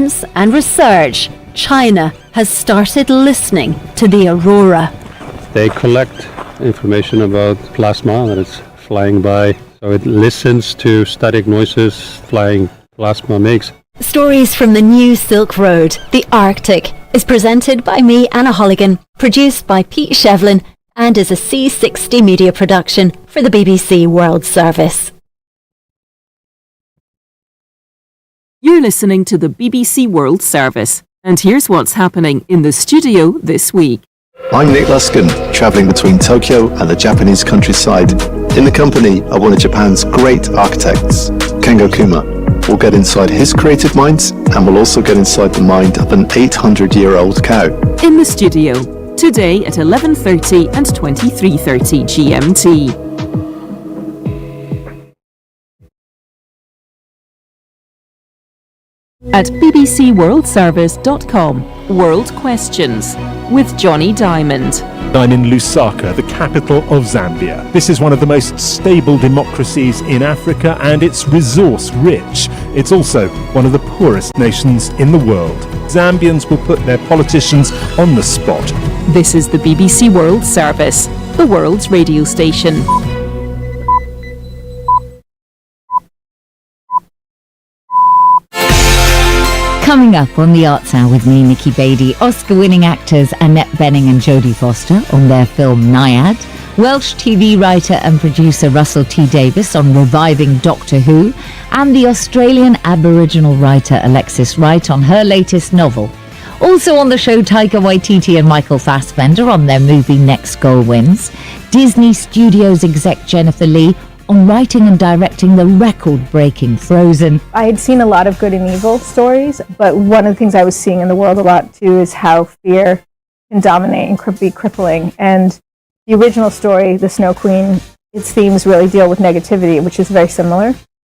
science and research, China has started listening to the aurora. They collect information about plasma that is flying by, so it listens to static noises flying plasma makes. Stories from the new Silk Road, the Arctic, is presented by me, Anna Holligan, produced by Pete Shevlin, and is a C60 media production for the BBC World Service. You're listening to the BBC World Service, and here's what's happening in the studio this week. I'm Nick Luskin, travelling between Tokyo and the Japanese countryside in the company of one of Japan's great architects, Kengo Kuma. We'll get inside his creative minds, and we'll also get inside the mind of an 800-year-old cow. In the studio, today at 11:30 and 23:30 GMT. At bbcworldservice.com, World Questions with Johnny Diamond. I'm in Lusaka, the capital of Zambia. This is one of the most stable democracies in Africa, and it's resource rich. It's also one of the poorest nations in the world. Zambians will put their politicians on the spot. This is the BBC World Service, the world's radio station. Coming up on the Arts Hour with me, Nikki Beattie, Oscar-winning actors Annette Bening and Jodie Foster on their film Naiad, Welsh TV writer and producer Russell T Davies on reviving Doctor Who, and the Australian Aboriginal writer Alexis Wright on her latest novel. Also on the show, Taika Waititi and Michael Fassbender on their movie Next Goal Wins, Disney Studios exec Jennifer Lee on writing and directing the record-breaking Frozen. I had seen a lot of good and evil stories, but one of the things I was seeing in the world a lot too is how fear can dominate and be crippling. And the original story, The Snow Queen, its themes really deal with negativity, which is very similar.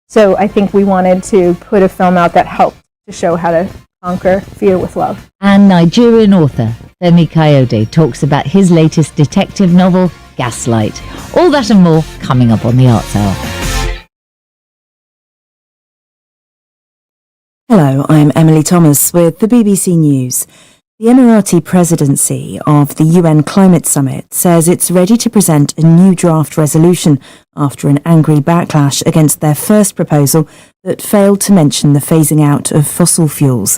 So I think we wanted to put a film out that helped to show how to conquer fear with love. And Nigerian author Femi Kayode talks about his latest detective novel, Gaslight. All that and more coming up on the Arts Hour. Hello, I'm Emily Thomas with the BBC News. The Emirati presidency of the UN Climate Summit says it's ready to present a new draft resolution after an angry backlash against their first proposal that failed to mention the phasing out of fossil fuels.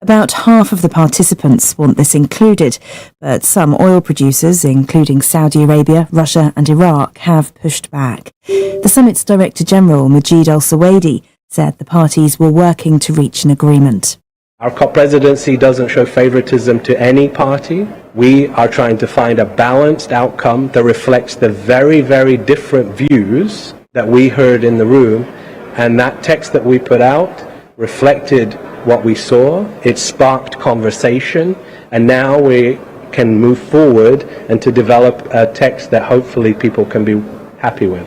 About half of the participants want this included, but some oil producers, including Saudi Arabia, Russia and Iraq, have pushed back. The summit's Director General, Majid Al-Suwaidi, said the parties were working to reach an agreement. Our COP presidency doesn't show favoritism to any party. We are trying to find a balanced outcome that reflects the very, very different views that we heard in the room, and that text that we put out reflected what we saw. It sparked conversation, and now we can move forward and to develop a text that hopefully people can be happy with.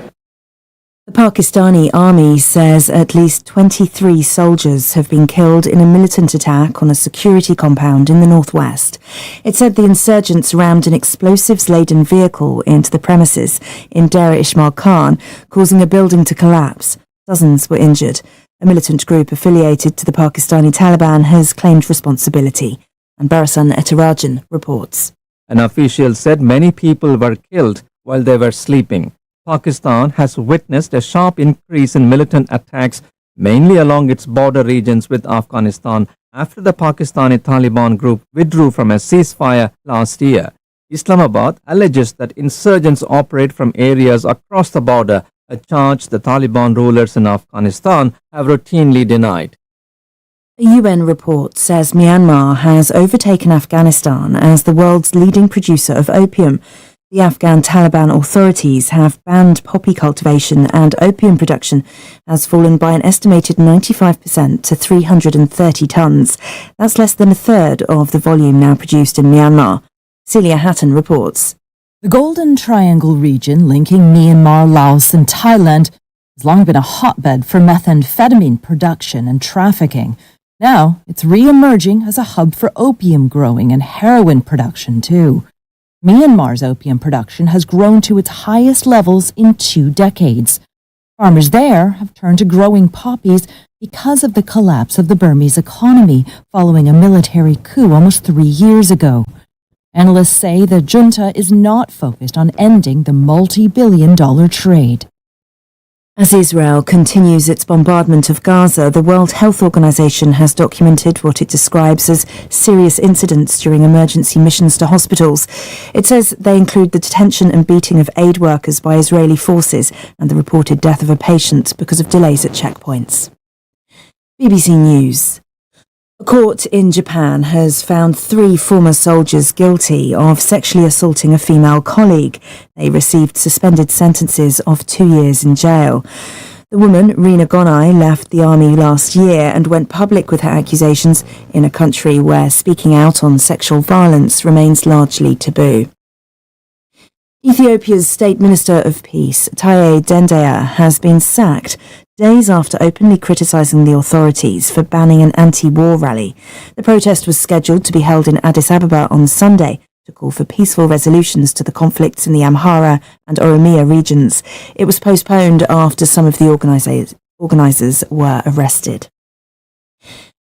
The Pakistani army says at least 23 soldiers have been killed in a militant attack on a security compound in the northwest. It said the insurgents rammed an explosives-laden vehicle into the premises in Dera Ismail Khan, causing a building to collapse. Dozens were injured. A militant group affiliated to the Pakistani Taliban has claimed responsibility. And Barasan Etirajan reports. An official said many people were killed while they were sleeping. Pakistan has witnessed a sharp increase in militant attacks, mainly along its border regions with Afghanistan, after the Pakistani Taliban group withdrew from a ceasefire last year. Islamabad alleges that insurgents operate from areas across the border, a charge the Taliban rulers in Afghanistan have routinely denied. A UN report says Myanmar has overtaken Afghanistan as the world's leading producer of opium. The Afghan Taliban authorities have banned poppy cultivation, and opium production has fallen by an estimated 95% to 330 tonnes. That's less than a third of the volume now produced in Myanmar. Celia Hatton reports. The Golden Triangle region linking Myanmar, Laos and Thailand has long been a hotbed for methamphetamine production and trafficking. Now it's re-emerging as a hub for opium growing and heroin production too. Myanmar's opium production has grown to its highest levels in 2 decades. Farmers there have turned to growing poppies because of the collapse of the Burmese economy following a military coup almost 3 years ago. Analysts say the junta is not focused on ending the multi-billion-dollar trade. As Israel continues its bombardment of Gaza, the World Health Organization has documented what it describes as serious incidents during emergency missions to hospitals. It says they include the detention and beating of aid workers by Israeli forces and the reported death of a patient because of delays at checkpoints. BBC News. A court in Japan has found 3 former soldiers guilty of sexually assaulting a female colleague. They received suspended sentences of 2 years in jail. The woman, Rina Gonai, left the army last year and went public with her accusations in a country where speaking out on sexual violence remains largely taboo. Ethiopia's State Minister of Peace, Taye Dendaya, has been sacked days after openly criticising the authorities for banning an anti-war rally. The protest was scheduled to be held in Addis Ababa on Sunday to call for peaceful resolutions to the conflicts in the Amhara and Oromia regions. It was postponed after some of the organisers were arrested.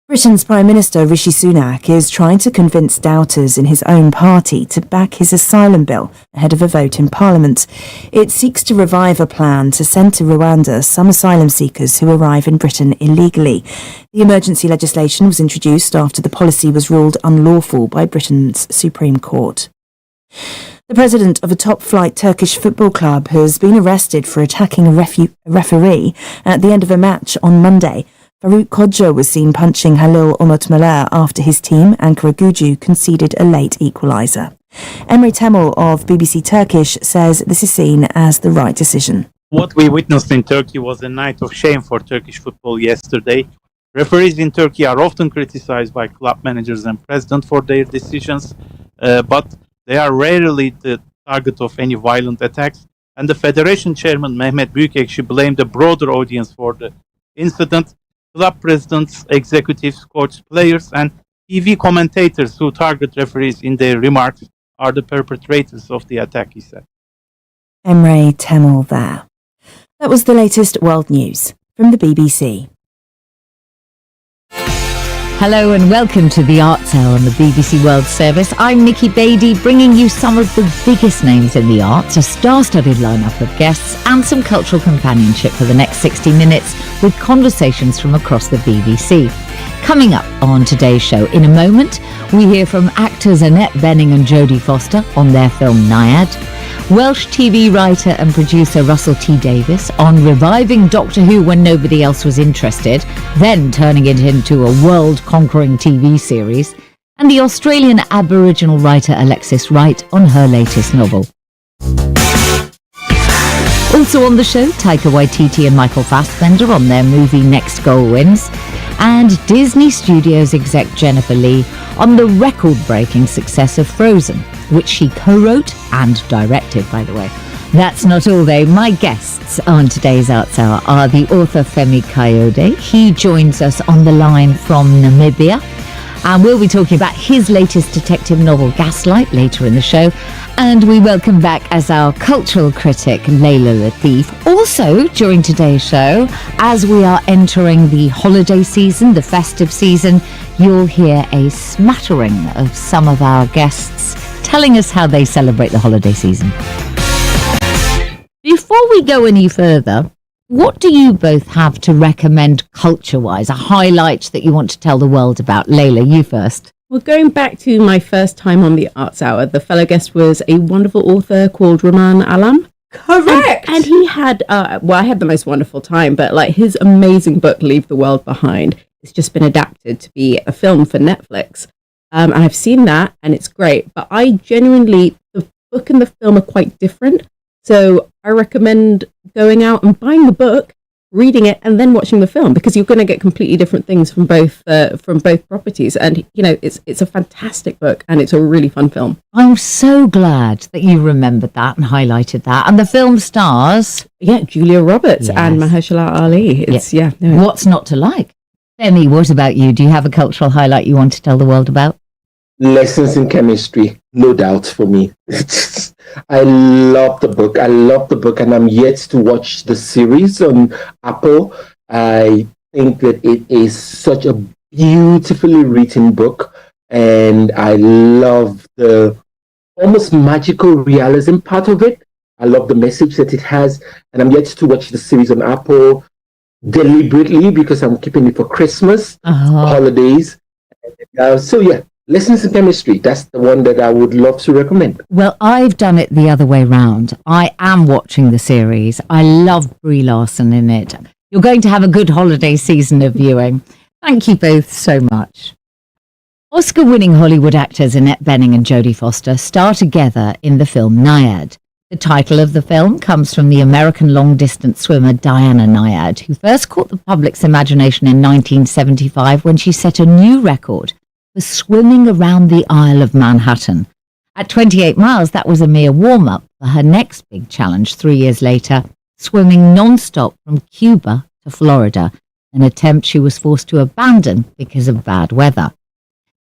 Britain's Prime Minister Rishi Sunak is trying to convince doubters in his own party to back his asylum bill ahead of a vote in Parliament. It seeks to revive a plan to send to Rwanda some asylum seekers who arrive in Britain illegally. The emergency legislation was introduced after the policy was ruled unlawful by Britain's Supreme Court. The president of a top-flight Turkish football club has been arrested for attacking a referee at the end of a match on Monday. Faruk Kodjo was seen punching Halil Umutmaler after his team, Ankara Gücü, conceded a late equaliser. Emre Temel of BBC Turkish says this is seen as the right decision. What we witnessed in Turkey was a night of shame for Turkish football yesterday. Referees in Turkey are often criticized by club managers and president for their decisions, but they are rarely the target of any violent attacks. And the Federation Chairman Mehmet Büyükekşi blamed the broader audience for the incident. Club presidents, executives, coaches, players, and TV commentators who target referees in their remarks are the perpetrators of the attack, he said. Emre Temel there. That was the latest world news from the BBC. Hello and welcome to the Arts Hour on the BBC World Service. I'm Nikki Beattie, bringing you some of the biggest names in the arts, a star-studded lineup of guests and some cultural companionship for the next 60 minutes with conversations from across the BBC. Coming up on today's show, in a moment, we hear from actors Annette Bening and Jodie Foster on their film Naiad, Welsh TV writer and producer Russell T Davies on reviving Doctor Who when nobody else was interested, then turning it into a world-conquering TV series, and the Australian Aboriginal writer Alexis Wright on her latest novel. Also on the show, Taika Waititi and Michael Fassbender on their movie Next Goal Wins, and Disney Studios exec Jennifer Lee on the record-breaking success of Frozen, which she co-wrote and directed, by the way. That's not all, though. My guests on today's Arts Hour are the author Femi Kayode. He joins us on the line from Namibia, and we'll be talking about his latest detective novel, Gaslight, later in the show. And we welcome back as our cultural critic, Layla Latif. Also, during today's show, as we are entering the holiday season, the festive season, you'll hear a smattering of some of our guests telling us how they celebrate the holiday season. Before we go any further, what do you both have to recommend culture-wise, a highlight that you want to tell the world about? Layla, you first. Well, going back to my first time on the Arts Hour, the fellow guest was a wonderful author called Rahman Alam. Correct! And he had, I had the most wonderful time, but like his amazing book, Leave the World Behind, it's just been adapted to be a film for Netflix. And I've seen that, and it's great. But I genuinely, the book and the film are quite different. So I recommend going out and buying the book, reading it, and then watching the film, because you're going to get completely different things from both properties. And, you know, it's a fantastic book, and it's a really fun film. I'm so glad that you remembered that and highlighted that. And the film stars... Yeah, Julia Roberts and Mahershala Ali. It's, What's not to like? Femi, what about you? Do you have a cultural highlight you want to tell the world about? Lessons in chemistry. no doubt for me. I love the book. And I'm yet to watch the series on Apple. I think that it is such a beautifully written book, and I love the almost magical realism part of it. I love the message that it has, and I'm yet to watch the series on Apple deliberately because I'm keeping it for Christmas, holidays. So yeah, Lessons in Chemistry, that's the one that I would love to recommend. Well, I've done it the other way round. I am watching the series. I love Brie Larson in it. You're going to have a good holiday season of viewing. Thank you both so much. Oscar-winning Hollywood actors Annette Bening and Jodie Foster star together in the film Nyad. The title of the film comes from the American long-distance swimmer Diana Nyad, who first caught the public's imagination in 1975 when she set a new record for swimming around the Isle of Manhattan. At 28 miles, that was a mere warm-up for her next big challenge 3 years later, swimming non-stop from Cuba to Florida, an attempt she was forced to abandon because of bad weather.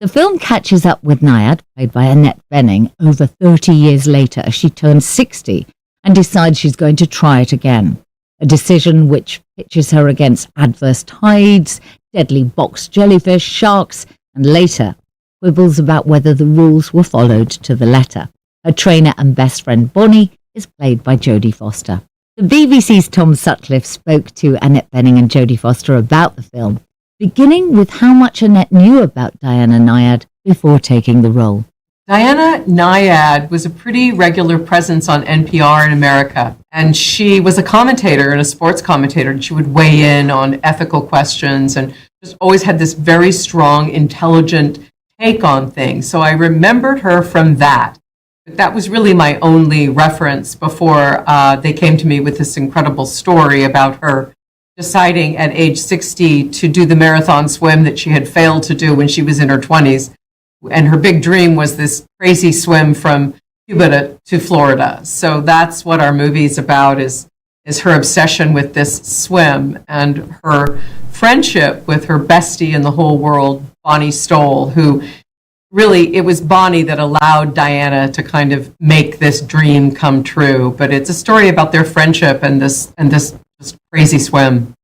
The film catches up with Nyad, played by Annette Bening, over 30 years later as she turns 60 and decides she's going to try it again, a decision which pitches her against adverse tides, deadly box jellyfish, sharks, and later quibbles about whether the rules were followed to the letter. Her trainer and best friend Bonnie is played by Jodie Foster. The BBC's Tom Sutcliffe spoke to Annette Bening and Jodie Foster about the film, beginning with how much Annette knew about Diana Nyad before taking the role. Diana Nyad was a pretty regular presence on NPR in America, and she was a commentator and a sports commentator, and she would weigh in on ethical questions and just always had this very strong, intelligent take on things. So I remembered her from that. But that was really my only reference before they came to me with this incredible story about her deciding at age 60 to do the marathon swim that she had failed to do when she was in her 20s. And her big dream was this crazy swim from Cuba to Florida. So that's what our movie's about, is her obsession with this swim and her friendship with her bestie in the whole world, Bonnie Stoll, who really, it was Bonnie that allowed Diana to kind of make this dream come true. But it's a story about their friendship and this crazy swim.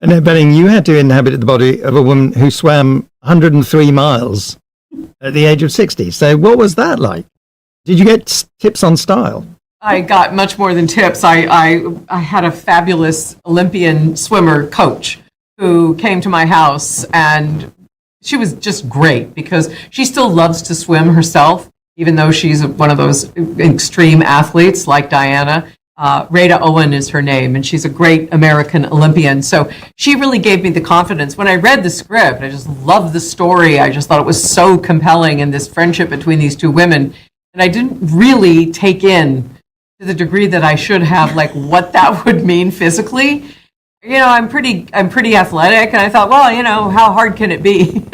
And Benning, you had to inhabit the body of a woman who swam 103 miles at the age of 60. So what was that like? Did you get tips on style? I got much more than tips. I had a fabulous Olympian swimmer coach who came to my house, and she was just great because she still loves to swim herself, even though she's one of those extreme athletes like Diana. Rada Owen is her name, and she's a great American Olympian. So she really gave me the confidence. When I read the script, I just loved the story. I just thought it was so compelling, and this friendship between these two women. And I didn't really take in to the degree that I should have, like what that would mean physically. You know, I'm pretty athletic, and I thought, well, you know, how hard can it be?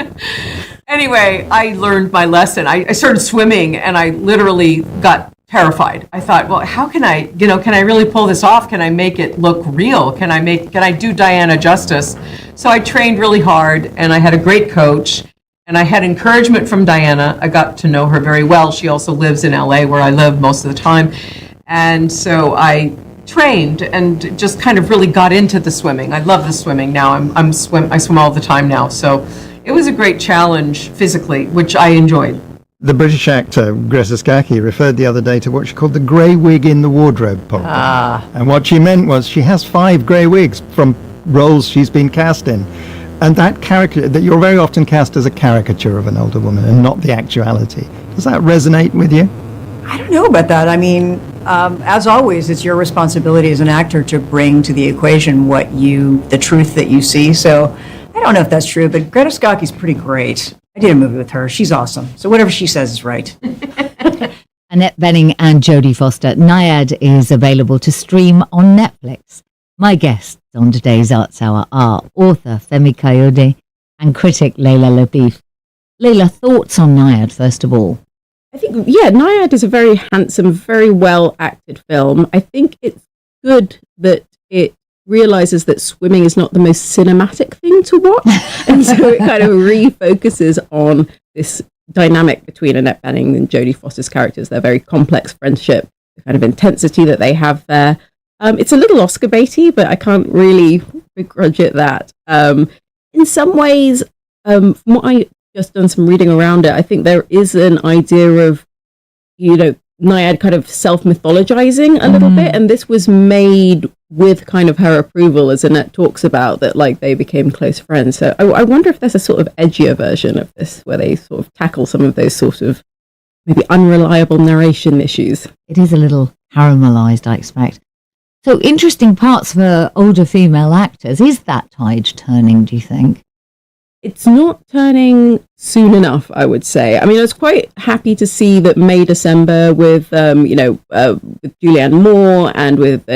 Anyway, I learned my lesson. I started swimming, and I literally got terrified. I thought, well, how can I really pull this off? Can I make it look real? Can I do Diana justice? So I trained really hard, and I had a great coach, and I had encouragement from Diana. I got to know her very well. She also lives in LA, where I live most of the time. And so I trained and just kind of really got into the swimming. I love the swimming now. I swim all the time now. So it was a great challenge physically, which I enjoyed. The British actor Greta Scacchi referred the other day to what she called the grey wig in the wardrobe problem. And what she meant was she has 5 grey wigs from roles she's been cast in. And that character, that you're very often cast as a caricature of an older woman and not the actuality. Does that resonate with you? I don't know about that. I mean, as always, it's your responsibility as an actor to bring to the equation the truth that you see. So I don't know if that's true, but Greta Scacchi's pretty great. I did a movie with her. She's awesome. So whatever she says is right. Annette Bening and Jodie Foster. Nyad is available to stream on Netflix. My guests on today's Arts Hour are author Femi Kayode and critic Leila Labeef. Leila, thoughts on Nyad, first of all? I think, Nyad is a very handsome, very well acted film. I think it's good that it realizes that swimming is not the most cinematic thing to watch. And so it kind of refocuses on this dynamic between Annette Bening and Jodie Foster's characters, their very complex friendship, the kind of intensity that they have there. It's a little Oscar baity, but I can't really begrudge it that. In some ways, from what I just done some reading around it, I think there is an idea of, Naiad kind of self-mythologizing a little bit, and this was made with kind of her approval, as Annette talks about, that like they became close friends. So I wonder if there's a sort of edgier version of this where they sort of tackle some of those sort of maybe unreliable narration issues. It is a little caramelized, I expect. So interesting parts for older female actors. Is that tide turning, do you think? It's not turning soon enough, I would say. I mean, I was quite happy to see that May December with, with Julianne Moore and with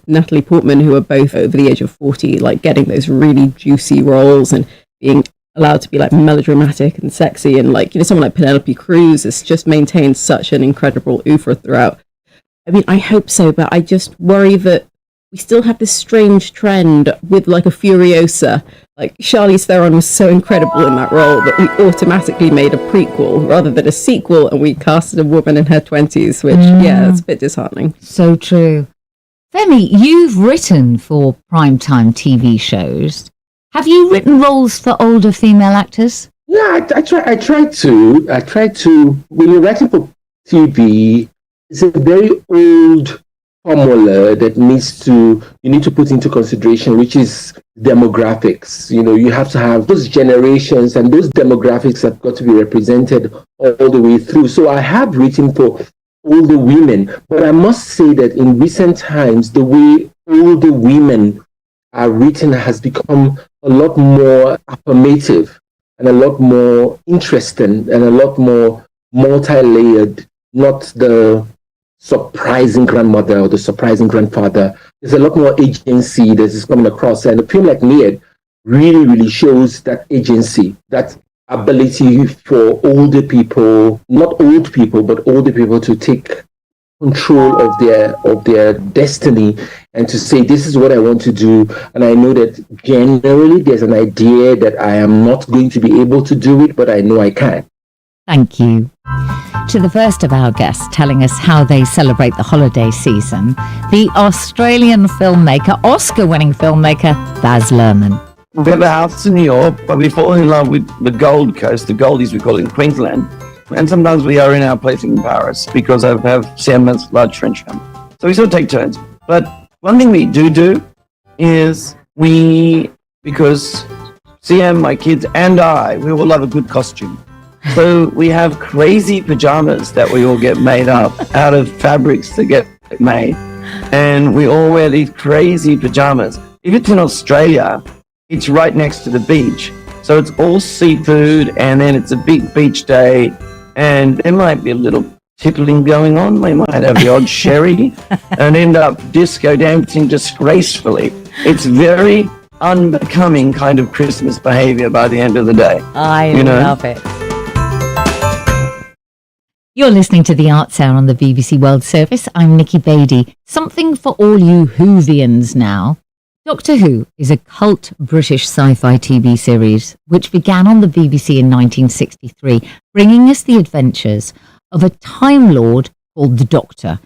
Natalie Portman, who are both over the age of 40, like getting those really juicy roles and being allowed to be like melodramatic and sexy. And like, someone like Penelope Cruz has just maintained such an incredible oeuvre throughout. I mean, I hope so, but I just worry that we still have this strange trend with like a Furiosa. Like Charlize Theron was so incredible in that role that we automatically made a prequel rather than a sequel, and we casted a woman in her 20s, which, it's a bit disheartening. So true. Femi, you've written for primetime TV shows. Have you written roles for older female actors? Yeah, I try to. When you're writing for TV, it's a very old formula that you need to put into consideration, which is demographics. You have to have those generations, and those demographics have got to be represented all the way through. So I have written for older women, but I must say that in recent times, the way older women are written has become a lot more affirmative and a lot more interesting and a lot more multi-layered, not the surprising grandmother or the surprising grandfather. There's a lot more agency that is coming across, and a film like Naiad really, really shows that agency, that ability for older people, not old people, but older people to take control of their destiny and to say, this is what I want to do. And I know that generally there's an idea that I am not going to be able to do it, but I know I can. Thank you. To the first of our guests telling us how they celebrate the holiday season, the Australian filmmaker, Oscar-winning filmmaker, Baz Luhrmann. We have a house in New York, but we fall in love with the Gold Coast, the Goldies we call it in Queensland. And sometimes we are in our place in Paris because I have Siam's large French family. So we sort of take turns. But one thing we do is because Siam, my kids, and we all love a good costume. So we have crazy pajamas that we all get made up out of fabrics that get made. And we all wear these crazy pajamas. If it's in Australia, it's right next to the beach. So it's all seafood, and then it's a big beach day, and there might be a little tickling going on. We might have the odd sherry and end up disco dancing disgracefully. It's very unbecoming kind of Christmas behavior by the end of the day. I love it. You're listening to the Arts Hour on the BBC World Service. I'm Nikki Beattie. Something for all you Whovians now. Doctor Who is a cult British sci-fi TV series which began on the BBC in 1963, bringing us the adventures of a Time Lord called the Doctor.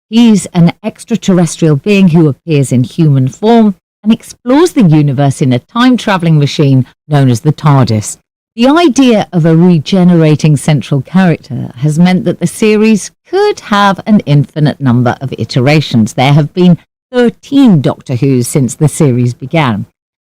He's an extraterrestrial being who appears in human form and explores the universe in a time-travelling machine known as the TARDIS. The idea of a regenerating central character has meant that the series could have an infinite number of iterations. There have been 13 Doctor Who's since the series began.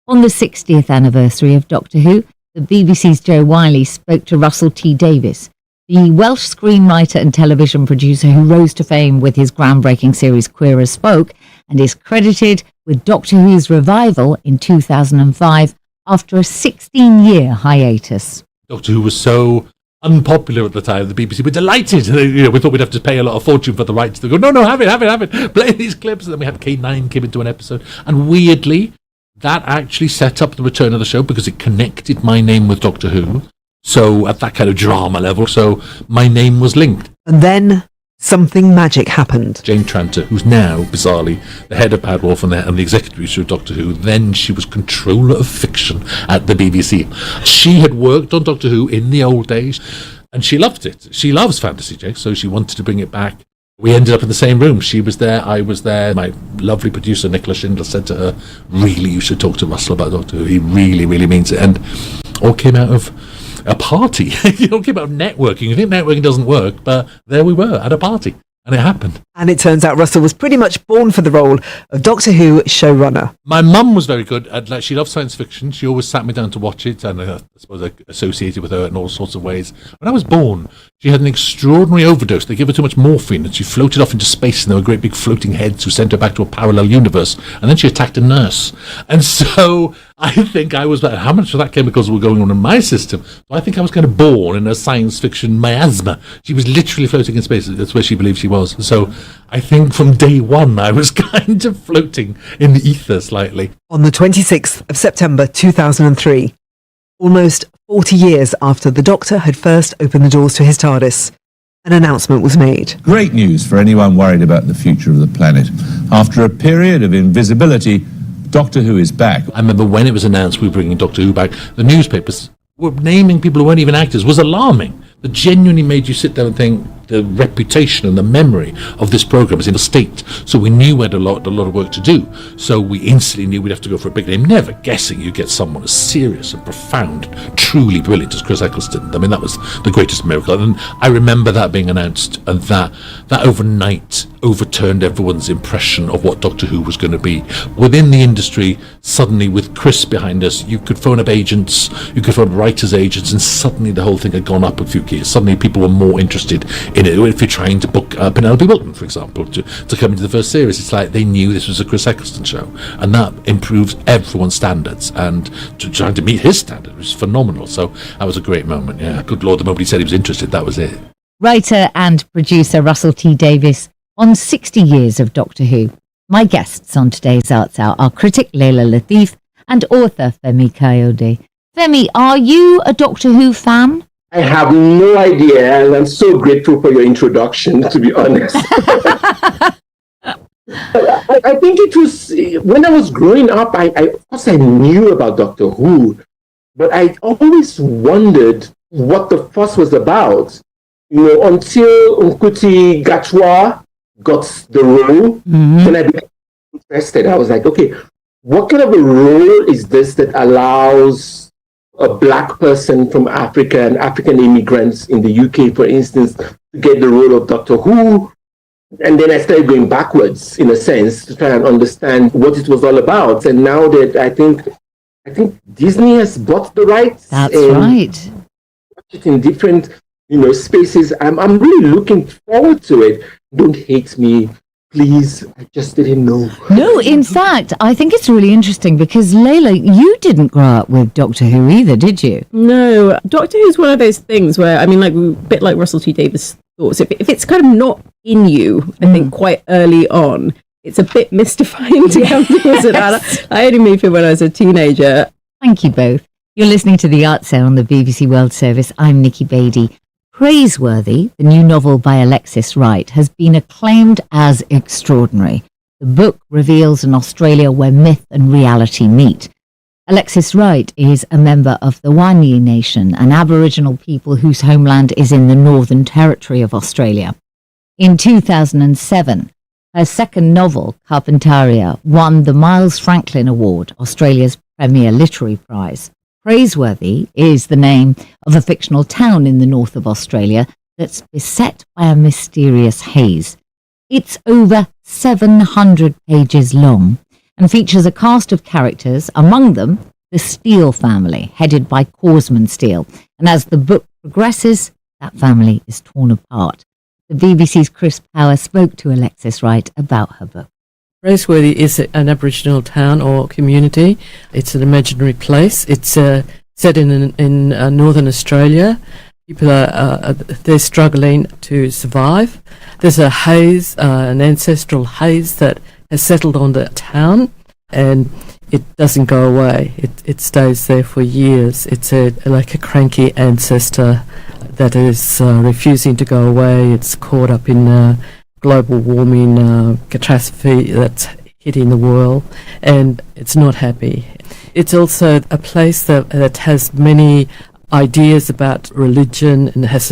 On the 60th anniversary of Doctor Who, the BBC's Joe Wiley spoke to Russell T Davies, the Welsh screenwriter and television producer who rose to fame with his groundbreaking series Queer as Folk and is credited with Doctor Who's revival in 2005 after a 16-year hiatus. Doctor Who was so unpopular at the time. The BBC were delighted. We thought we'd have to pay a lot of fortune for the rights. They go, no, have it. Play these clips. And then we had K9 came into an episode. And weirdly, that actually set up the return of the show because it connected my name with Doctor Who. So at that kind of drama level, so my name was linked. And then something magic happened. Jane Tranter, who's now, bizarrely, the head of Bad Wolf and the executive producer of Doctor Who, then she was controller of fiction at the BBC. She had worked on Doctor Who in the old days, And she loved it. She loves fantasy, Jake, so she wanted to bring it back. We ended up in the same room. She was there, I was there. My lovely producer, Nicola Schindler, said to her, really, you should talk to Russell about Doctor Who. He really, really means it. And all came out of a party. It all came out of networking. You think networking doesn't work, but there we were at a party. And it happened. And it turns out Russell was pretty much born for the role of Doctor Who showrunner. My mum was very good. She loved science fiction. She always sat me down to watch it, and I suppose I associated with her in all sorts of ways. When I was born, she had an extraordinary overdose. They gave her too much morphine, and she floated off into space, and there were great big floating heads who sent her back to a parallel universe. And then she attacked a nurse. And so I think I was, how much of that chemicals were going on in my system? So I think I was kind of born in a science fiction miasma. She was literally floating in space. That's where she believed she was. So I think from day one, I was kind of floating in the ether slightly. On the 26th of September 2003, almost 40 years after the Doctor had first opened the doors to his TARDIS, an announcement was made. Great news for anyone worried about the future of the planet. After a period of invisibility, Doctor Who is back. I remember when it was announced we were bringing Doctor Who back, the newspapers were naming people who weren't even actors. Was alarming. That genuinely made you sit there and think the reputation and the memory of this program is in a state. So we knew we had a lot of work to do. So we instantly knew we'd have to go for a big name, never guessing you'd get someone as serious and profound, truly brilliant as Chris Eccleston. I mean, that was the greatest miracle. And I remember that being announced, and that overnight overturned everyone's impression of what Doctor Who was going to be. Within the industry, suddenly with Chris behind us, you could phone up agents, you could phone writers' agents, and suddenly the whole thing had gone up a few gears. Suddenly people were more interested in it. If you're trying to book Penelope Wilton, for example, to come into the first series, it's like they knew this was a Chris Eccleston show, and that improves everyone's standards, and trying to meet his standard was phenomenal. So that was a great moment. Yeah, good Lord, the moment he said he was interested, that was it. Writer and producer Russell T Davies on 60 years of Doctor Who. My guests on today's Arts Hour are critic Leila Latif and author Femi Kayode. Femi, are you a Doctor Who fan? I have no idea, and I'm so grateful for your introduction, to be honest. I think it was, when I was growing up, of course I knew about Doctor Who, but I always wondered what the fuss was about. You know, until Nkuti Gatwa got the role, then I became interested. I was like, okay, what kind of a role is this that allows a black person from Africa and African immigrants in the UK, for instance, to get the role of Doctor Who? And then I started going backwards, in a sense, to try and understand what it was all about. And now that I think Disney has bought the rights. That's right. Watch it in different, spaces. I'm really looking forward to it. Don't hate me, please. I just didn't know. No, in fact, I think it's really interesting because Leila, you didn't grow up with Doctor Who either, did you? No, Doctor Who is one of those things where, I mean, like a bit like Russell T Davies thoughts. If it's kind of not in you, I think quite early on, it's a bit mystifying to come towards it. I only moved here when I was a teenager. Thank you both. You're listening to The Arts Hour on the BBC World Service. I'm Nikki Beattie. Praiseworthy, the new novel by Alexis Wright, has been acclaimed as extraordinary. The book reveals an Australia where myth and reality meet. Alexis Wright is a member of the Wani Nation, an Aboriginal people whose homeland is in the Northern Territory of Australia. In 2007, her second novel, Carpentaria, won the Miles Franklin Award, Australia's premier literary prize. Praiseworthy is the name of a fictional town in the north of Australia that's beset by a mysterious haze. It's over 700 pages long and features a cast of characters, among them the Steele family, headed by Corsman Steele. And as the book progresses, that family is torn apart. The BBC's Chris Power spoke to Alexis Wright about her book. Praiseworthy is an Aboriginal town or community. It's an imaginary place. It's set in northern Australia. People they're struggling to survive. There's a haze, an ancestral haze that has settled on the town, and it doesn't go away. It stays there for years. It's like a cranky ancestor that is refusing to go away. It's caught up in global warming catastrophe that's hitting the world, and it's not happy. It's also a place that has many ideas about religion and has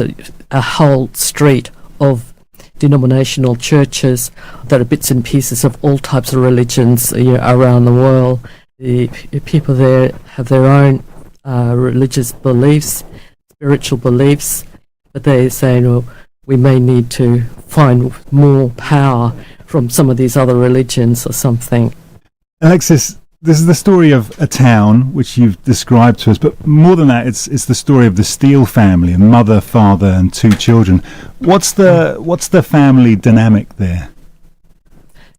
a whole street of denominational churches that are bits and pieces of all types of religions around the world. The people there have their own religious beliefs, spiritual beliefs, but they're saying, well, we may need to find more power from some of these other religions or something. Alexis, this is the story of a town which you've described to us, but more than that, it's the story of the Steele family, a mother, father, and 2 children. What's the family dynamic there?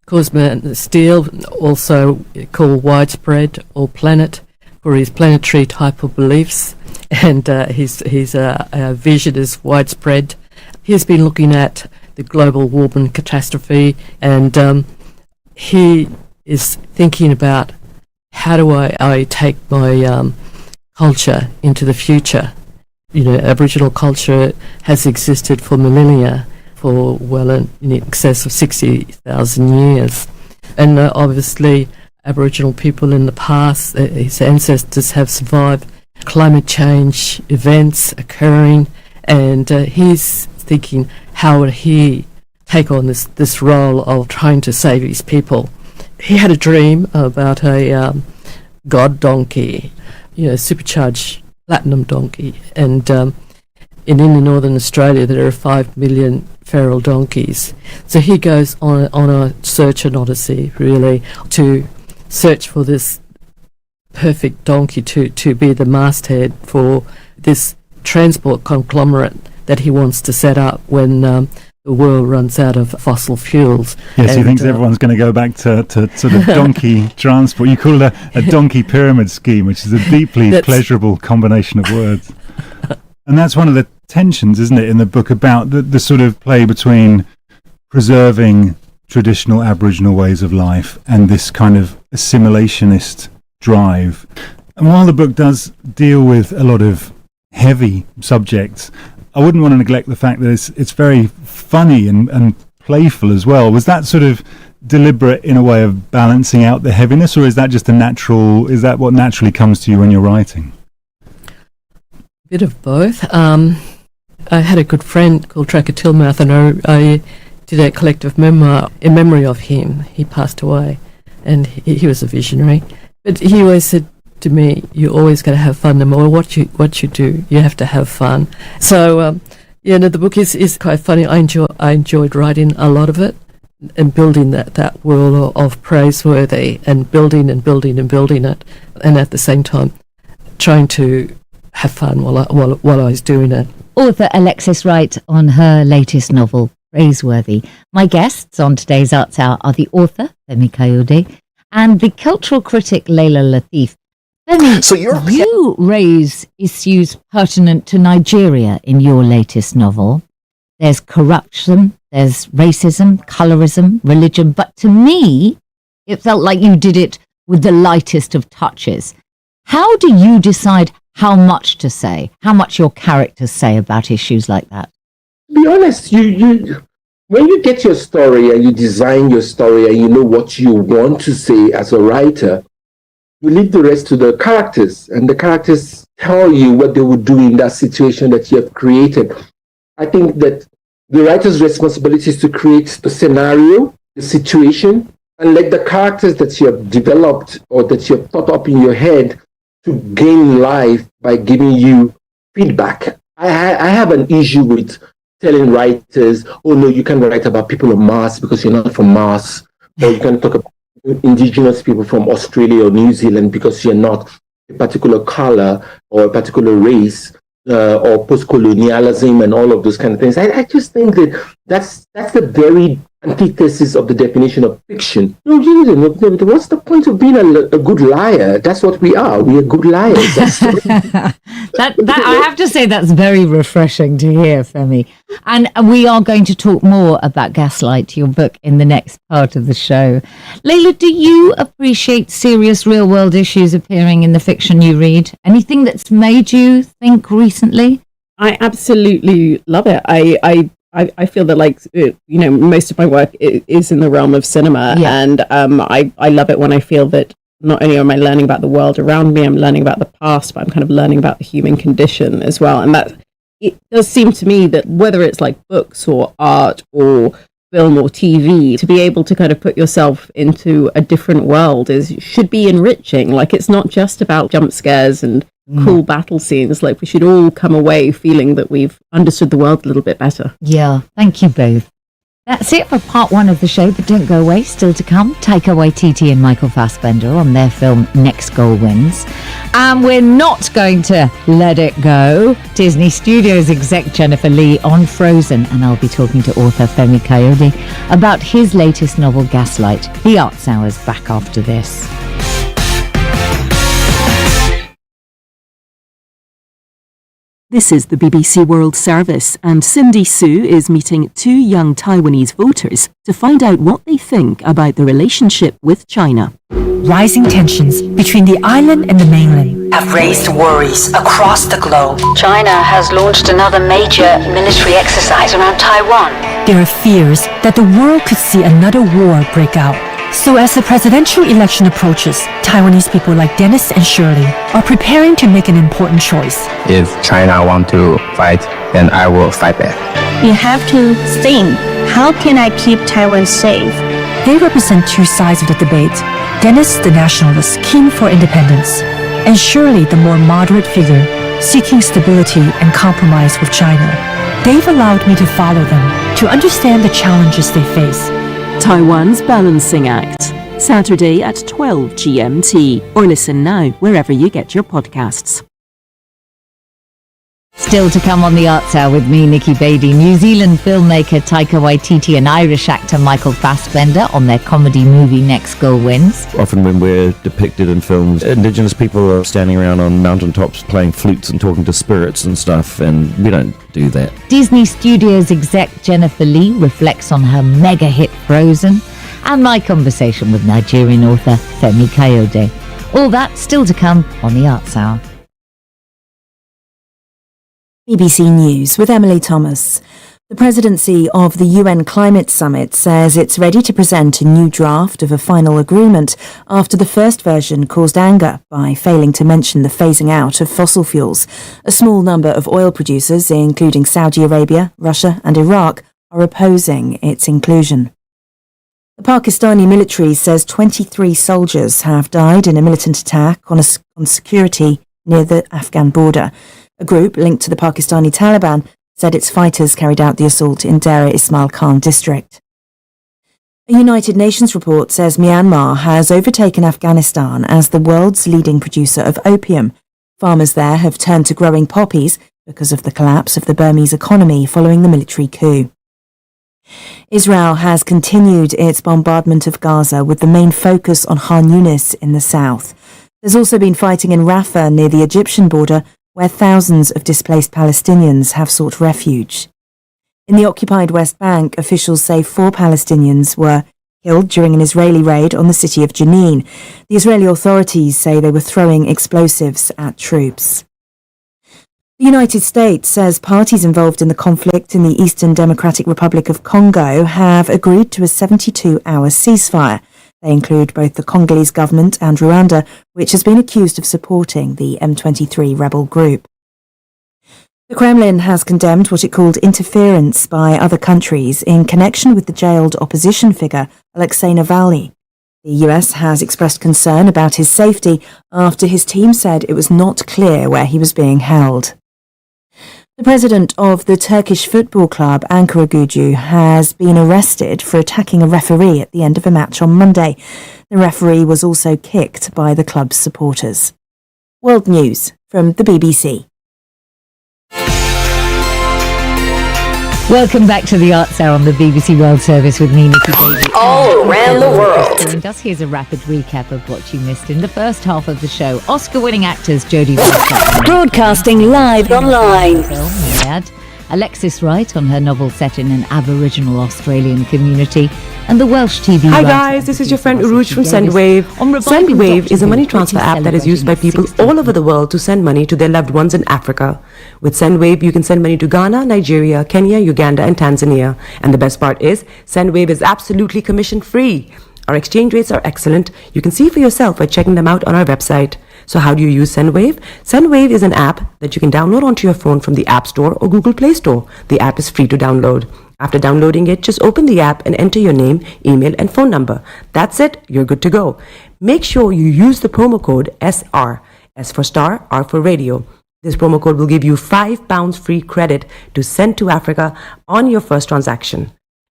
Cosmo Steele, also called Widespread or Planet, for his planetary type of beliefs, and his vision is widespread. He's been looking at the global warming catastrophe, and he is thinking about how do I take my culture into the future. Aboriginal culture has existed for millennia, for well in excess of 60,000 years. And obviously, Aboriginal people in the past, his ancestors have survived climate change events occurring, and he's thinking, how would he take on this role of trying to save his people? He had a dream about a god donkey, supercharged platinum donkey, and in northern Australia there are 5 million feral donkeys. So he goes on a search and odyssey, really, to search for this perfect donkey to be the masthead for this transport conglomerate that he wants to set up when the world runs out of fossil fuels. Yes, he thinks everyone's going to go back to sort of donkey transport. You call it a donkey pyramid scheme, which is a deeply pleasurable combination of words. And that's one of the tensions, isn't it, in the book, about the sort of play between preserving traditional Aboriginal ways of life and this kind of assimilationist drive. And while the book does deal with a lot of heavy subjects, I wouldn't want to neglect the fact that it's very funny and playful as well. Was that sort of deliberate in a way of balancing out the heaviness, or is that just is that what naturally comes to you when you're writing? A bit of both. I had a good friend called Tracker Tillmouth, and I did a collective memoir in memory of him. He passed away, and he was a visionary. But he always said to me, "You always got to have fun. No matter what you do, you have to have fun." So, the book is quite funny. I enjoyed writing a lot of it and building that world of praiseworthy and building and building and building it, and at the same time trying to have fun while I was doing it. Author Alexis Wright on her latest novel, Praiseworthy. My guests on today's Arts Hour are the author, Femi Kayode, and the cultural critic, Layla Latif. Femi, you raise issues pertinent to Nigeria in your latest novel. There's corruption, there's racism, colorism, religion, but to me, it felt like you did it with the lightest of touches. How do you decide how much to say, how much your characters say about issues like that? To be honest, you when you get your story and you design your story and you know what you want to say as a writer, you leave the rest to the characters, and the characters tell you what they would do in that situation that you have created. I think that the writer's responsibility is to create the scenario, the situation, and let the characters that you have developed or that you have thought up in your head to gain life by giving you feedback. I have an issue with telling writers, oh no, you can't write about people on Mars because you're not from Mars, or you can talk about indigenous people from Australia or New Zealand because you're not a particular color or a particular race, or post-colonialism and all of those kind of things. I just think that that's the very antithesis of the definition of fiction. No, what's the point of being a good liar? That's what we are. We are good liars. that I have to say that's very refreshing to hear, Femi. And we are going to talk more about Gaslight, your book, in the next part of the show. Layla, do you appreciate serious real-world issues appearing in the fiction you read? Anything that's made you think recently? I absolutely love it. I feel that, like, most of my work is in the realm of cinema, and I love it when I feel that not only am I learning about the world around me, I'm learning about the past, but I'm kind of learning about the human condition as well. And that it does seem to me that whether it's like books or art or film or TV, to be able to kind of put yourself into a different world should be enriching. Like, it's not just about jump scares and cool battle scenes. Like, we should all come away feeling that we've understood the world a little bit better. Yeah, thank you both. That's it for part one of the show, but don't go away. Still to come, Taika Waititi and Michael Fassbender on their film Next Goal Wins. And we're not going to let it go. Disney Studios exec Jennifer Lee on Frozen, and I'll be talking to author Femi Kayode about his latest novel Gaslight. The Arts Hour's back after this. This is the BBC World Service, and Cindy Sue is meeting 2 young Taiwanese voters to find out what they think about the relationship with China. Rising tensions between the island and the mainland have raised worries across the globe. China has launched another major military exercise around Taiwan. There are fears that the world could see another war break out. So as the presidential election approaches, Taiwanese people like Dennis and Shirley are preparing to make an important choice. If China want to fight, then I will fight back. You have to think, how can I keep Taiwan safe? They represent 2 sides of the debate. Dennis, the nationalist, keen for independence, and Shirley, the more moderate figure, seeking stability and compromise with China. They've allowed me to follow them, to understand the challenges they face. Taiwan's Balancing Act, Saturday at 12 GMT, or listen now wherever you get your podcasts. Still to come on the Arts Hour with me, Nikki Beattie, New Zealand filmmaker Taika Waititi and Irish actor Michael Fassbender on their comedy movie Next Goal Wins. Often when we're depicted in films, Indigenous people are standing around on mountaintops playing flutes and talking to spirits and stuff, and we don't do that. Disney Studios exec Jennifer Lee reflects on her mega hit Frozen, and my conversation with Nigerian author Femi Kayode. All that still to come on the Arts Hour. BBC News with Emily Thomas. The presidency of the UN Climate Summit says it's ready to present a new draft of a final agreement after the first version caused anger by failing to mention the phasing out of fossil fuels. A small number of oil producers, including Saudi Arabia, Russia and Iraq, are opposing its inclusion. The Pakistani military says 23 soldiers have died in a militant attack on security near the Afghan border. A group linked to the Pakistani Taliban said its fighters carried out the assault in Dera Ismail Khan district. A United Nations report says Myanmar has overtaken Afghanistan as the world's leading producer of opium. Farmers there have turned to growing poppies because of the collapse of the Burmese economy following the military coup. Israel has continued its bombardment of Gaza with the main focus on Khan Yunis in the south. There's also been fighting in Rafah near the Egyptian border, where thousands of displaced Palestinians have sought refuge. In the occupied West Bank, officials say 4 Palestinians were killed during an Israeli raid on the city of Jenin. The Israeli authorities say they were throwing explosives at troops. The United States says parties involved in the conflict in the Eastern Democratic Republic of Congo have agreed to a 72-hour ceasefire. They include both the Congolese government and Rwanda, which has been accused of supporting the M23 rebel group. The Kremlin has condemned what it called interference by other countries in connection with the jailed opposition figure Alexei Navalny. The US has expressed concern about his safety after his team said it was not clear where he was being held. The president of the Turkish football club Ankaragücü has been arrested for attacking a referee at the end of a match on Monday. The referee was also kicked by the club's supporters. World News from the BBC. Welcome back to the Arts Hour on the BBC World Service with me, Nikki Beattie. All around the world. Here's a rapid recap of what you missed in the first half of the show. Oscar-winning actors Jodie Foster. Broadcasting live online. Nayad, Alexis Wright on her novel set in an Aboriginal Australian community, and the Welsh TV Hi writer guys, this is your friend Uruj from SendWave. SendWave is a money transfer app that is used by people all over the world to send money to their loved ones in Africa. With SendWave, you can send money to Ghana, Nigeria, Kenya, Uganda, and Tanzania. And the best part is, SendWave is absolutely commission-free. Our exchange rates are excellent. You can see for yourself by checking them out on our website. So how do you use SendWave? SendWave is an app that you can download onto your phone from the App Store or Google Play Store. The app is free to download. After downloading it, just open the app and enter your name, email, and phone number. That's it. You're good to go. Make sure you use the promo code SR. S for Starr, R for Radio. This promo code will give you £5 free credit to send to Africa on your first transaction.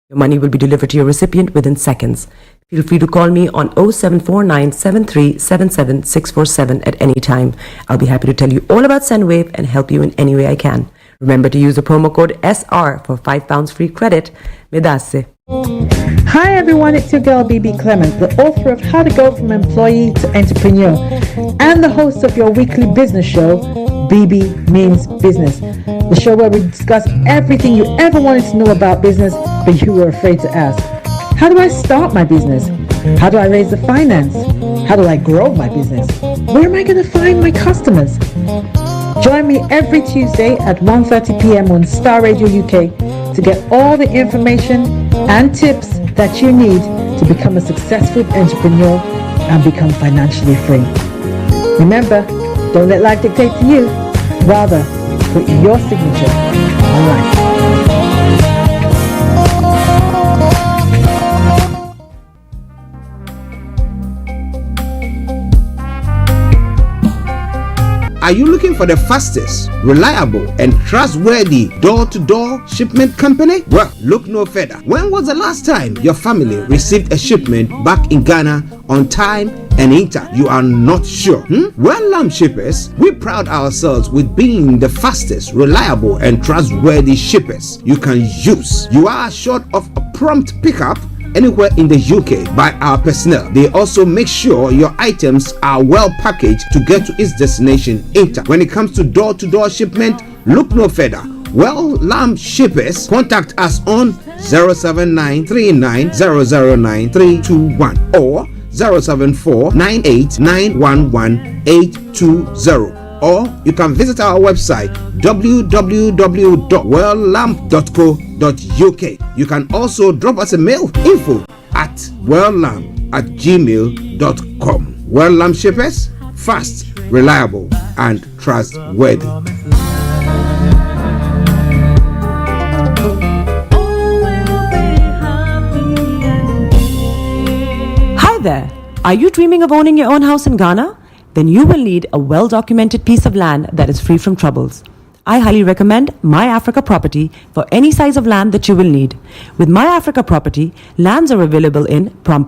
Your money will be delivered to your recipient within seconds. Feel free to call me on 0749 7377 647 at any time. I'll be happy to tell you all about SendWave and help you in any way I can. Remember to use the promo code SR for £5 free credit. Medasse. Hi everyone, it's your girl BB Clement, the author of How to Go From Employee to Entrepreneur and the host of your weekly business show, BB Means Business, the show where we discuss everything you ever wanted to know about business but you were afraid to ask. How do I start my business? How do I raise the finance? How do I grow my business? Where am I going to find my customers? Join me every Tuesday at 1:30 p.m. on Starr Radio UK to get all the information and tips that you need to become a successful entrepreneur and become financially free. Remember, don't let life dictate to you. Rather, put your signature on life. Are you looking for the fastest, reliable, and trustworthy door-to-door shipment company? Well, look no further. When was the last time your family received a shipment back in Ghana on time and in time? You are not sure? Well, Lamb Shippers, we pride ourselves with being the fastest, reliable, and trustworthy shippers you can use. You are assured of a prompt pickup anywhere in the UK by our personnel. They also make sure your items are well packaged to get to its destination in time. When it comes to door-to-door shipment, look no further. Well, Lamb Shippers, contact us on 07939009321 or 07498911820. Or you can visit our website www.welllamp.co.uk. You can also drop us a mail, info@welllamp@gmail.com. Well Lamp Shippers, fast, reliable, and trustworthy. Hi there. Are you dreaming of owning your own house in Ghana? Then you will need a well-documented piece of land that is free from troubles. I highly recommend My Africa Property for any size of land that you will need. With My Africa Property, lands are available in Pram,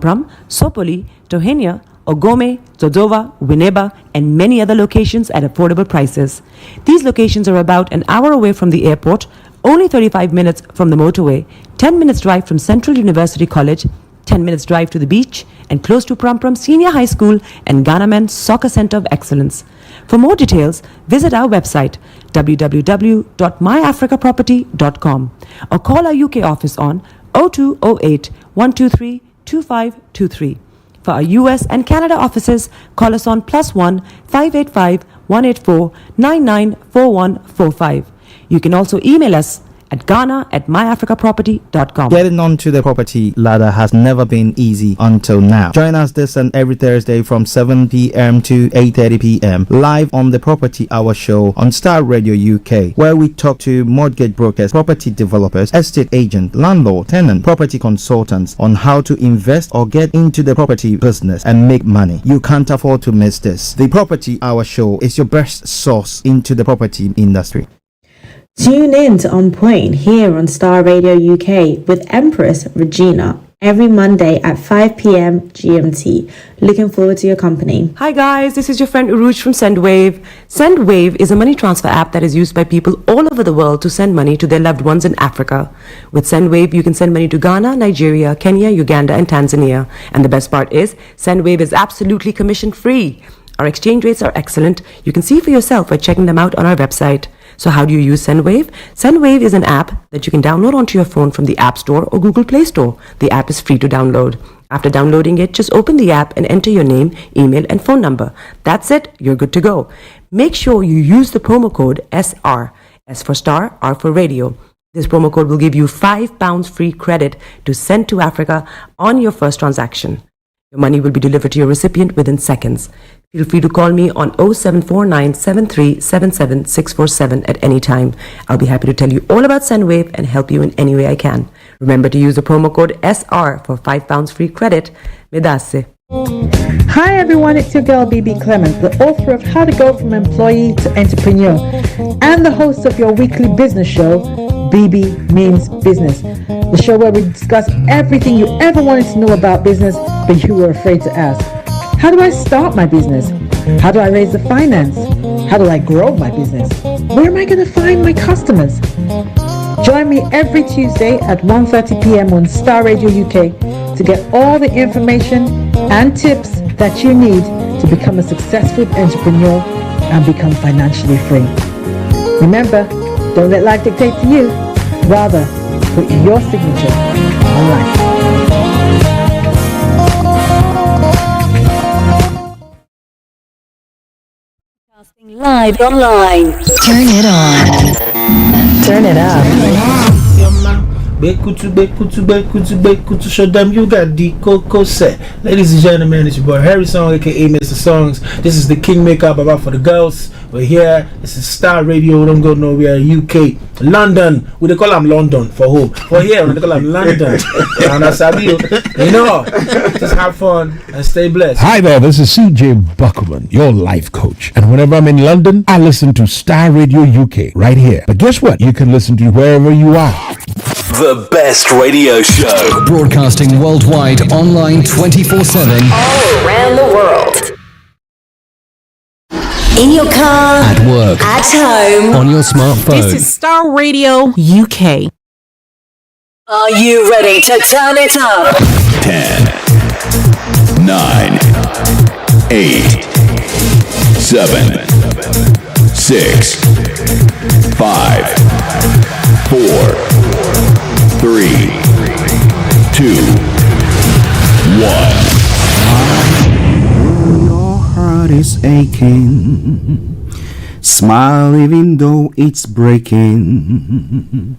Sopoli, Tohenia, Ogome, Dodova, Winneba, and many other locations at affordable prices. These locations are about an hour away from the airport, only 35 minutes from the motorway, 10 minutes drive from Central University College, 10 minutes drive to the beach, and close to Pram Senior High School and Ghana Men's Soccer Center of Excellence. For more details, visit our website www.myafricaproperty.com or call our UK office on 0208 123 2523. For our US and Canada offices, call us on +1 585 184 994145. You can also email us at ghana@myafricaproperty.com. Getting onto the property ladder has never been easy until now. Join us this and every Thursday from 7 p.m. to 8:30 p.m. live on the Property Hour Show on Starr Radio UK, where we talk to mortgage brokers, property developers, estate agents, landlord, tenant, property consultants on how to invest or get into the property business and make money. You can't afford to miss this. The Property Hour Show is your best source into the property industry. Tune in to On Point here on Starr Radio UK with Empress Regina every Monday at 5 p.m. GMT. Looking forward to your company. Hi guys, this is your friend Uruj from SendWave. SendWave is a money transfer app that is used by people all over the world to send money to their loved ones in Africa. With SendWave, you can send money to Ghana, Nigeria, Kenya, Uganda, and Tanzania. And the best part is, SendWave is absolutely commission free. Our exchange rates are excellent. You can see for yourself by checking them out on our website. So how do you use SendWave? SendWave is an app that you can download onto your phone from the App Store or Google Play Store. The app is free to download. After downloading it, just open the app and enter your name, email, and phone number. That's it. You're good to go. Make sure you use the promo code SR. S for Starr, R for Radio. This promo code will give you £5 free credit to send to Africa on your first transaction. Your money will be delivered to your recipient within seconds. Feel free to call me on 0749 7377 647 at any time. I'll be happy to tell you all about Sendwave and help you in any way I can. Remember to use the promo code SR for £5 free credit. Medasse. Hi everyone, it's your girl BB Clement, the author of How to Go From Employee to Entrepreneur and the host of your weekly business show, BB Means Business, the show where we discuss everything you ever wanted to know about business but you were afraid to ask. How do I start my business? How do I raise the finance? How do I grow my business? Where am I going to find my customers? Join me every Tuesday at 1:30 p.m. on Starr Radio UK to get all the information and tips that you need to become a successful entrepreneur and become financially free. Remember, don't let life dictate to you. Rather, put your signature on life. Live online. Turn it on. Turn it up. Bekutu, show them you got the Coco set. Ladies and gentlemen, it's your boy Harry Song, aka Mr. Songs. This is the Kingmaker Baba for the girls. We're here. This is Starr Radio. Don't go nowhere. UK, London. We they call them London for home. For here, we they call them London. And I said, you know, just have fun and stay blessed. Hi there, this is CJ Buckman, your life coach. And whenever I'm in London, I listen to Starr Radio UK right here. But guess what? You can listen to wherever you are. The best radio show. Broadcasting worldwide, online 24/7. All around the world. In your car. At work. At home. On your smartphone. This is Starr Radio UK. Are you ready to turn it up? 10, 9, 8, 7, 6, 5, 4, 3, 2, 1. Your heart is aching. Smile even though it's breaking.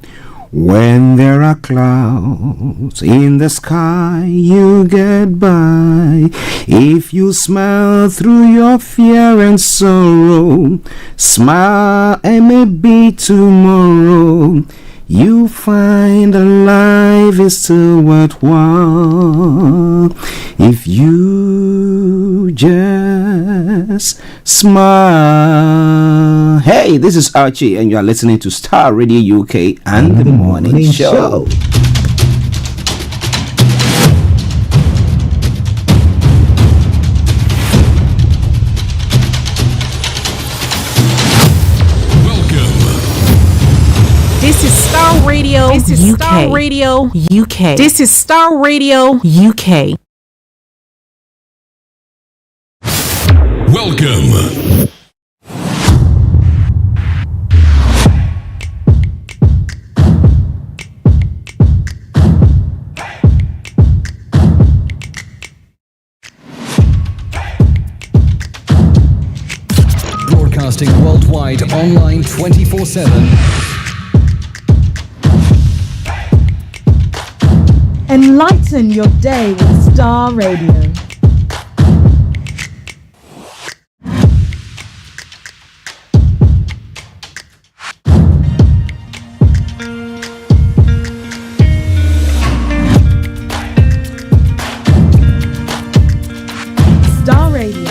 When there are clouds in the sky, you get by. If you smile through your fear and sorrow, smile and maybe tomorrow you find that life is still worthwhile if you just smile. Hey, this is Archie and you are listening to Starr Radio UK and the Morning Show. This is Starr Radio. This is UK. Starr Radio UK. This is Starr Radio UK. Welcome. Broadcasting worldwide, online 24/7. Enlighten your day with Starr Radio. Starr Radio.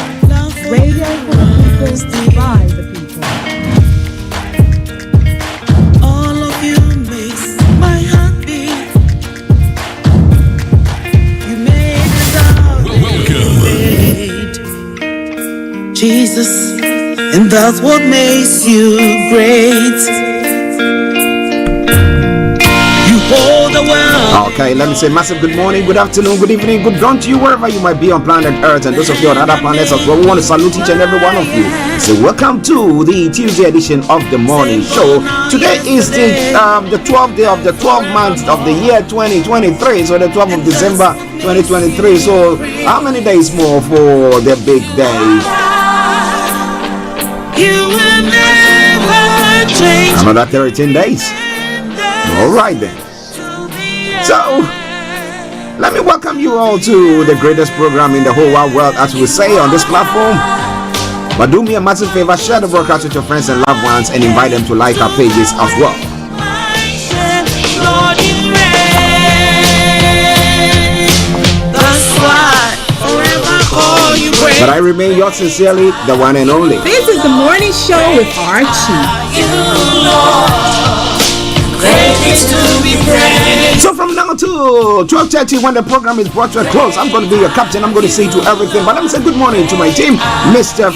Radio for the people, by the people. All of you makes my heart beat. You made it all. Welcome. Jesus, and that's what makes you great. You hold the world. Okay, let me say massive good morning, good afternoon, good evening, good dawn to you wherever you might be on planet Earth and those of you on other planets as well. We want to salute each and every one of you. So welcome to the Tuesday edition of the morning show. Today is the 12th day of the 12th month of the year 2023, so the 12th of December 2023. So how many days more for the big day? You will never change. Another 13 days. All right then. So Let me welcome you all to the greatest program in the whole wide world, as we say on this platform. But do me a massive favor, share the broadcast with your friends and loved ones and invite them to like our pages as well. But I remain yours sincerely, the one and only. This is the morning show with Archie. So from now to 12:30, when the program is brought to a close, I'm going to be your captain. I'm going to see to everything. But let me say good morning to my team, Mr.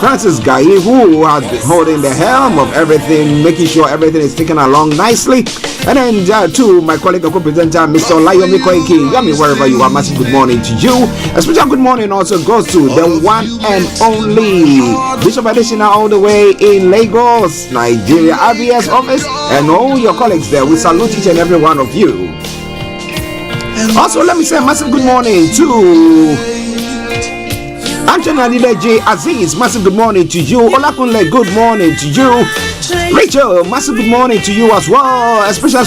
Francis Guy, who has been holding the helm of everything, making sure everything is taken along nicely. And then to my colleague and co-presenter, Mr. Olayomi Koiki. I mean, wherever you are, massive good morning to you. A special good morning also goes to the one and only Bishop Additional, all the way in Lagos, Nigeria, RBS office, and all your colleagues there. We salute each and every one of you. Also, let me say a massive good morning to Anthony Adileji Aziz, massive good morning to you. Olakunle, good morning to you. Rachel, massive good morning to you as well. A special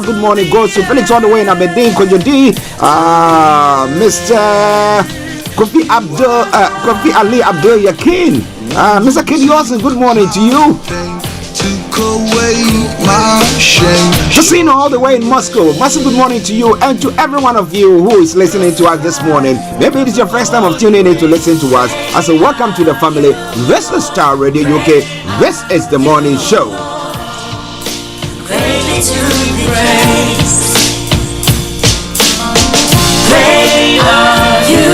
good morning goes to Felix all the way in Aberdeen, Kojodi, Mr. Kofi Ali Abdul Yakin, Mr. Kenny Olsen, good morning to you. Casino all the way in Moscow, massive good morning to you and to every one of you who is listening to us this morning. Maybe it is your first time of tuning in to listen to us. I say welcome to the family. This is Starr Radio UK. This is the morning show. Greatly to be praised. Great are you,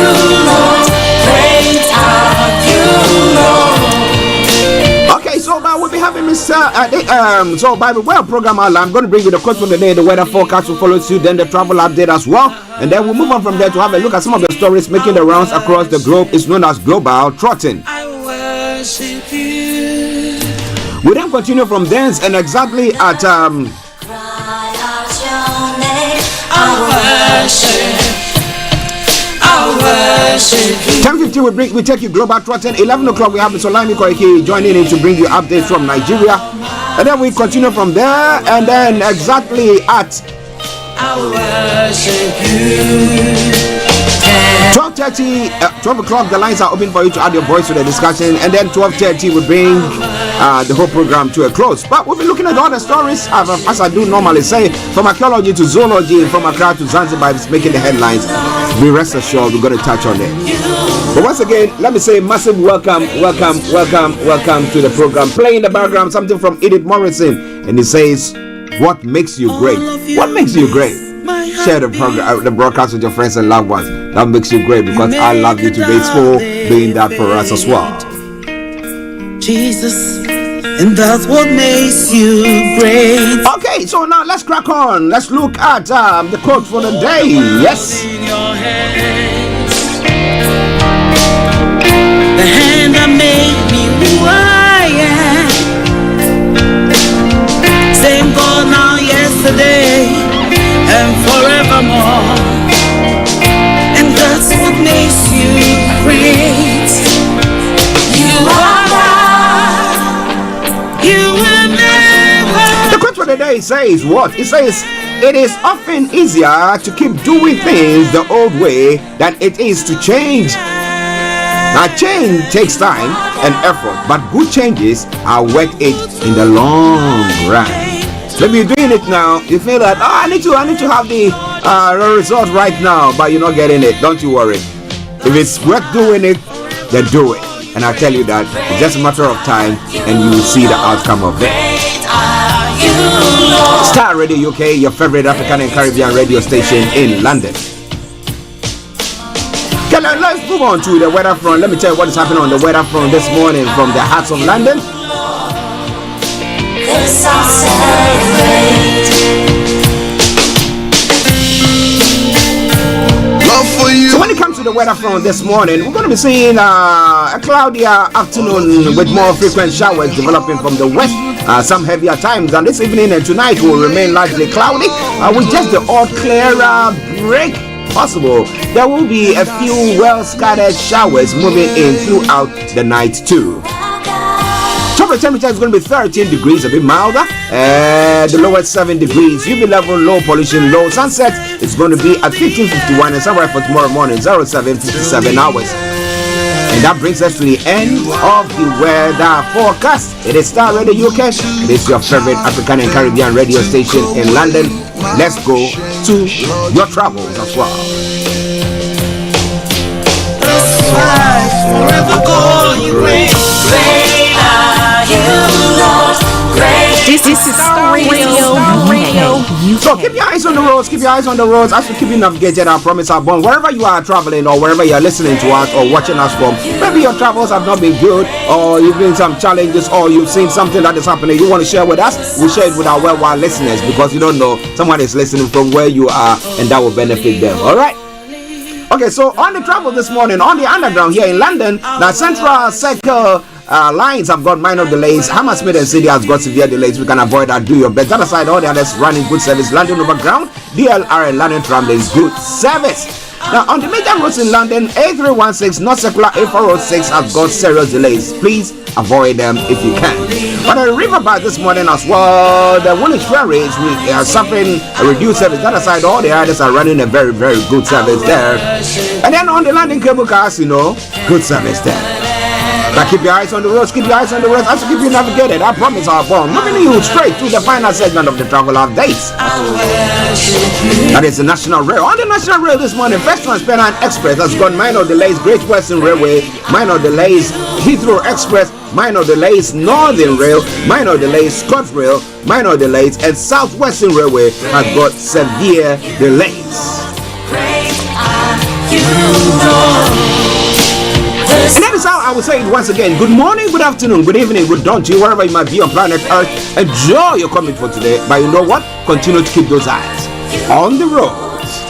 Lord. Great are you, Lord. Okay, so now we'll be having Mr. So by the way, our program, I'm going to bring you the quote for the day, the weather forecast will follow suit, then the travel update as well. And then we'll move on from there to have a look at some of the stories making the rounds across the globe. It's known as Global Trotting. We then continue from dance and exactly at 10:50 we take you Global Trotting. 11 o'clock we have Mr. Olayomi Koiki joining in to bring you updates from Nigeria. And then we continue from there, and then exactly at 12:30, 12 o'clock the lines are open for you to add your voice to the discussion, and then 12:30 we bring the whole program to a close. But we'll be looking at all the stories as I do normally say, from archaeology to zoology and from Accra to Zanzibar. It's making the headlines. Be rest assured we're going to touch on it. But once again, let me say massive welcome to the program. Play in the background something from Edith Morrison, and it says, what makes you great? What makes you great? Share the program, the broadcast with your friends and loved ones. That makes you great, because I love you today for doing that for us as well. Jesus, and that's what makes you great. Okay, so now let's crack on. Let's look at the quote for the day. Yes. The hand that made me who I am. Same God now, yesterday, and forevermore. And that's what makes you great. You are God. You will never. The quote for the day says what? It says, it is often easier to keep doing things the old way than it is to change. Now, change takes time and effort, but good changes are worth it in the long run. So if you're doing it now, you feel that, I need to have the result right now, but you're not getting it. Don't you worry. If it's worth doing it, then do it. And I tell you that it's just a matter of time, and you will see the outcome of it. Starr Radio UK, your favorite African and Caribbean radio station in London. Okay, let's move on to the weather front. Let me tell you what is happening on the weather front this morning from the hearts of London. So when it comes to the weather front this morning, we're going to be seeing a cloudier afternoon with more frequent showers developing from the west, some heavier times, and this evening and tonight will remain largely cloudy with just the odd clearer break possible. There will be a few well scattered showers moving in throughout the night too. average temperature is going to be 13 degrees, a bit milder. The lowest 7 degrees. UV level, low pollution, low. Sunset is going to be at 15:51, and sunrise for tomorrow morning 07:57 hours. And that brings us to the end of the weather forecast. It is Starr Radio UK. It is your favorite African and Caribbean radio station in London. Let's go to your travels as well. This is Starr Radio. So keep your eyes on the roads, keep your eyes on the roads as we keep you navigated. I promise our bond. Wherever you are traveling or wherever you are listening to us or watching us from, maybe your travels have not been good, or you've been some challenges, or you've seen something that is happening you want to share with us, we share it with our worldwide listeners, because you don't know, someone is listening from where you are and that will benefit them. Alright? Okay, so on the travel this morning, on the underground here in London, the Central Circle lines have got minor delays. Hammersmith and City has got severe delays. We can avoid that. Do your best. That aside, all the others running good service. London Overground, DLR and London Tram is good service. Now, on the major roads in London, A316, North Circular A406 has got serious delays. Please avoid them if you can. On the riverbank this morning as well, the Woolwich Ferry is suffering a reduced service. That aside, all the others are running a very, very good service there. And then on the landing cable cars, good service there. But keep your eyes on the roads, keep your eyes on the roads as to keep you navigated. I promise our phone. Moving you straight to the final segment of the travel updates. That is the National Rail. On the National Rail this morning, First Transparent Express has got minor delays. Great Western Railway, minor delays. Heathrow Express, minor delays. Northern Rail, minor delays. ScotRail, minor delays. And Southwestern Railway has got severe delays. And that is how I will say it once again. Good morning, good afternoon, good evening, good dawn to you, wherever you might be on planet Earth. Enjoy your comment for today. But you know what? Continue to keep those eyes on the roads.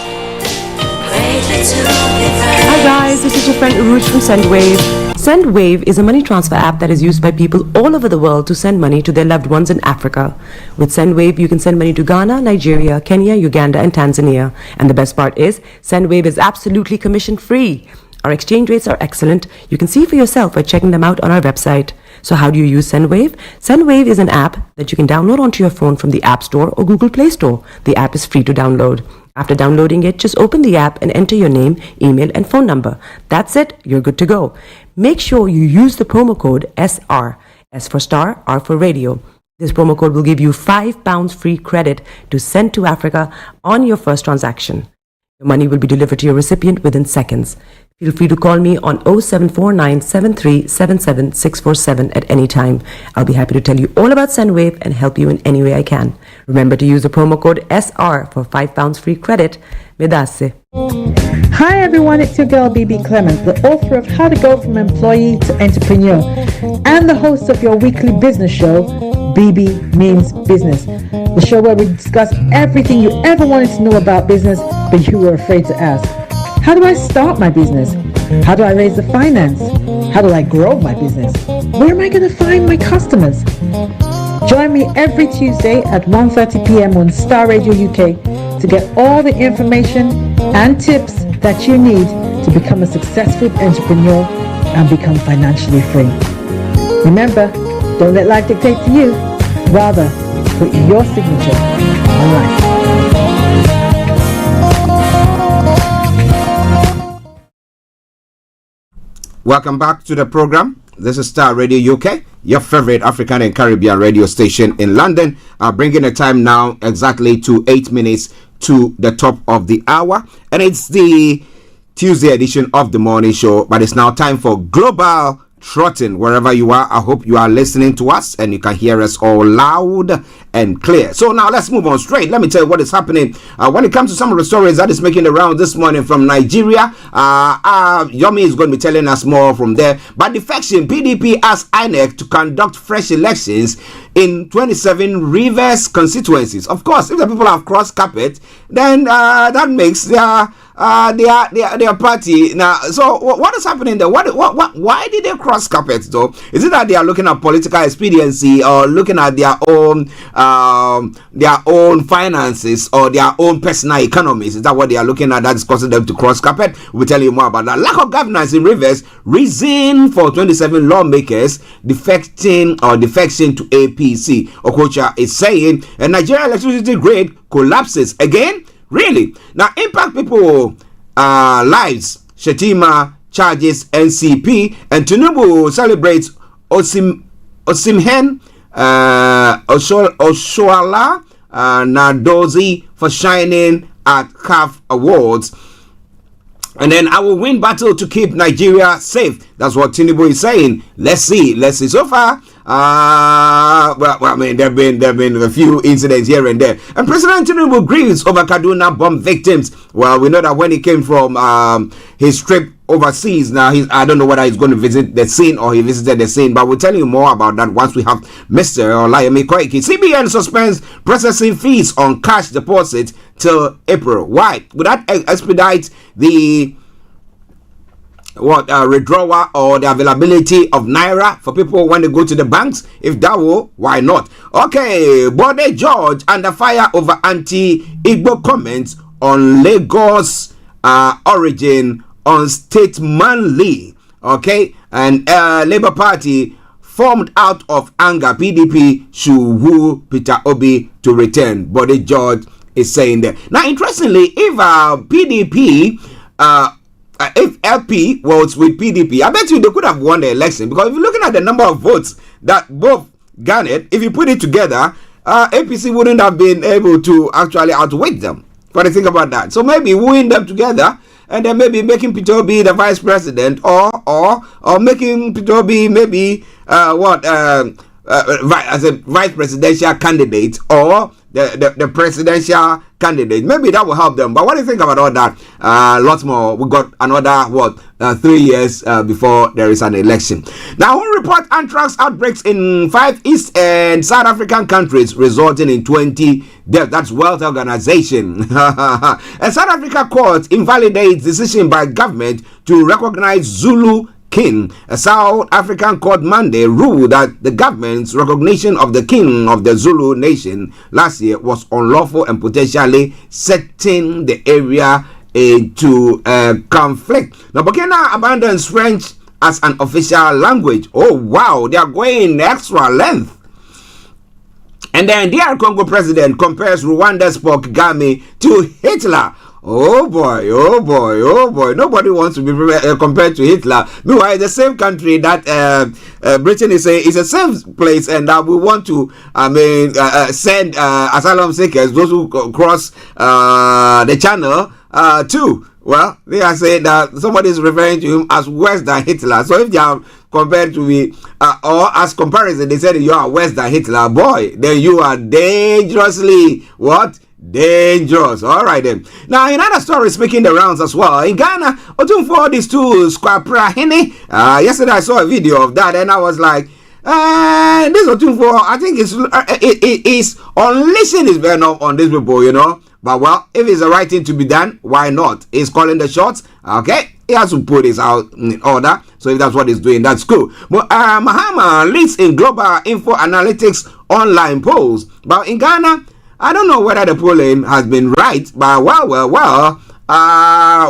Hi guys, this is your friend Rouge from SendWave. SendWave is a money transfer app that is used by people all over the world to send money to their loved ones in Africa. With SendWave, you can send money to Ghana, Nigeria, Kenya, Uganda, and Tanzania. And the best part is, SendWave is absolutely commission-free. Our exchange rates are excellent. You can see for yourself by checking them out on our website. So how do you use SendWave? SendWave is an app that you can download onto your phone from the App Store or Google Play Store. The app is free to download. After downloading it, just open the app and enter your name, email, and phone number. That's it. You're good to go. Make sure you use the promo code SR. S for Star, R for Radio. This promo code will give you £5 free credit to send to Africa on your first transaction. Your money will be delivered to your recipient within seconds. Feel free to call me on 0749 7377 647 at any time. I'll be happy to tell you all about SendWave and help you in any way I can. Remember to use the promo code SR for £5 free credit. Medasse. Hi everyone, it's your girl BB Clement, the author of How to Go From Employee to Entrepreneur and the host of your weekly business show, BB Means Business, the show where we discuss everything you ever wanted to know about business but you were afraid to ask. How do I start my business? How do I raise the finance? How do I grow my business? Where am I going to find my customers? Join me every Tuesday at 1:30 p.m. on Starr Radio UK to get all the information and tips that you need to become a successful entrepreneur and become financially free. Remember, don't let life dictate to you. Rather, put your signature on life. Welcome back to the program. This is Starr Radio UK, your favorite African and Caribbean radio station in London. Bringing the time now exactly to 8 minutes to the top of the hour. And it's the Tuesday edition of the morning show. But it's now time for Global Trotting. Wherever you are, I hope you are listening to us and you can hear us all loud and clear. So now let's move on straight. Let me tell you what is happening when it comes to some of the stories that is making the round this morning from Nigeria. Yomi is going to be telling us more from there. But defection, PDP asks INEC to conduct fresh elections in 27 Rivers constituencies. Of course, if the people have crossed carpet, then that makes their party now. So what is happening there? Why did they cross carpet though? Is it that they are looking at political expediency, or looking at their own finances, or their own personal economies? Is that what they are looking at that's causing them to cross carpet? We'll tell you more about that. Lack of governance in Rivers, reason for 27 lawmakers defection to APC. Okocha is saying a Nigerian electricity grid collapses again. Really? Now, impact people lives. Shetima charges NCP, and Tinubu celebrates Osimhen Oshoala Nadozi for shining at CAF Awards. And then I will win battle to keep Nigeria safe. That's what Tinubu is saying. Let's see. So far, well, I mean, there have been a few incidents here and there. And President Tinubu grieves over Kaduna bomb victims. Well, we know that when he came from his trip overseas, now I don't know whether he's going to visit the scene or he visited the scene, but we'll tell you more about that once we have Mr. Olayomi Koiki. CBN suspends processing fees on cash deposit till April. Why? Would that expedite the withdrawal or the availability of naira for people when they go to the banks? If that will, why not? Okay, Bode George under fire over anti-Igbo comments on Lagos origin unstatesmanly. Okay, and Labour Party formed out of anger. PDP should woo Peter Obi to return. Bode George is saying that. Now, interestingly, if PDP if LP was with PDP, I bet you they could have won the election, because if you're looking at the number of votes that both garnered, if you put it together, APC wouldn't have been able to actually outwit them. What do you think about that? So maybe wooing them together, and then maybe making Peter Obi the vice president, or making Peter Obi maybe as a vice presidential candidate, or the presidential candidate. Maybe that will help them. But what do you think about all that? Lots more. We got another 3 years before there is an election. Now, who report anthrax outbreaks in 5 East and South African countries, resulting in 20 deaths. That's World Organization. A South Africa court invalidates decision by government to recognize Zulu king. A South African court Monday ruled that the government's recognition of the king of the Zulu nation last year was unlawful and potentially setting the area into conflict. Now, Burkina abandons French as an official language. Oh wow, they are going extra length. And then DR Congo president compares Rwanda's Paul Kagame to Hitler. Oh boy. Nobody wants to be compared to Hitler. Meanwhile, the same country that Britain is a safe place, and that we want to send asylum seekers, those who cross the channel, to. Well, they are saying that somebody is referring to him as worse than Hitler. So if they are compared to me, or as comparison, they said you are worse than Hitler, boy, then you are dangerously what? Dangerous. All right then. Now, another story is making the rounds as well. In Ghana, for these two Squapra Hene. Yesterday I saw a video of that, and I was like, this Otunfo, I think it is unleashing his venom on these people, you know. But well, if it's the right thing to be done, why not? He's calling the shots. Okay, he has to put his out in order. So if that's what he's doing, that's cool. But Mahama leads in global info analytics online polls. But in Ghana, I don't know whether the polling has been right, but well,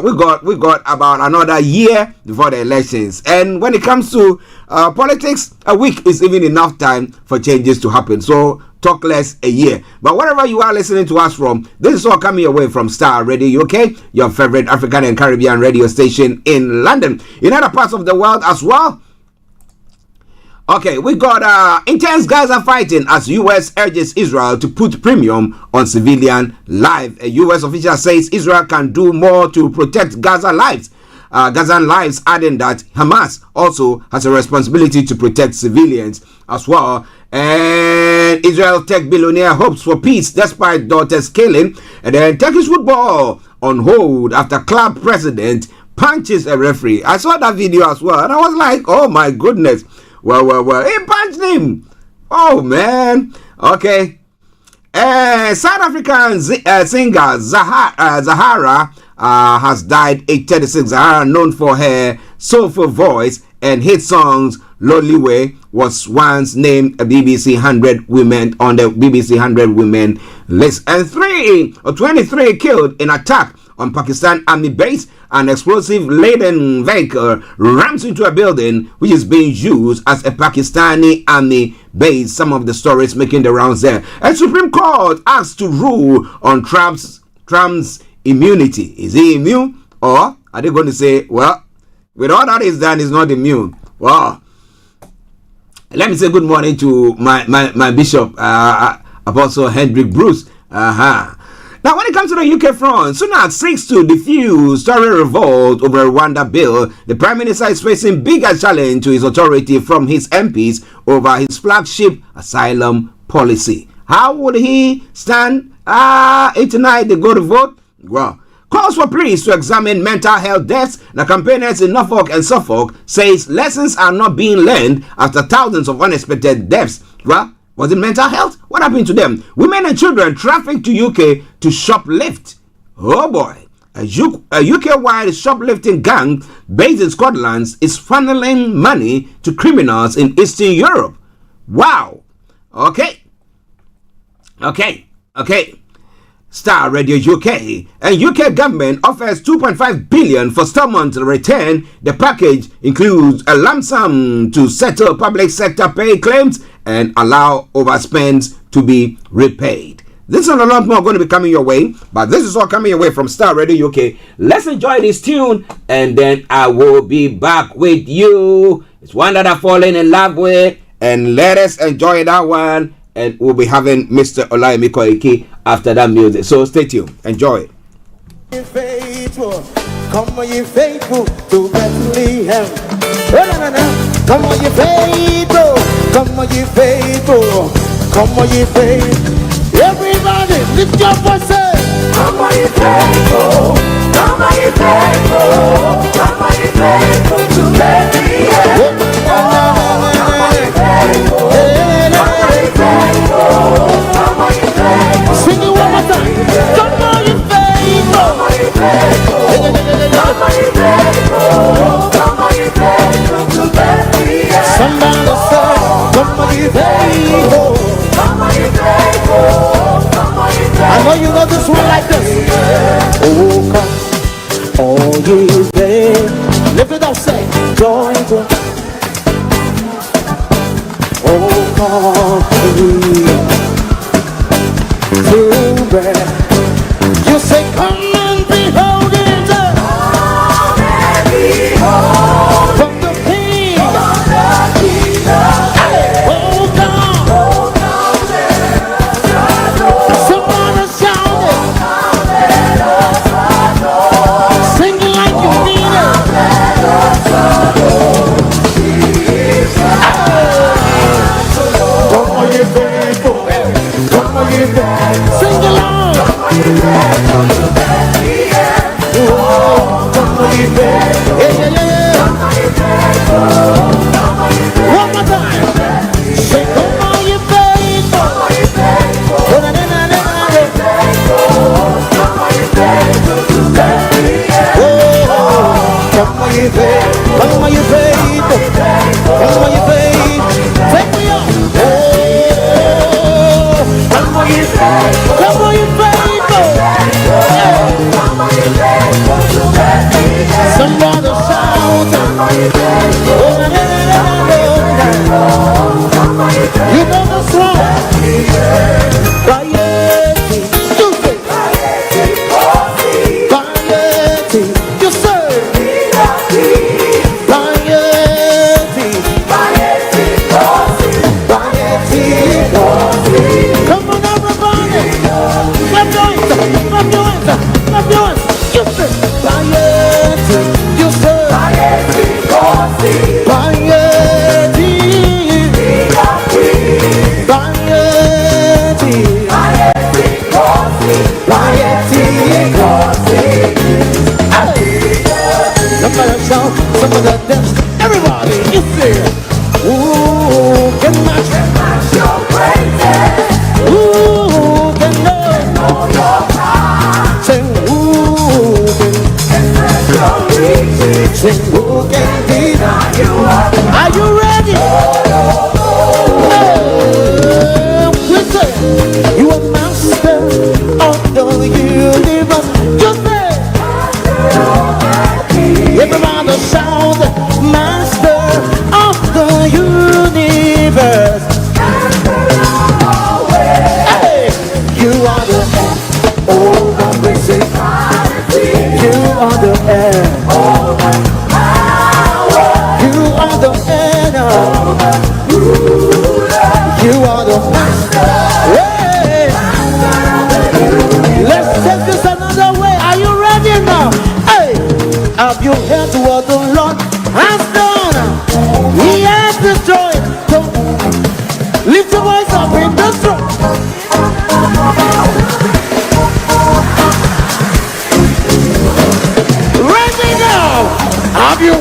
we got about another year before the elections, and when it comes to politics, a week is even enough time for changes to happen. So talk less a year. But wherever you are listening to us from, this is all coming away from Starr Radio UK, your favorite African and Caribbean radio station in London. In other parts of the world as well. Okay, we got intense Gaza fighting as U.S. urges Israel to put premium on civilian lives. A U.S. official says Israel can do more to protect Gazan lives, adding that Hamas also has a responsibility to protect civilians as well. And Israel tech billionaire hopes for peace despite daughter's killing. And then Turkish football on hold after club president punches a referee. I saw that video as well, and I was like, oh my goodness. Well, he punched him. Oh man. Okay. South African singer Zahara has died age 36. Zahara, known for her soulful voice and hit songs, Lonely Way, was once named a BBC 100 women on the BBC 100 women list. And 23 killed in attack on Pakistan Army base. An explosive-laden vehicle rams into a building which is being used as a Pakistani army base. Some of the stories making the rounds there. A Supreme Court asked to rule on Trump's immunity. Is he immune? Or are they going to say, well, with all that is done, he's not immune? Well, let me say good morning to my bishop, Apostle Hendrik Bruce. Now, when it comes to the UK front, Sunak seeks to defuse Tory revolt over a Rwanda bill. The Prime Minister is facing bigger challenge to his authority from his MPs over his flagship asylum policy. How would he stand if tonight they go to vote? Well, calls for police to examine mental health deaths. The campaigners in Norfolk and Suffolk says lessons are not being learned after thousands of unexpected deaths. Well, was it mental health? What happened to them? Women and children trafficked to UK to shoplift. Oh boy. A UK-wide shoplifting gang based in Scotland is funneling money to criminals in Eastern Europe. Wow. Okay. Starr Radio UK. And UK government offers 2.5 billion for Stormont to return. The package includes a lump sum to settle public sector pay claims and allow overspends to be repaid. This and a lot more going to be coming your way, but this is all coming your way from Starr Radio UK. Let's enjoy this tune, and then I will be back with you. It's one that I've fallen in love with, and let us enjoy that one. And we'll be having Mr. Olayomi Koiki after that music. So stay tuned. Enjoy. Faithful, come on, you faithful to Bethlehem. Come on, you faithful, come on, you faithful, come on, you faithful. Everybody, lift your voices. Come on, you faithful, come on, you faithful, come on, you faithful to Bethlehem. Come on, you faithful. Sing it one more time. Come on, you faithful. Come on, you faithful. Come on, you faithful. Come on, you faithful to Bethlehem. Somebody say, come on, you faithful. Come on, you faithful. Come on, you faithful. I know you know this one like this. Oh, come, all ye faithful. Lift it up, say, joy, joy. Oh, come, you say, come and behold it. Come and behold from the King. Oh, come. Somebody shout it. Sing it like you mean it. Come on, you faithful. Come on, you faithful. Sing along. One more time. Say, come on, you faithful. Come on, you faithful. Come on, you faithful. Come on, you faithful. Come on, you faithful. Come on, you faithful. Take me up. Come on, you faithful. Come on, you faithful. Somebody shout. You know the song. Variety, music. Variety, you serve. Variety, variety. Come on, everybody. Clap your hands, clap your hands, clap your hands. You serve. Variety, you serve. Variety, variety. Somebody shout, somebody dance. Everybody, you say, ooh, get my you.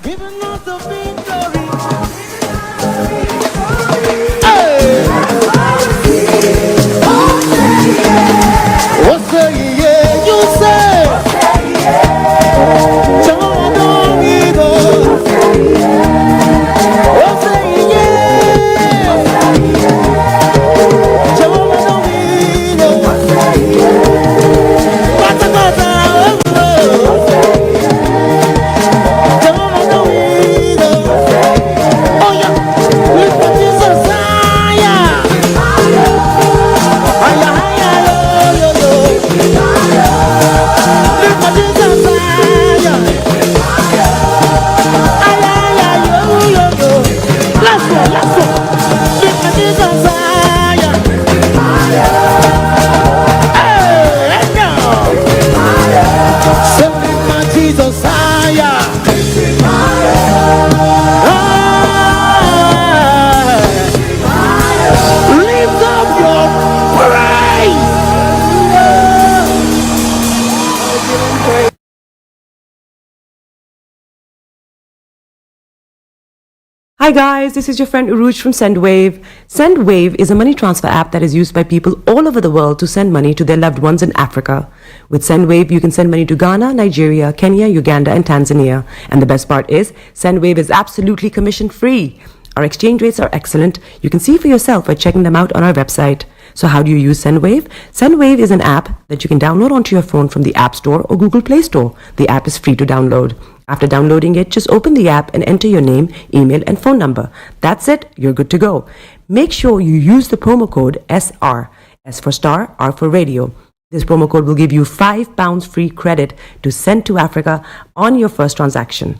Giving us the victory. Hey. Oh, say yeah, you say. John Amigo. Oh, say yeah. John Amigo. Bata bata. Jesus, lift up your praise. Hi guys, this is your friend Uruj from SendWave. SendWave is a money transfer app that is used by people all over the world to send money to their loved ones in Africa. With SendWave, you can send money to Ghana, Nigeria, Kenya, Uganda, and Tanzania. And the best part is, SendWave is absolutely commission-free. Our exchange rates are excellent. You can see for yourself by checking them out on our website. So how do you use SendWave? SendWave is an app that you can download onto your phone from the App Store or Google Play Store. The app is free to download. After downloading it, just open the app and enter your name, email, and phone number. That's it. You're good to go. Make sure you use the promo code SR. S for Star, R for Radio. This promo code will give you £5 free credit to send to Africa on your first transaction.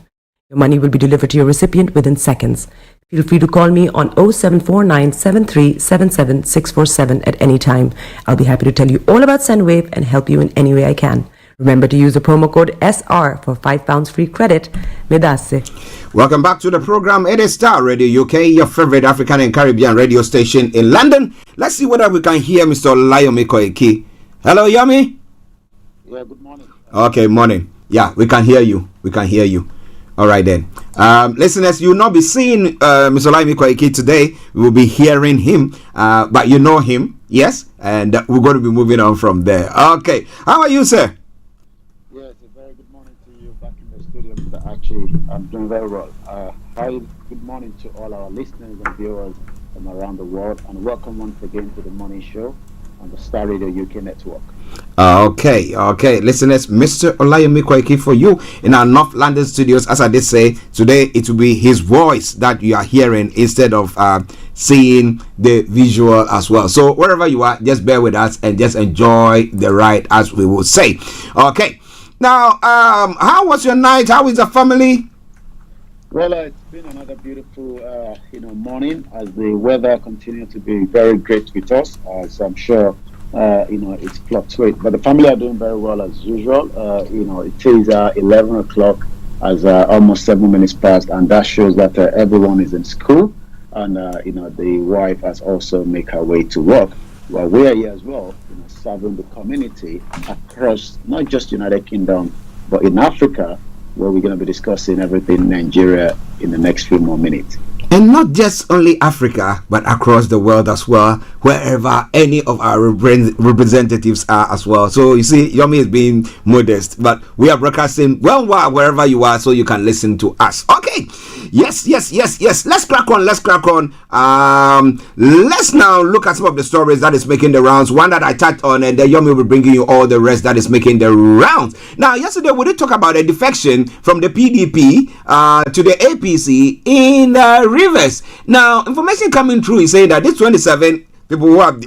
Your money will be delivered to your recipient within seconds. Feel free to call me on 0749 7377 647 at any time. I'll be happy to tell you all about SendWave and help you in any way I can. Remember to use the promo code SR for £5 free credit. Medasse. Welcome back to the program. It is Star Radio UK, your favorite African and Caribbean radio station in London. Let's see whether we can hear Mr. Olayomi Koiki. Hello, Yomi. Yeah, good morning. Okay, morning. Yeah, we can hear you. We can hear you. All right then. Listeners, you will not be seeing Mr. Olayomi Koiki today. We will be hearing him, but you know him, yes? And we're going to be moving on from there. Okay. How are you, sir? Yes, a very good morning to you back in the studio, Mr. Archie. I'm doing very well. Hi, good morning to all our listeners and viewers from around the world, and welcome once again to the morning show on the Star Radio UK network. Okay. Listeners, Mr. Olayomi Koiki for you in our North London studios. As I did say, today it will be his voice that you are hearing instead of seeing the visual as well. So wherever you are, just bear with us and just enjoy the ride, as we will say. Okay. Now, how was your night? How is the family? Well, it's been another beautiful, morning as the weather continues to be very great with us. As I'm sure, it's fluctuates. But the family are doing very well as usual. It is 11 o'clock as almost 7 minutes past, and that shows that everyone is in school, and the wife has also made her way to work. Well, we are here as well, serving the community across not just United Kingdom, but in Africa, where we're going to be discussing everything in Nigeria in the next few more minutes. And not just only Africa, but across the world as well, wherever any of our representatives are as well. So you see, Yomi is being modest, but we are broadcasting worldwide wherever you are, so you can listen to us. Okay, yes. Let's crack on. Let's now look at some of the stories that is making the rounds. One that I touched on, and then Yomi will be bringing you all the rest that is making the rounds. Now, yesterday we did talk about a defection from the PDP to the APC in Rivers. Now, information coming through is saying that these 27 people who have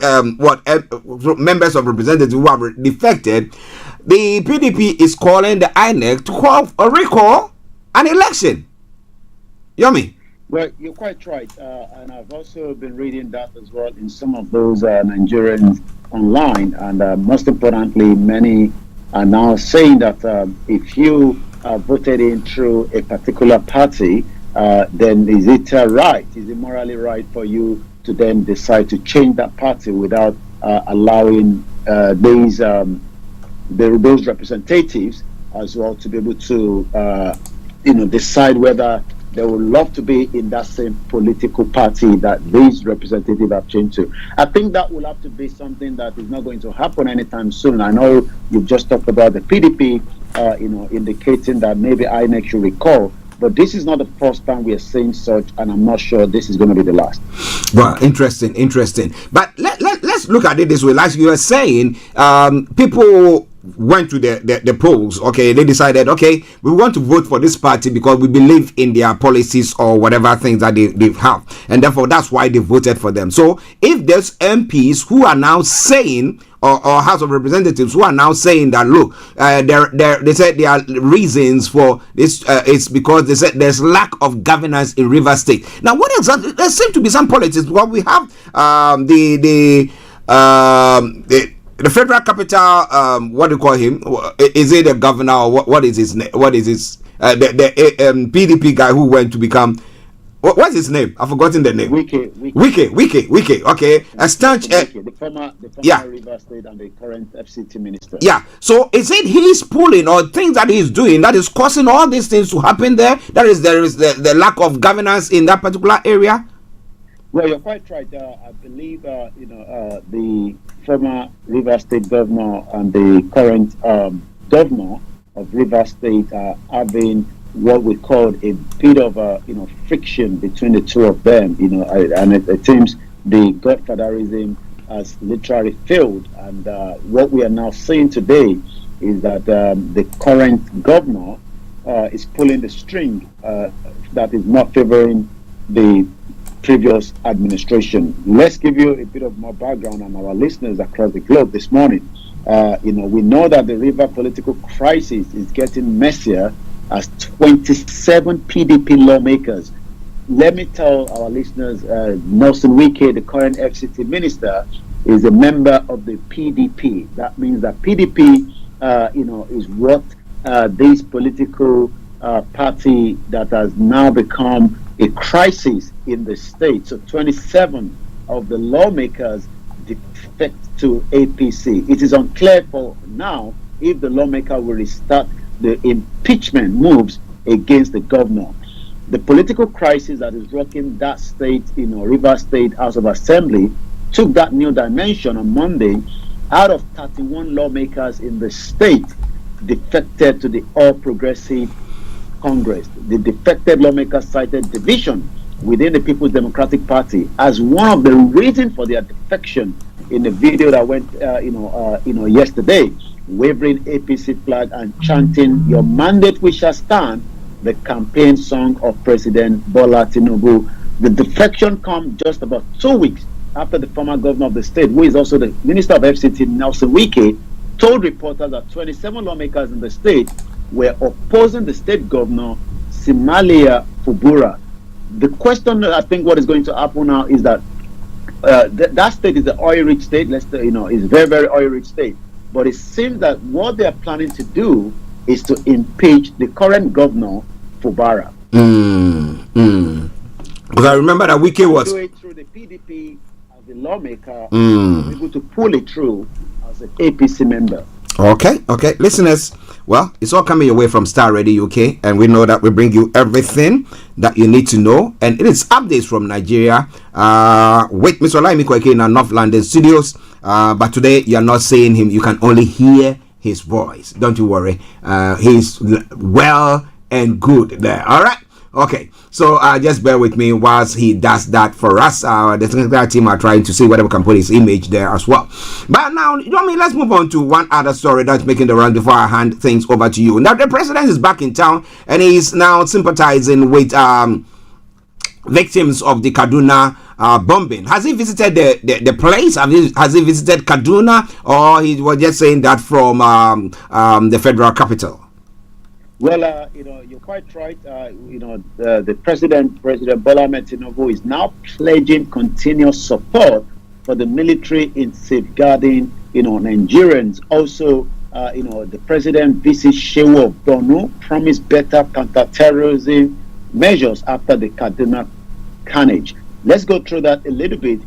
members of representatives who have defected, the PDP is calling the INEC to call or recall an election. Yomi. Well, you're quite right, and I've also been reading that as well in some of those Nigerians online, and most importantly, many are now saying that if you voted in through a particular party, then is it right? Is it morally right for you to then decide to change that party without allowing those representatives as well to be able to decide whether they would love to be in that same political party that these representatives have changed to. I think that will have to be something that is not going to happen anytime soon. I know you've just talked about the PDP, indicating that maybe INEC should recall. But this is not the first time we are seeing such, and I'm not sure this is going to be the last. Well, interesting. But let's look at it this way. Like you were saying, people went to the polls. Okay, they decided, okay, we want to vote for this party because we believe in their policies or whatever things that they have, and therefore that's why they voted for them. So if there's MPs who are now saying, or House of Representatives who are now saying that, look, they said there are reasons for this, it's because they said there's lack of governance in Rivers State. Now, what exactly? There seems to be some politics because we have the federal capital. What do you call him? Is it the governor or what is his name? What is his the PDP guy who went to become? What's his name? I've forgotten the name. Wike. Okay. A stanch. The former Rivers State and the current FCT minister. Yeah. So is it he's pulling or things that he's doing that is causing all these things to happen there? There is the lack of governance in that particular area. Well, you're quite right. I believe the former Rivers State governor and the current governor of Rivers State are having what we call a bit of friction between the two of them, and it seems the godfatherism has literally failed. And what we are now seeing today is that the current governor is pulling the string that is not favoring the previous administration. Let's give you a bit of more background on our listeners across the globe this morning. We know that the river political crisis is getting messier as 27 PDP lawmakers. Let me tell our listeners, Nelson Wike, the current FCT minister, is a member of the PDP. That means that PDP, is what this political party that has now become a crisis in the state. So 27 of the lawmakers defect to APC. It is unclear for now if the lawmaker will restart the impeachment moves against the governor. The political crisis that is rocking that state, Rivers State House of Assembly, took that new dimension on Monday. Out of 31 lawmakers in the state defected to the All Progressive Congress. The defected lawmakers cited division within the People's Democratic Party as one of the reasons for their defection. In the video that went, yesterday, waving APC flag and chanting "Your mandate we shall stand," the campaign song of President Bola Tinubu. The defection comes just about 2 weeks after the former governor of the state, who is also the minister of FCT, Nelson Wike, told reporters that 27 lawmakers in the state were opposing the state governor, Simalia Fubura. The question, I think, what is going to happen now is that that state is an oil-rich state. Is a very, very oil-rich state. But it seems that what they are planning to do is to impeach the current governor, Fubara. Because I remember that Wike was do it through the PDP as a lawmaker, able to pull it through as an APC member. Okay, listeners. Well, it's all coming your way from Starr Radio UK, and we know that we bring you everything that you need to know, and it is updates from Nigeria with Mr. Olayomi Koiki in our North London studios. But today you are not seeing him; you can only hear his voice. Don't you worry, he's well and good there. All right. Okay, so just bear with me whilst he does that for us. The technical team are trying to see whether we can put his image there as well. But now, let's move on to one other story that's making the round before I hand things over to you. Now, the president is back in town and he's now sympathizing with victims of the Kaduna bombing. Has he visited the place? Has he visited Kaduna, or he was just saying that from the federal capital? Well, you're quite right. The President Bola Ahmed Tinubu, is now pledging continuous support for the military in safeguarding, Nigerians. Also, the President visits Shehu of Borno, promised better counter-terrorism measures after the Kaduna carnage. Let's go through that a little bit.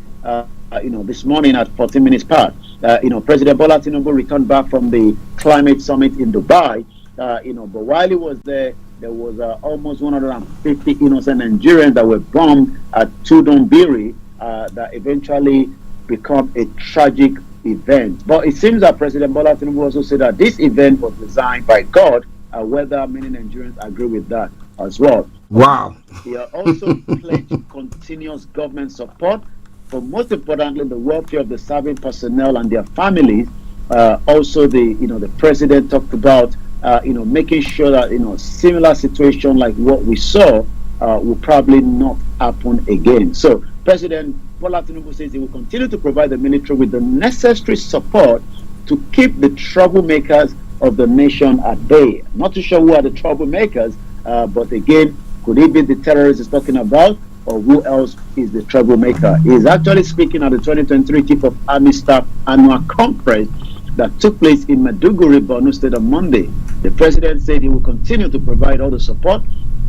this morning at 14 minutes past. President Bola Tinubu returned back from the climate summit in Dubai. But while he was there was almost 150 innocent Nigerians that were bombed at Tudunbiri that eventually become a tragic event. But it seems that President Bola Tinubu also said that this event was designed by God, whether many Nigerians agree with that as well. Wow. He also pledged continuous government support for, most importantly, the welfare of the serving personnel and their families. Also, the president talked about making sure that similar situation like what we saw will probably not happen again. So President Bola Tinubu says he will continue to provide the military with the necessary support to keep the troublemakers of the nation at bay. Not too sure who are the troublemakers, but again, could it be the terrorists he's talking about, or who else is the troublemaker? He is actually speaking at the 2023 Chief of Army Staff Annual Conference that took place in Maiduguri, Borno State on Monday. The president said he will continue to provide all the support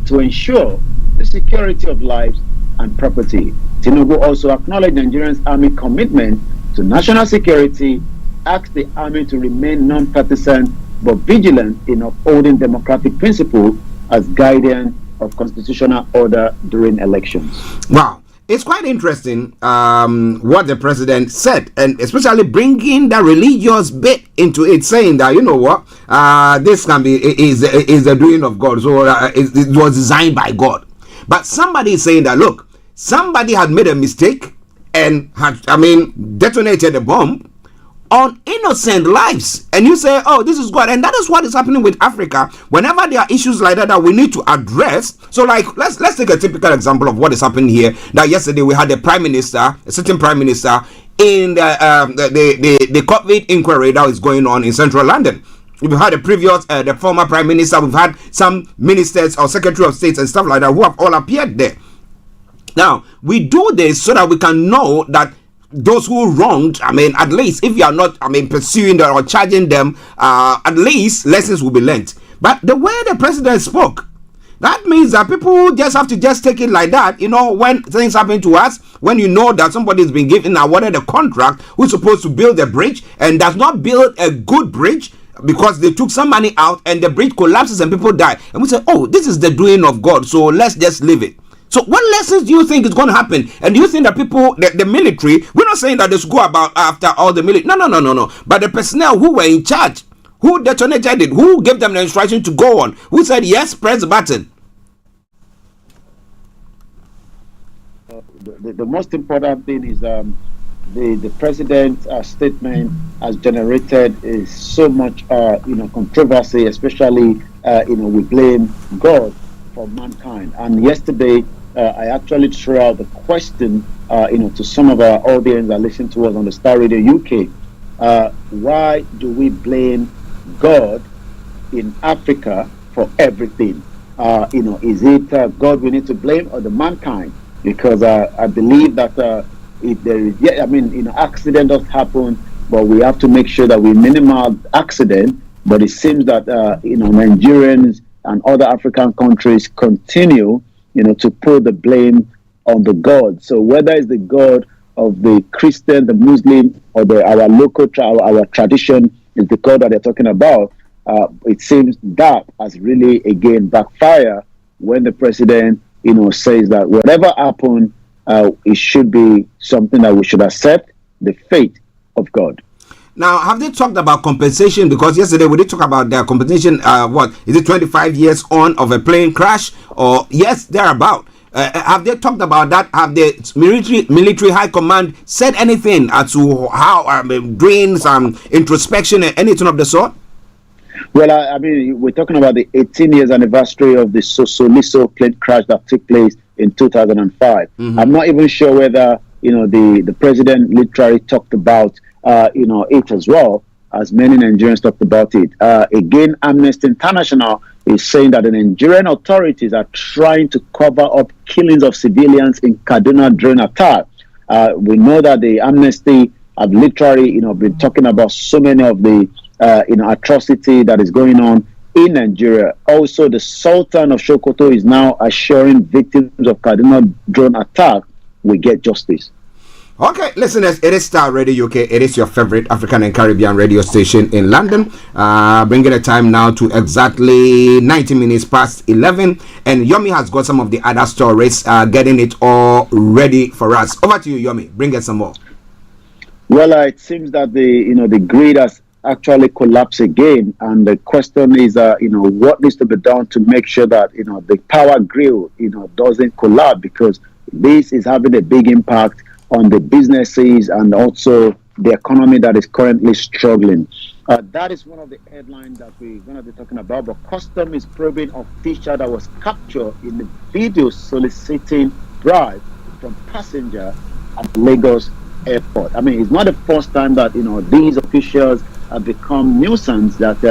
to ensure the security of lives and property. Tinubu also acknowledged Nigeria's army commitment to national security, asked the army to remain non-partisan but vigilant in upholding democratic principles as guardian of constitutional order during elections. Wow. It's quite interesting what the president said, and especially bringing the religious bit into it, saying that, this can be is the doing of God, so it was designed by God. But somebody is saying that, look, somebody had made a mistake and had, detonated a bomb on innocent lives, and you say, oh, this is God. And that is what is happening with Africa. Whenever there are issues like that we need to address. So like let's take a typical example of what is happening here. That yesterday we had a certain prime minister in the COVID inquiry that is going on in central London. We've had the former prime minister, we've had some ministers or secretary of state and stuff like that who have all appeared there. Now, we do this so that we can know that those who wronged, at least if you are not, pursuing them or charging them, at least lessons will be learned. But the way the president spoke, that means that people just have to take it like that. When things happen to us, when you know that somebody's been given awarded a contract who's supposed to build a bridge and does not build a good bridge because they took some money out and the bridge collapses and people die. And we say, oh, this is the doing of God, so let's just leave it. So what lessons do you think is going to happen? And do you think that people, the military, we're not saying that they should go about after all the military. No. But the personnel who were in charge, who detonated it, who gave them the instruction to go on, who said, yes, press the button. The most important thing is the president's statement has generated so much controversy, especially we blame God for mankind. And yesterday I actually threw out the question to some of our audience that listen to us on the Starr Radio UK. Why do we blame God in Africa for everything? Is it God we need to blame, or the mankind? Because I believe that if there is, accident does happen, but we have to make sure that we minimize accident. But it seems that Nigerians and other African countries continue, to put the blame on the God. So whether it's the God of the Christian, the Muslim, or our local our tradition is the God that they're talking about, it seems that has really again backfire when the president, says that whatever happened, it should be something that we should accept the fate of God. Now, have they talked about compensation? Because yesterday we did talk about their compensation. What is it? 25 years on of a plane crash, or yes, thereabout. Have they talked about that? Have the military high command said anything as to how doing some introspection and anything of the sort? Well, we're talking about the 18 years anniversary of the Sosoliso plane crash that took place in 2005. Mm-hmm. I'm not even sure whether the president literally talked about it as well, as many Nigerians talked about it. Again, Amnesty International is saying that the Nigerian authorities are trying to cover up killings of civilians in Kaduna drone attack. We know that the Amnesty have literally, been talking about so many of the, atrocity that is going on in Nigeria. Also, the Sultan of Sokoto is now assuring victims of Kaduna drone attack will get justice. Okay, listeners, it is Star Radio UK. It is your favorite African and Caribbean radio station in London. Bringing the time now to exactly 90 minutes past 11. And Yomi has got some of the other stories, getting it all ready for us. Over to you, Yomi. Bring us some more. Well, it seems that the grid has actually collapsed again, and the question is, what needs to be done to make sure that the power grid, doesn't collapse, because this is having a big impact on the businesses and also the economy that is currently struggling. That is one of the headlines that we're going to be talking about. But custom is probing official that was captured in the video soliciting bribe from passenger at Lagos Airport. I mean, it's not the first time that these officials have become nuisance. That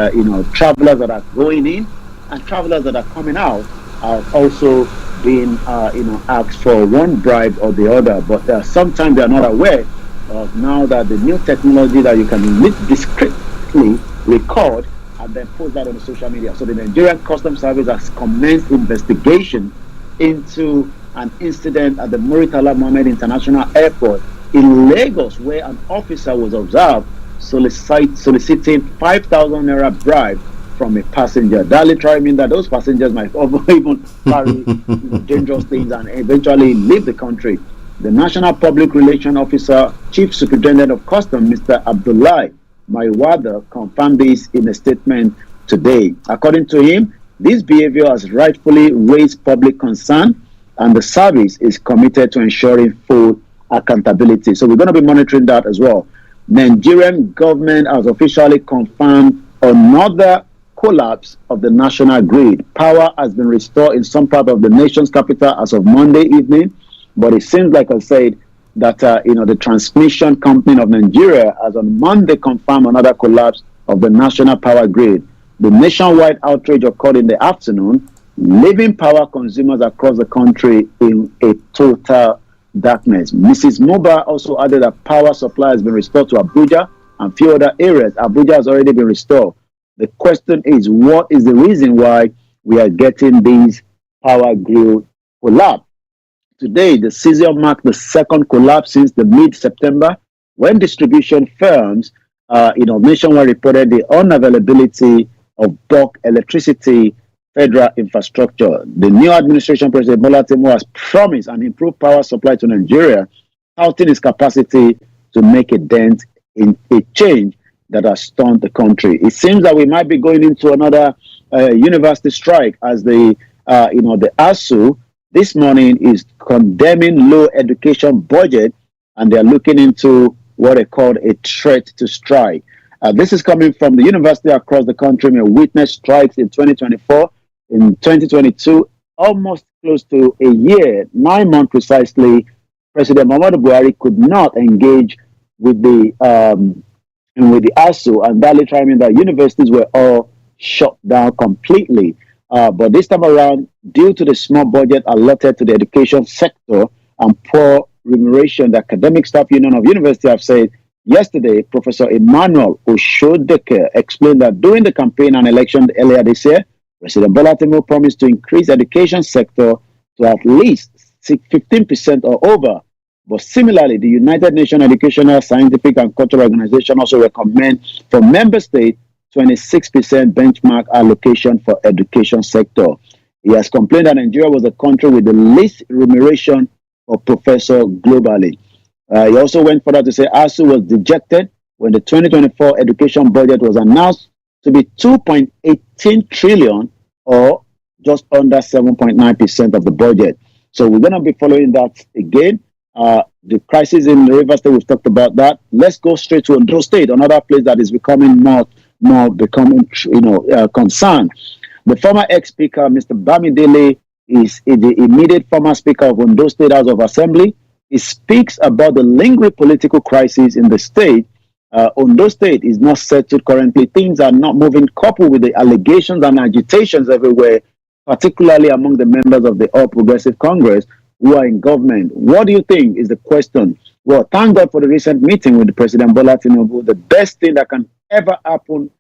travelers that are going in and travelers that are coming out are also being asked for one bribe or the other, but sometimes they are not aware of now that the new technology that you can discreetly record and then post that on the social media. So the Nigerian Customs Service has commenced investigation into an incident at the Muritala Mohammed International Airport in Lagos, where an officer was observed soliciting 5,000 naira bribe from a passenger. That literally means that those passengers might even carry dangerous things and eventually leave the country. The National Public Relations Officer, Chief Superintendent of Customs, Mr. Abdullahi Maiwada, confirmed this in a statement today. According to him, this behavior has rightfully raised public concern, and the service is committed to ensuring full accountability. So we're going to be monitoring that as well. Nigerian government has officially confirmed another collapse of the national grid. Power has been restored in some part of the nation's capital as of Monday evening, but it seems like I said that the transmission company of Nigeria has on Monday confirmed another collapse of the national power grid. The nationwide outrage occurred in the afternoon, leaving power consumers across the country in a total darkness. Mrs. Moba also added that power supply has been restored to Abuja and few other areas. Abuja has already been restored. The question is, what is the reason why we are getting these power grid collapse? Today, the season marked the second collapse since the mid-September, when distribution firms, nationwide reported the unavailability of bulk electricity federal infrastructure. The new administration, President Bola Tinubu, has promised an improved power supply to Nigeria, touting its capacity to make a dent in a change that has stunned the country. It seems that we might be going into another university strike, as the ASU this morning is condemning low education budget, and they're looking into what they call a threat to strike. This is coming from the university across the country. We witnessed strikes in 2024, in 2022, almost close to a year, 9 months precisely. President Muhammadu Buhari could not engage with the ASU, and that literally means that universities were all shut down completely. But this time around, due to the small budget allotted to the education sector and poor remuneration, the Academic Staff Union of University have said yesterday, Professor Emmanuel Oshodeke explained that during the campaign and election earlier this year, President Bola Tinubu promised to increase the education sector to at least 15% or over. But similarly, the United Nations Educational, Scientific and Cultural Organization also recommend for member states 26% benchmark allocation for education sector. He has complained that Nigeria was the country with the least remuneration for professors globally. He also went further to say ASU was dejected when the 2024 education budget was announced to be 2.18 trillion, or just under 7.9% of the budget. So we're going to be following that again. The crisis in the River State, we've talked about that. Let's go straight to Ondo State, another place that is becoming more concerned. The former ex-speaker, Mr. Bamidele, is the immediate former speaker of Ondo State House of Assembly. He speaks about the lingering political crisis in the state. Ondo State is not settled currently. Things are not moving, coupled with the allegations and agitations everywhere, particularly among the members of the All Progressive Congress who are in government. What do you think is the question? Well, thank God for the recent meeting with President Bola Tinubu. The best thing that can ever happen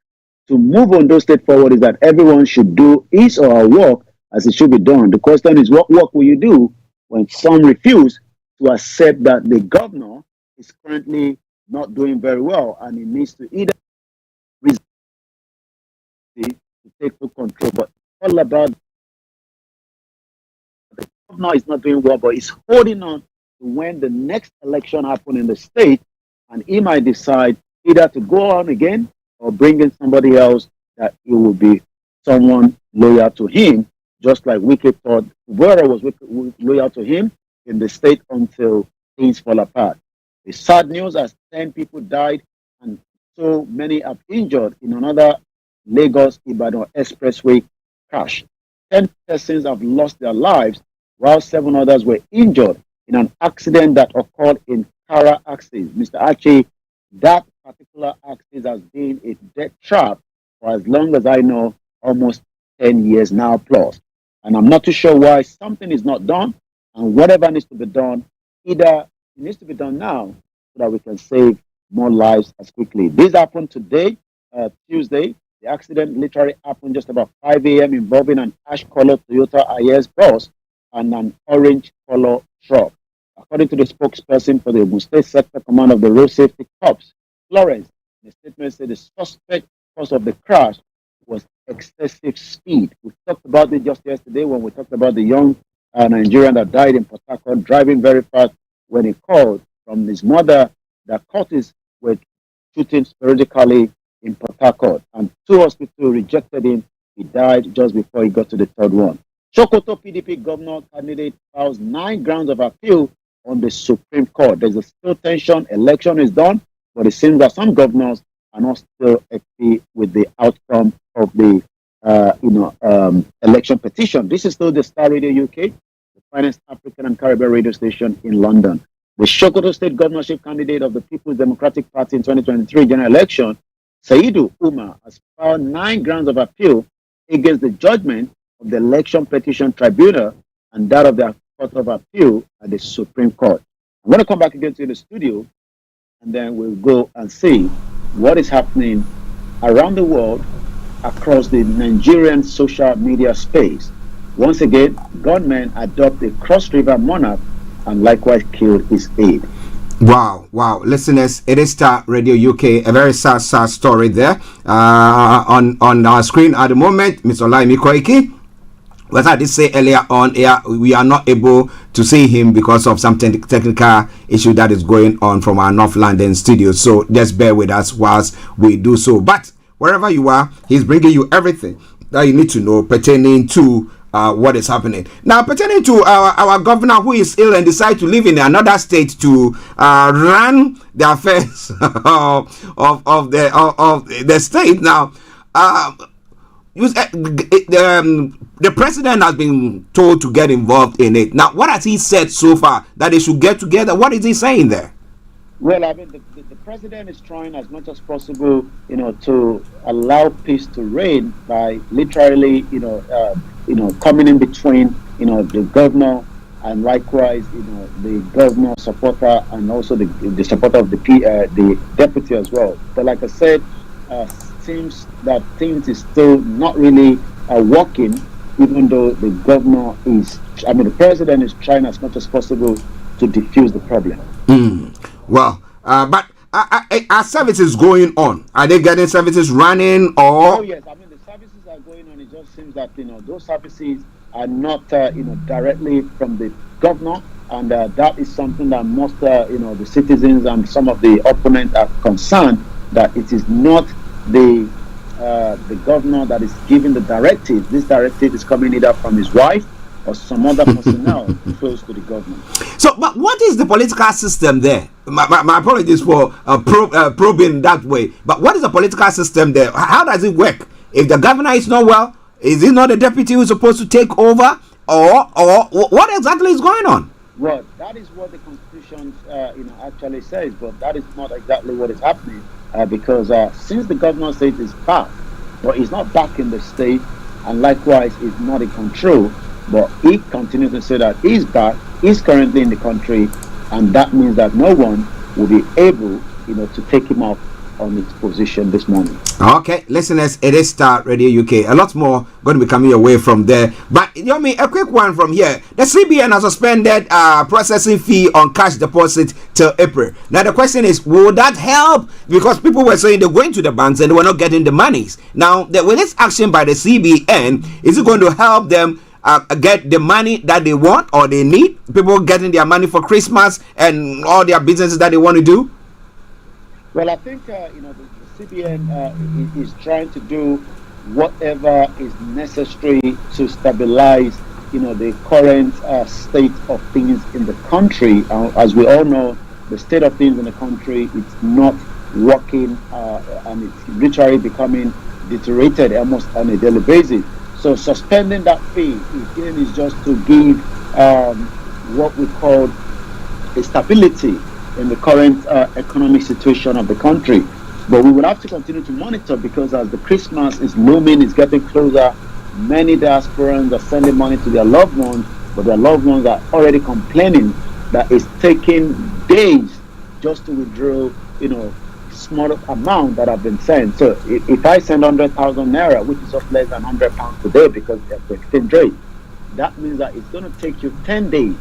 to move Ondo State forward is that everyone should do his or her work as it should be done. The question is, what work will you do when some refuse to accept that the governor is currently not doing very well, and he needs to either resign to take full control. But all about the governor is not doing well, but he's holding on to when the next election happen in the state, and he might decide either to go on again or bring in somebody else that it will be someone loyal to him, just like Wike thought Kubera was loyal to him in the state until things fall apart. The sad news as 10 people died and so many have injured in another Lagos-Ibadan expressway crash. 10 persons have lost their lives while 7 others were injured in an accident that occurred in Kara Axis. Mr. Archie, that particular axis has been a death trap for as long as I know, almost 10 years now plus. And I'm not too sure why something is not done, and whatever needs to be done, either it needs to be done now so that we can save more lives as quickly. This happened today, Tuesday. The accident literally happened just about 5 a.m. involving an ash-colored Toyota IS bus and an orange-color truck. According to the spokesperson for the Ogun State Sector Command of the Road Safety Corps, Florence, the statement said the suspect cause of the crash was excessive speed. We talked about it just yesterday when we talked about the young Nigerian that died in Port Harcourt driving very fast when he called from his mother that Curtis were shooting sporadically in Port Harcourt, and 2 hospitals rejected him. He died just before he got to the third one. Sokoto PDP governor candidate files 9 grounds of appeal on the Supreme Court. There's a still tension. Election is done, but it seems that some governors are not still happy with the outcome of the election petition. This is still the Star Radio UK, the finest African and Caribbean radio station in London. The Sokoto State governorship candidate of the People's Democratic Party in 2023 general election, Saidu Umar, has filed 9 grounds of appeal against the judgment of the Election Petition Tribunal and that of the Court of Appeal at the Supreme Court. I'm going to come back again to the studio, and then we'll go and see what is happening around the world across the Nigerian social media space. Once again, gunmen adopt a cross-river monarch and likewise killed his aide. Wow. Listeners, it is Star Radio UK, a very sad story there. On our screen at the moment, Mr. Olayomi Koiki. As I did say earlier on here, we are not able to see him because of some technical issue that is going on from our North London studio. So just bear with us whilst we do so. But wherever you are, he's bringing you everything that you need to know pertaining to what is happening. Now, pertaining to our governor who is ill and decide to live in another state to run the affairs of the state. Now, the president has been told to get involved in it. Now, what has he said so far that they should get together? What is he saying there? Well, I mean, the president is trying as much as possible, to allow peace to reign by literally, coming in between, the governor and likewise, the governor supporter and also the supporter of the deputy as well. But like I said, seems that things is still not really working, even though the president is trying as much as possible to defuse the problem. Well, but are services going on? Are they getting services running or? Oh yes, I mean the services are going on. It just seems that those services are not directly from the governor, and that is something that most the citizens and some of the opponents are concerned that it is not the governor that is giving the directive. This directive is coming either from his wife or some other personnel close to the government. So, but what is the political system there? My apologies for probing that way. But what is the political system there? How does it work? If the governor is not well, is it not the deputy who is supposed to take over, or what exactly is going on? Well, that is what the Constitution actually says, but that is not exactly what is happening because since the governor says he's back, but he's not back in the state, and likewise is not in control. But he continues to say that he's back, he's currently in the country, and that means that no one will be able, to take him off on its position this morning. Okay, listeners, it is Star Radio UK. A lot more going to be coming away from there. But Yomi, a quick one from here. The CBN has suspended processing fee on cash deposit till April. Now the question is, will that help? Because people were saying they're going to the banks and they were not getting the monies. Now, with this action by the CBN, is it going to help them get the money that they want or they need? People getting their money for Christmas and all their businesses that they want to do? Well, I think the CBN is trying to do whatever is necessary to stabilize, the current state of things in the country. As we all know, the state of things in the country, it's not working, and it's literally becoming deteriorated almost on a daily basis. So suspending that fee again is just to give what we call a stability in the current economic situation of the country. But we will have to continue to monitor, because as the Christmas is looming, it's getting closer, many diasporans are sending money to their loved ones, but their loved ones are already complaining that it's taking days just to withdraw, small amount that have been sent. So if I send 100,000 naira, which is just less than £100 per day because of the exchange rate, that means that it's going to take you 10 days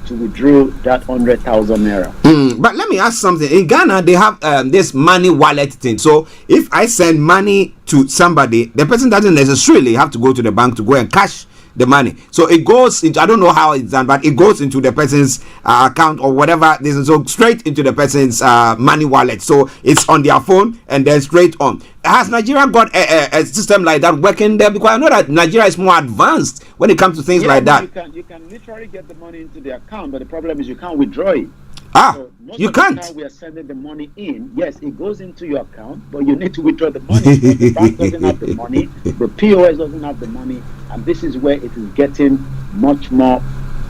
to withdraw that 100,000 naira. But let me ask something. In Ghana, they have this money wallet thing. So if I send money to somebody, the person doesn't necessarily have to go to the bank to go and cash the money. So it goes into, I don't know how it's done, but it goes into the person's account or whatever. So straight into the person's money wallet. So it's on their phone and then straight on. Has Nigeria got a system like that working there? Because I know that Nigeria is more advanced when it comes to things like that. You can literally get the money into the account, but the problem is you can't withdraw it. So you can't. The time we are sending the money in, yes, it goes into your account, but you need to withdraw the money. The bank doesn't have the money, the POS doesn't have the money, and this is where it is getting much more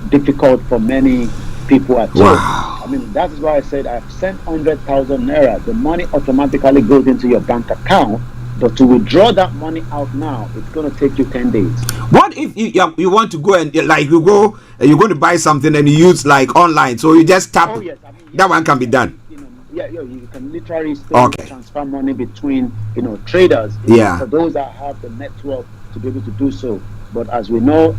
difficult for many people at home. I mean, that is why I said I've sent 100,000 naira. The money automatically goes into your bank account, but to withdraw that money out now, it's going to take you 10 days. What if you want to go and you're going to buy something and you use like online, so you just tap? Oh, yes. I mean, that one can be done. You can literally transfer money between traders. For those that have the network to be able to do so. But as we know,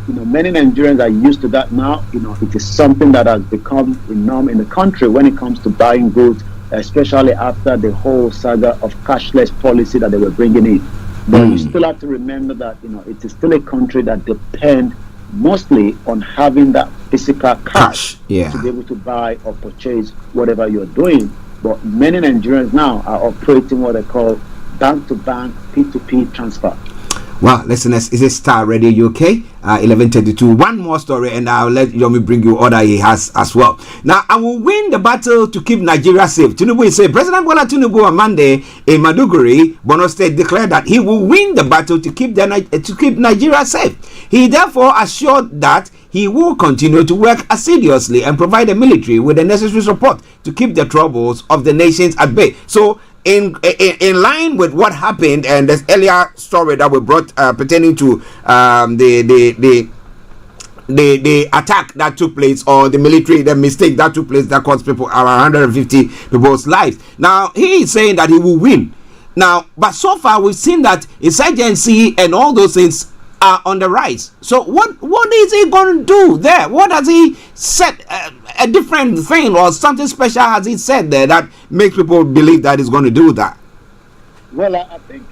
many Nigerians are used to that now. It is something that has become a norm in the country when it comes to buying goods, especially after the whole saga of cashless policy that they were bringing in. But you still have to remember that it is still a country that depends mostly on having that physical cash to be able to buy or purchase whatever you're doing. But many Nigerians now are operating what they call bank-to-bank, P2P transfer. Well, listeners, is it Star Radio UK 11:32? One more story, and I'll let Yomi bring you other he has as well. Now, I will win the battle to keep Nigeria safe. Tinubu is saying President Bola Tinubu on Monday in Maduguri, Borno State, declared that he will win the battle to keep Nigeria safe. He therefore assured that he will continue to work assiduously and provide the military with the necessary support to keep the troubles of the nations at bay. So, in line with what happened and this earlier story that we brought pertaining to the attack that took place, or the mistake that took place that cost people around 150 people's lives. Now he is saying that he will win. Now, but so far we've seen that insurgency and all those things are on the rise. So what is he going to do there? What has he said? A different thing or something special has he said there that makes people believe that he's going to do that? Well, I think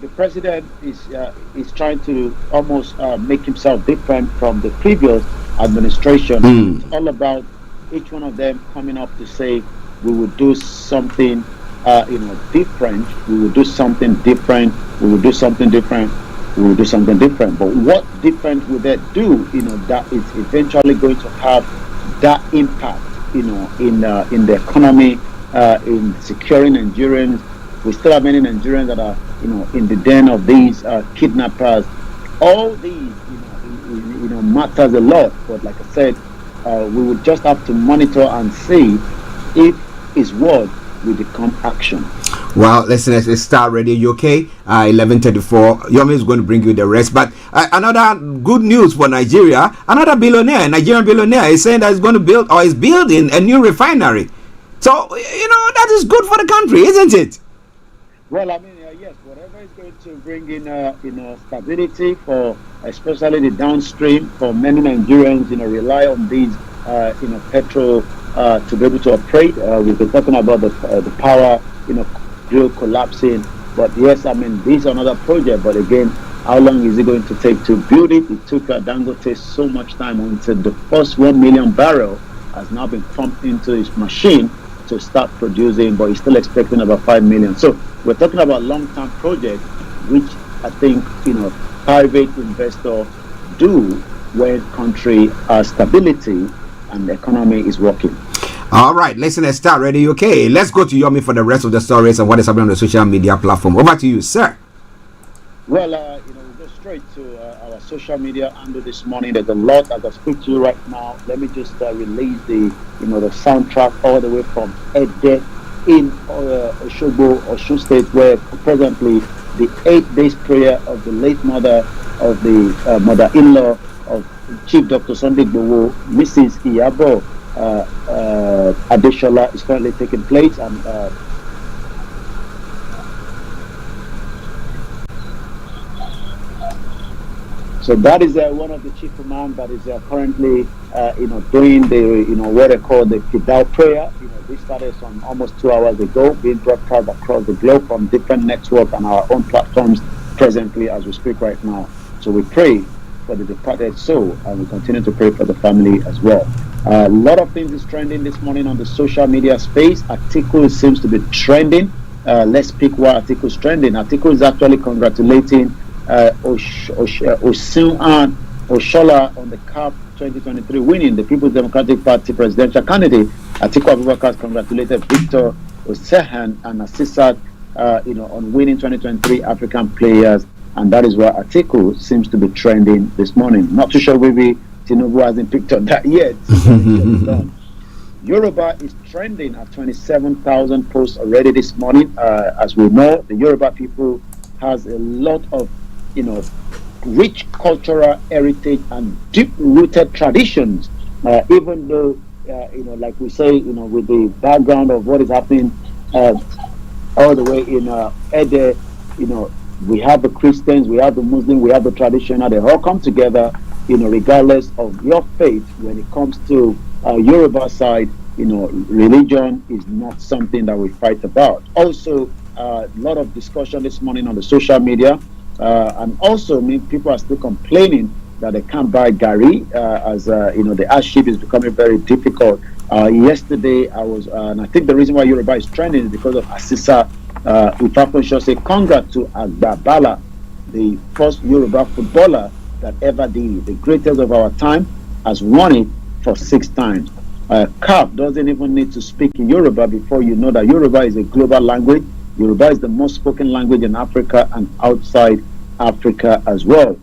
the president is trying to almost make himself different from the previous administration. It's all about each one of them coming up to say we will do something different. We will do something different. We will do something different. We will do something different. But what different will they do? That is eventually going to have that impact. In the economy, in securing Nigerians. We still have many Nigerians that are in the den of these kidnappers. All these matters a lot. But like I said, we will just have to monitor and see if his word will become action. Well, listeners, it's Star Radio UK 11:34. Yomi is going to bring you the rest. But another good news for Nigeria, another Nigerian billionaire is saying that he's going to build or is building a new refinery. So, that is good for the country, isn't it? Well, I mean, yes, whatever is going to bring in, stability for especially the downstream, for many Nigerians, rely on these, petrol to be able to operate. We've been talking about the power, drill collapsing. But yes, I mean, this is another project. But again, how long is it going to take to build it? It took Dangote so much time until the first 1 million barrel has now been pumped into his machine to start producing, but he's still expecting about 5 million. So we're talking about long-term project, which I think, private investor do when country has stability and the economy is working. All right, listen at Starr Radio UK. Let's go to Yomi for the rest of the stories and what is happening on the social media platform. Over to you, sir. Well, we'll go straight to our social media handle this morning. There's a lot as I speak to you right now. Let me just release the soundtrack all the way from Ede in Osogbo, Osun State, where presently the 8 days prayer of the late mother of the mother-in-law of Chief Dr. Sunday Igboho, Mrs. Iyabo Adeshola, is currently taking place, and so that is one of the chief imam that is currently, doing the, what they call the Fidal prayer. This started some almost 2 hours ago, being broadcast across the globe from different networks and our own platforms presently as we speak right now. So we pray for the departed soul, and we continue to pray for the family as well. A lot of things is trending this morning on the social media space. Article seems to be trending. Let's pick what article is trending. Article is actually congratulating Oshola on the CAF 2023 winning. The People's Democratic Party presidential candidate Atiku Abubakar has congratulated Victor Osehan and Asisat, on winning 2023 African players, and that is why Atiku seems to be trending this morning. Not too sure maybe Tinubu hasn't picked up that yet. Yoruba is trending at 27,000 posts already this morning. As we know, the Yoruba people has a lot of rich cultural heritage and deep-rooted traditions, even though, like we say, with the background of what is happening all the way in Ede, we have the Christians, we have the Muslims, we have the traditional, they all come together, regardless of your faith. When it comes to Yoruba side, religion is not something that we fight about. Also, a lot of discussion this morning on the social media, and also people are still complaining that they can't buy gari, as the hardship is becoming very difficult. Yesterday I was, and I think the reason why Yoruba is trending is because of Asisa Ifakonsho say congrats to Agbabala, the first Yoruba footballer that ever did, the greatest of our time, has won it for 6 times. CAF doesn't even need to speak in Yoruba before you know that Yoruba is a global language. Yoruba is the most spoken language in Africa and outside Africa as well.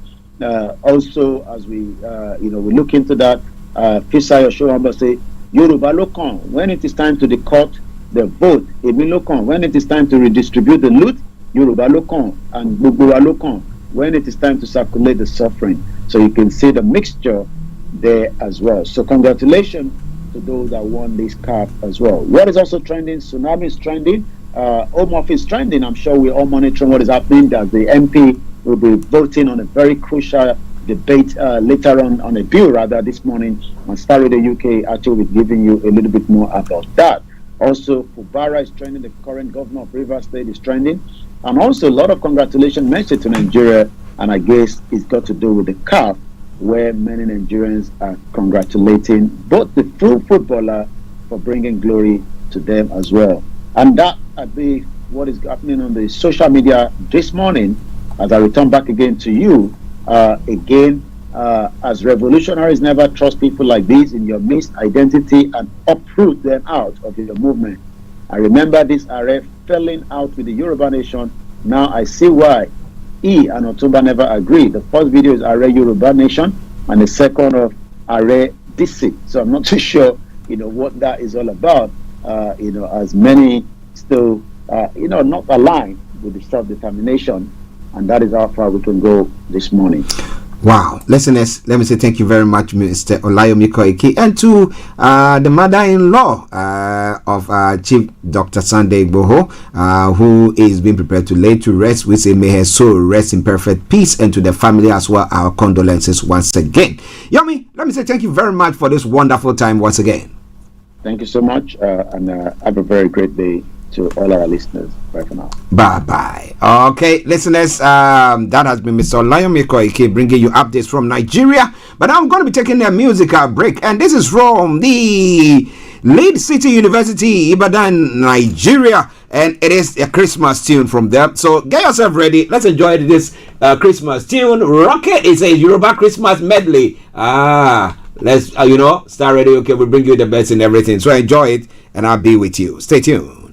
Also, as we we look into that, Fisayo Shohamba say Yoruba Lokon, when it is time to the court, the vote, Emi Lokon, when it is time to redistribute the loot, Yoruba Lokon, and Gbogbowa Lokon, when it is time to circulate the suffering. So you can see the mixture there as well. So congratulations to those that won this CAF as well. What is also trending? Tsunami is trending. Home Office trending. I'm sure we're all monitoring what is happening, that the MP will be voting on a very crucial debate later on a bill rather this morning on Starr Radio UK. Actually, we're giving you a little bit more about that. Also, Fubara is trending. The current governor of Rivers State is trending. And also a lot of congratulations message to Nigeria, and I guess it's got to do with the CAF, where many Nigerians are congratulating both the full footballer for bringing glory to them as well. And that would be what is happening on the social media this morning. As I return back again to you, as revolutionaries, never trust people like these in your midst identity and uproot them out of your movement. I remember this RF falling out with the Yoruba nation. Now I see why he and Otumba never agreed. The first video is Are Yoruba Nation, and the second of Are DC. So I'm not too sure, what that is all about. As many still, not aligned with the self-determination, and that is how far we can go this morning. Wow, listeners, let me say thank you very much, Mr. Olayomi Koiki, and to the mother-in-law of Chief Dr. Sunday Igboho, who is being prepared to lay to rest. We say may her soul rest in perfect peace, and to the family as well, our condolences once again. Yomi, let me say thank you very much for this wonderful time once again. Thank you so much, and have a very great day to all our listeners. Bye for now. Bye. Okay, listeners, that has been Mr. Olayomi Koiki bringing you updates from Nigeria. But I'm going to be taking a musical break, and this is from the Lead City University, Ibadan, Nigeria, and it is a Christmas tune from them. So get yourself ready. Let's enjoy this Christmas tune. Rocket is a Yoruba Christmas medley. Let's Starr Radio. Okay, we'll bring you the best in everything. So enjoy it, and I'll be with you. Stay tuned.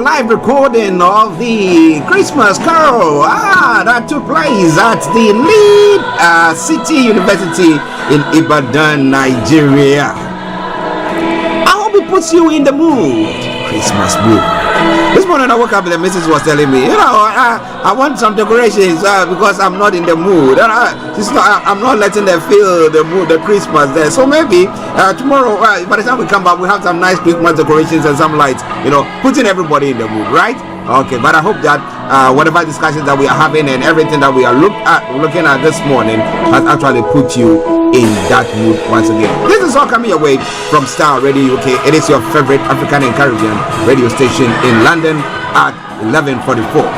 live recording of the Christmas Carol that took place at the Lead City University in Ibadan, Nigeria. I hope it puts you in the mood. Christmas mood. This morning I woke up and the missus was telling me, I want some decorations because I'm not in the mood. I'm not letting them feel the mood, the Christmas there. So maybe tomorrow, by the time we come back, we have some nice Christmas decorations and some lights, putting everybody in the mood, right? Okay, but I hope that whatever discussions that we are having and everything that we are looking at this morning has actually put you in that mood once again. This is all coming your way from Starr Radio UK. It is your favorite African and Caribbean radio station in London at 11:44.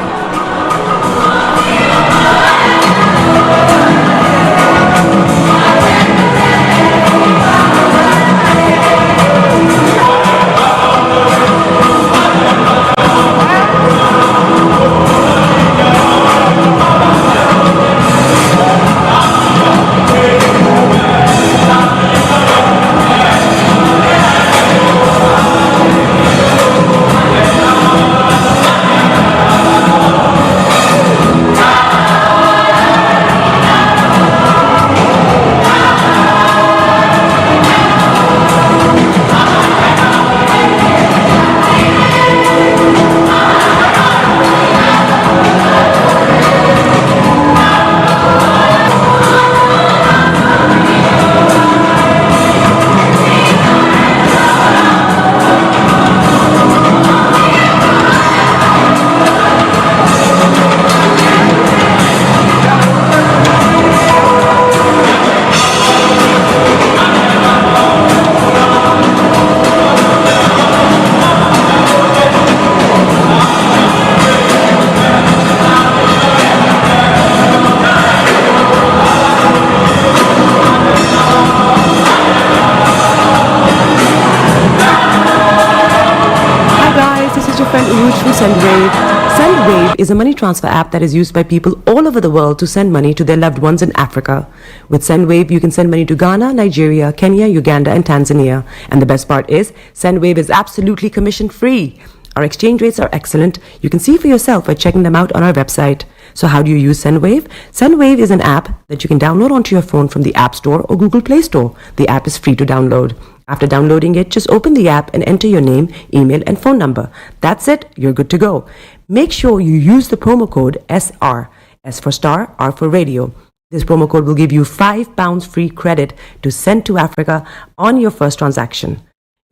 SendWave is a money transfer app that is used by people all over the world to send money to their loved ones in Africa. With SendWave, you can send money to Ghana, Nigeria, Kenya, Uganda, and Tanzania. And the best part is, SendWave is absolutely commission-free. Our exchange rates are excellent. You can see for yourself by checking them out on our website. So how do you use SendWave? SendWave is an app that you can download onto your phone from the App Store or Google Play Store. The app is free to download. After downloading it, just open the app and enter your name, email, and phone number. That's it. You're good to go. Make sure you use the promo code SR, S for Star, R for Radio. This promo code will give you £5 free credit to send to Africa on your first transaction.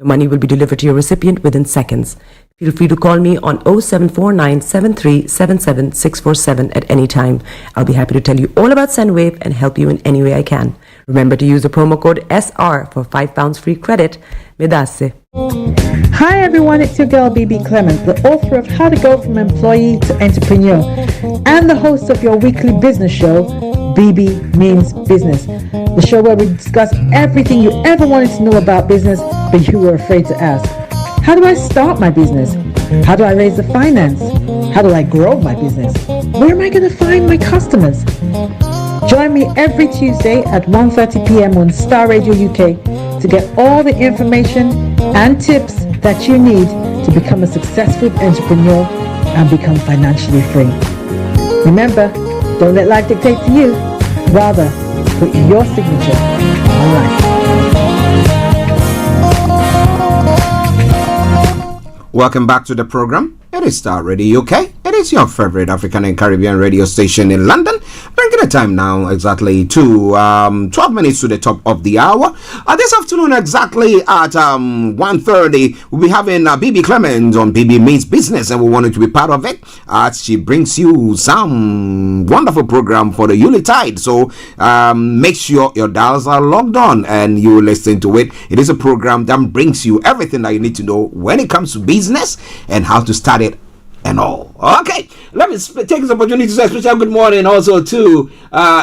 Your money will be delivered to your recipient within seconds. Feel free to call me on 0749 7377 647 at any time. I'll be happy to tell you all about SendWave and help you in any way I can. Remember to use the promo code SR for £5 free credit. Medasse. Hi everyone, it's your girl BB Clement, the author of How to Go From Employee to Entrepreneur and the host of your weekly business show, BB Means Business, the show where we discuss everything you ever wanted to know about business but you were afraid to ask. How do I start my business? How do I raise the finance? How do I grow my business? Where am I going to find my customers? Join me every Tuesday at 1:30 p.m. on Starr Radio UK to get all the information and tips that you need to become a successful entrepreneur and become financially free. Remember, don't let life dictate to you. Rather, put your signature on life. Welcome back to the program. It is Starr Radio UK. It is your favorite African and Caribbean radio station in London. Bringing the time now exactly to 12 minutes to the top of the hour. This afternoon exactly at 1:30, we'll be having BB Clement on BB Means Business, and we wanted to be part of it as she brings you some wonderful program for the Yuletide. So make sure your dials are logged on and you listen to it. It is a program that brings you everything that you need to know when it comes to business and how to start it and all. Okay, let me take this opportunity to say a special good morning also to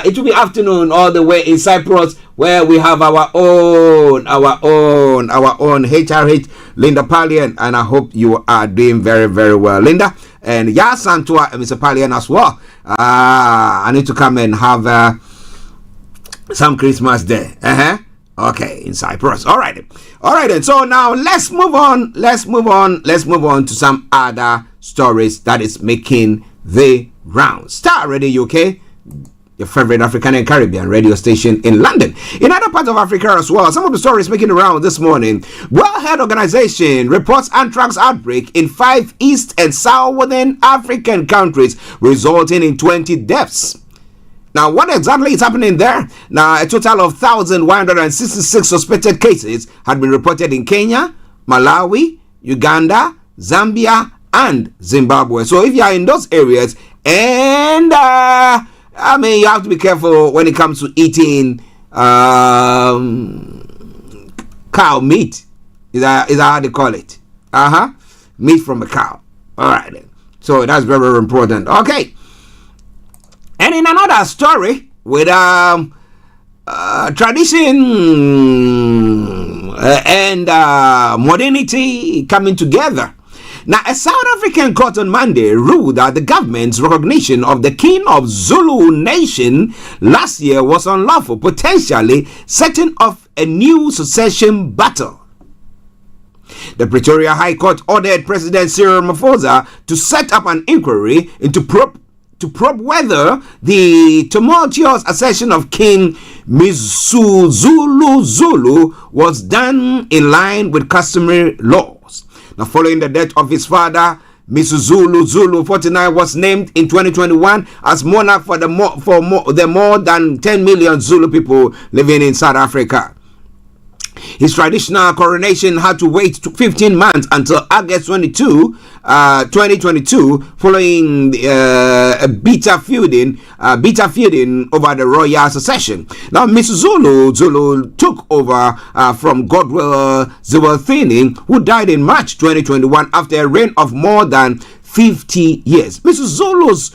it will be afternoon all the way in Cyprus, where we have our own HRH Linda Palian, and I hope you are doing very, very well, Linda. And Santua and Mr. Palian as well. I need to come and have some Christmas there. Okay, in Cyprus. All right. And so now let's move on to some other stories that is making the rounds. Starr Radio UK, your favorite African and Caribbean radio station in London. In other parts of Africa as well, some of the stories making the round this morning. World Health Organization reports anthrax outbreak in 5 East and Southern African countries, resulting in 20 deaths. Now, what exactly is happening there? Now, a total of 1,166 suspected cases had been reported in Kenya, Malawi, Uganda, Zambia, and Zimbabwe. So if you are in those areas, and you have to be careful when it comes to eating cow meat. Is that how they call it? Meat from a cow. All right, then. So that's very, very important. Okay. And in another story with tradition and modernity coming together. Now, a South African court on Monday ruled that the government's recognition of the King of Zulu Nation last year was unlawful, potentially setting off a new succession battle. The Pretoria High Court ordered President Cyril Ramaphosa to set up an inquiry into probe whether the tumultuous accession of King Misuzulu Zulu was done in line with customary laws. Now, following the death of his father, Misuzulu Zulu 49 was named in 2021 as monarch for the more than 10 million Zulu people living in South Africa. His traditional coronation had to wait 15 months until August 22, 2022, following a bitter feuding over the royal succession. Now, Misuzulu Zulu took over from Godwill Zwelithini, who died in March 2021 after a reign of more than 50 years. Zulu's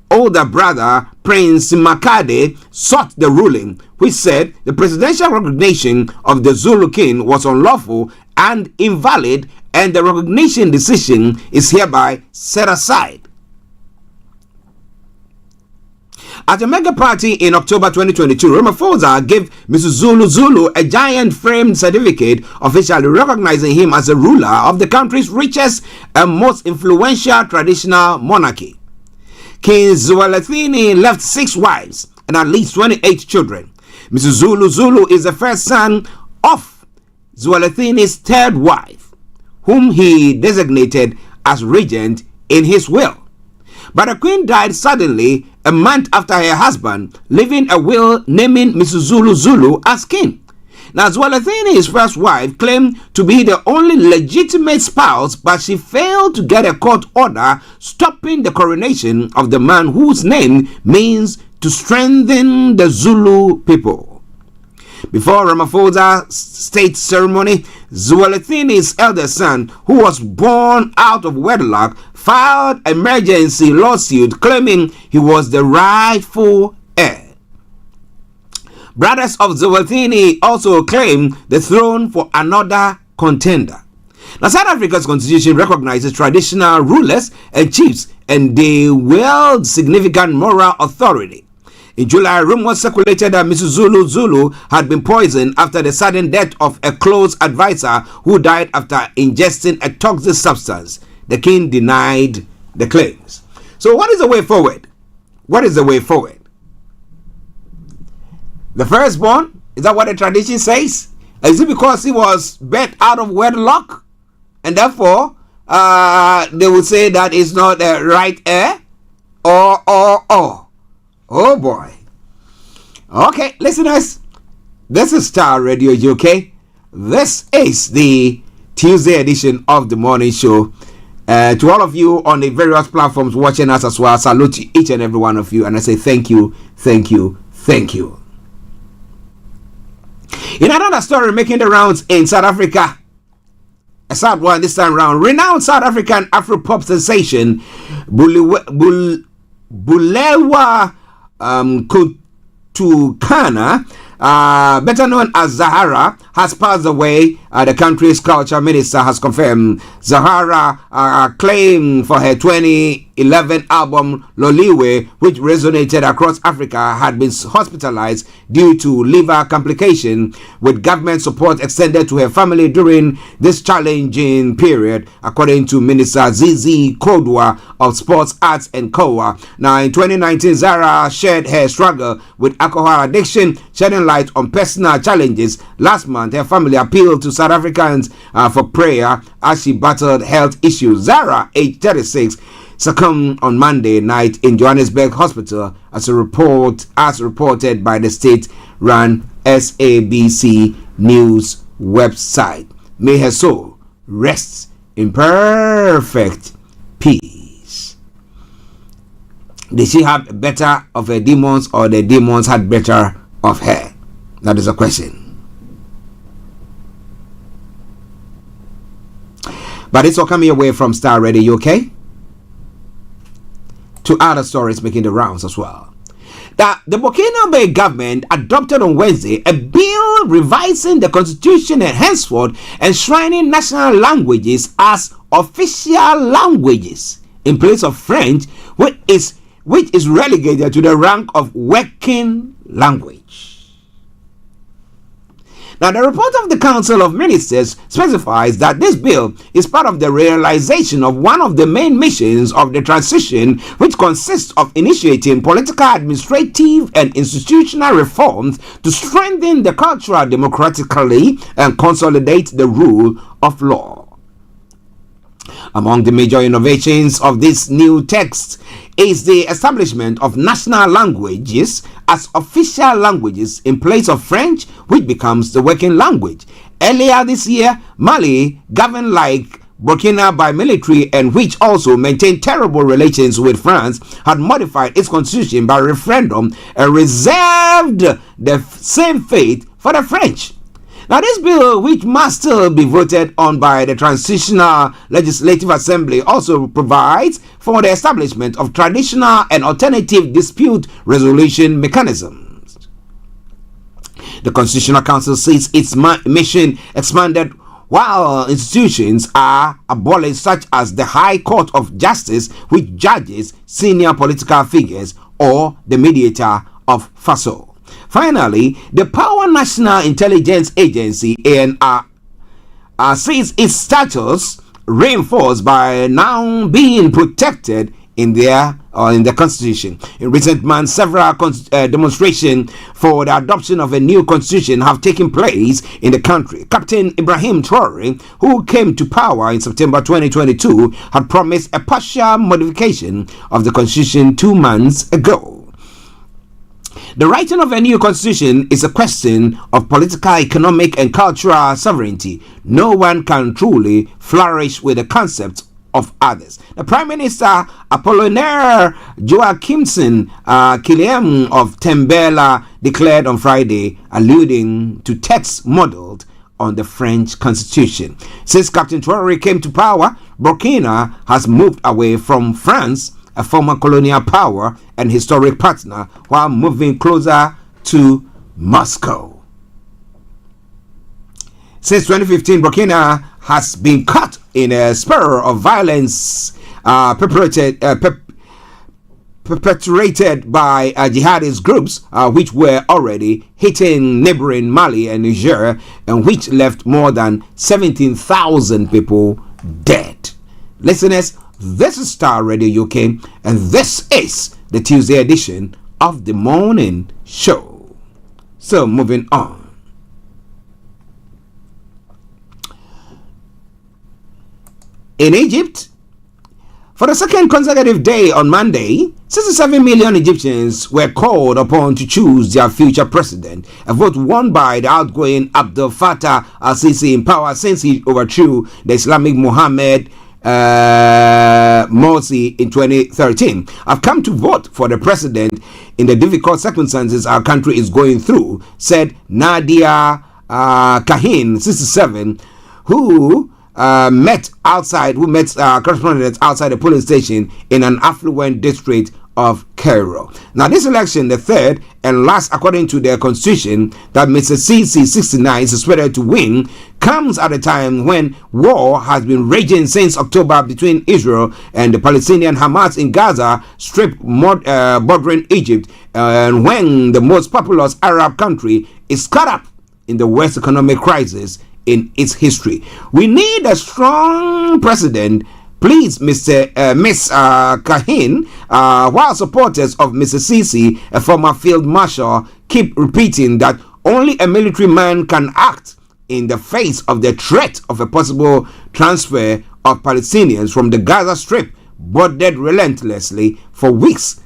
older brother, Prince Makade, sought the ruling, which said the presidential recognition of the Zulu king was unlawful and invalid, and the recognition decision is hereby set aside. At a mega party in October 2022, Ramaphosa gave Misuzulu Zulu a giant framed certificate, officially recognizing him as the ruler of the country's richest and most influential traditional monarchy. King Zwelithini left 6 wives and at least 28 children. Misuzulu Zulu is the first son of Zwelithini's 3rd wife, whom he designated as regent in his will. But the queen died suddenly a month after her husband, leaving a will naming Misuzulu Zulu as king. Now, Zwelithini, his first wife, claimed to be the only legitimate spouse, but she failed to get a court order stopping the coronation of the man whose name means to strengthen the Zulu people. Before Ramaphosa's state ceremony, Zwelithini's eldest son, who was born out of wedlock, filed an emergency lawsuit claiming he was the rightful heir. Brothers of Zwelithini also claim the throne for another contender. Now, South Africa's constitution recognizes traditional rulers and chiefs, and they wield significant moral authority. In July, rumors circulated that Misuzulu Zulu had been poisoned after the sudden death of a close advisor who died after ingesting a toxic substance. The king denied the claims. So what is the way forward? What is the way forward? The firstborn? Is that what the tradition says? Is it because he was birthed out of wedlock? And therefore, they would say that it's not the right heir? Oh boy. Okay, listeners. This is Starr Radio UK. This is the Tuesday edition of the morning show. To all of you on the various platforms watching us as well, I salute each and every one of you, and I say thank you, thank you, thank you. In another story making the rounds in South Africa, a sad one this time round, renowned South African Afro-pop sensation Bulewa Kutukana, better known as Zahara, has passed away. The country's culture minister has confirmed. Zahara claim for her 2011 album Loliwe, which resonated across Africa, had been hospitalized due to liver complication, with government support extended to her family during this challenging period, according to Minister Zizi Kodwa of Sports, Arts and COA. Now, in 2019, Zara shared her struggle with alcohol addiction, shedding light on personal challenges. Last month, her family appealed to South Africans for prayer as she battled health issues. Zara, age 36, succumbed on Monday night in Johannesburg Hospital as reported by the state-run SABC News website. May her soul rest in perfect peace. Did she have better of her demons, or the demons had better of her? That is a question. But it's all coming away from Starr Radio UK. To other stories making the rounds as well. That the Burkina Faso government adopted on Wednesday a bill revising the constitution and henceforth enshrining national languages as official languages in place of French, which is relegated to the rank of working language. Now, the report of the Council of Ministers specifies that this bill is part of the realization of one of the main missions of the transition, which consists of initiating political, administrative, and institutional reforms to strengthen the culture democratically and consolidate the rule of law. Among the major innovations of this new text is the establishment of national languages as official languages in place of French, which becomes the working language. Earlier this year, Mali, governed like Burkina by military and which also maintained terrible relations with France, had modified its constitution by referendum and reserved the same fate for the French. Now, this bill, which must still be voted on by the Transitional Legislative Assembly, also provides for the establishment of traditional and alternative dispute resolution mechanisms. The Constitutional Council sees its mission expanded while institutions are abolished, such as the High Court of Justice, which judges senior political figures, or the mediator of FASO. Finally, the Power National Intelligence Agency ANR sees its status reinforced by now being protected in the Constitution. In recent months, several demonstrations for the adoption of a new Constitution have taken place in the country. Captain Ibrahim Traore, who came to power in September 2022, had promised a partial modification of the Constitution 2 months ago. The writing of a new constitution is a question of political, economic, and cultural sovereignty. No one can truly flourish with the concept of others. The Prime Minister Apollinaire Joachimson Killiam of Tembela declared on Friday, alluding to texts modeled on the French Constitution. Since Captain Traore came to power, Burkina has moved away from France, a former colonial power and historic partner, while moving closer to Moscow. Since 2015, Burkina has been caught in a spiral of violence perpetrated by jihadist groups, which were already hitting neighboring Mali and Niger, and which left more than 17,000 people dead. Listeners, this is Starr Radio UK, and this is the Tuesday edition of the morning show. So, moving on. In Egypt, for the second consecutive day on Monday, 67 million Egyptians were called upon to choose their future president, a vote won by the outgoing Abdel Fattah al-Sisi in power since he overthrew the Islamic Mohammed Morsi in 2013. I've come to vote for the president in the difficult circumstances our country is going through, said Nadia Kahin, 67, who met correspondents outside the polling station in an affluent district of Cairo. Now, this election, the third and last according to their constitution, that Mr. CC69 is expected to win, comes at a time when war has been raging since October between Israel and the Palestinian Hamas in Gaza Strip bordering Egypt, and when the most populous Arab country is caught up in the worst economic crisis in its history. We need a strong president. Please, Miss Kahin, while supporters of Mr. Sisi, a former field marshal, keep repeating that only a military man can act in the face of the threat of a possible transfer of Palestinians from the Gaza Strip, bordered relentlessly for weeks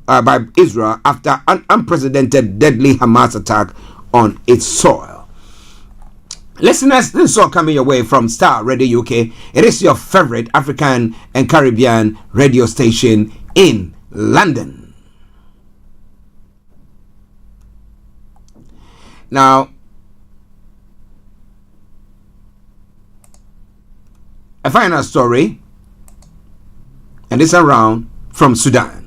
by Israel after an unprecedented deadly Hamas attack on its soil. Listeners, this is all coming your way from Starr Radio UK. It is your favorite African and Caribbean radio station in London. Now, a final story, and it's around from Sudan.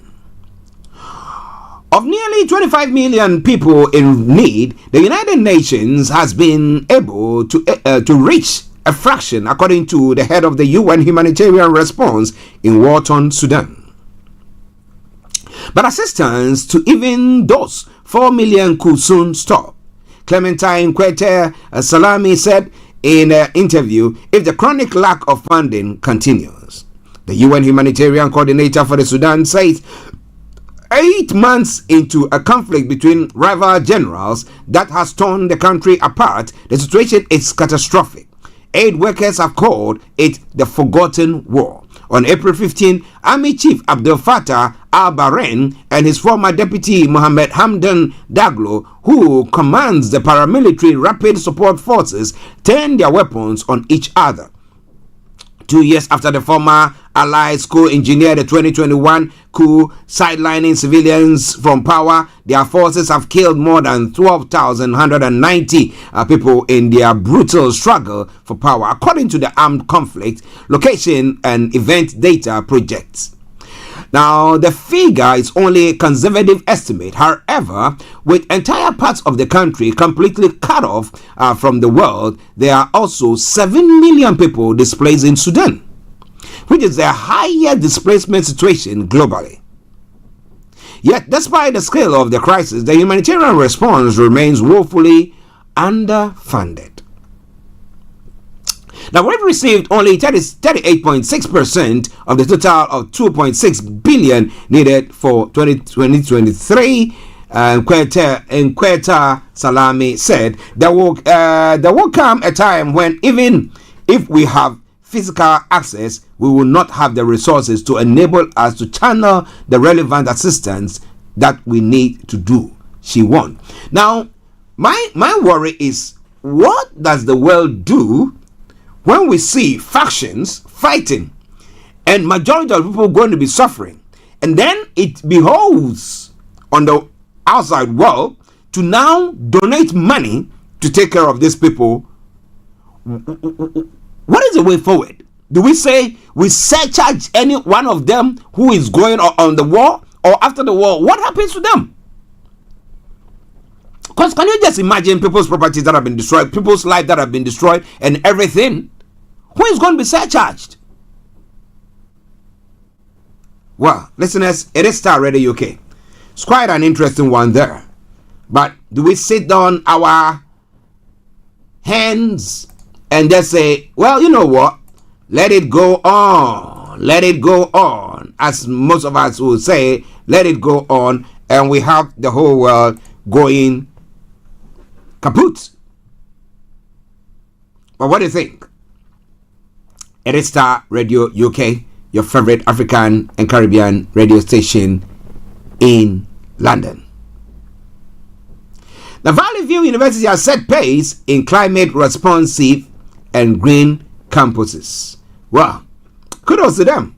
Of nearly 25 million people in need, the United Nations has been able to reach a fraction, according to the head of the UN humanitarian response in war-torn Sudan. But assistance to even those 4 million could soon stop. Clementine Kwete Salami said in an interview, if the chronic lack of funding continues. The UN humanitarian coordinator for the Sudan says 8 months into a conflict between rival generals that has torn the country apart, the situation is catastrophic. Aid workers have called it the forgotten war. On April 15, Army Chief Abdel Fattah al-Bahrain and his former deputy Mohammed Hamdan Daglo, who commands the paramilitary rapid support forces, turned their weapons on each other. 2 years after the former allies co-engineered the 2021 coup, sidelining civilians from power, their forces have killed more than 12,190 people in their brutal struggle for power, according to the Armed Conflict Location and Event Data Project. Now, the figure is only a conservative estimate. However, with entire parts of the country completely cut off from the world, there are also 7 million people displaced in Sudan, which is the highest displacement situation globally. Yet, despite the scale of the crisis, the humanitarian response remains woefully underfunded. Now, we've received only 38.6% of the total of 2.6 billion needed for 2023. Kweta Salami said there will come a time when even if we have physical access, we will not have the resources to enable us to channel the relevant assistance that we need to do, she warned. Now, my worry is, what does the world do when we see factions fighting and majority of people going to be suffering, and then it behoves on the outside world to now donate money to take care of these people? What is the way forward? Do we say we surcharge any one of them who is going on the war, or after the war, what happens to them? Because can you just imagine people's properties that have been destroyed, people's lives that have been destroyed, and everything? Who is going to be surcharged? Well, listeners, it is Starr Radio UK. It's quite an interesting one there. But do we sit on our hands and just say, well, you know what? Let it go on. Let it go on. As most of us will say, let it go on. And we have the whole world going kaput. But what do you think? It is Starr Radio UK, your favorite African and Caribbean radio station in London. The Valley View University has set pace in climate responsive and green campuses. Well, kudos to them.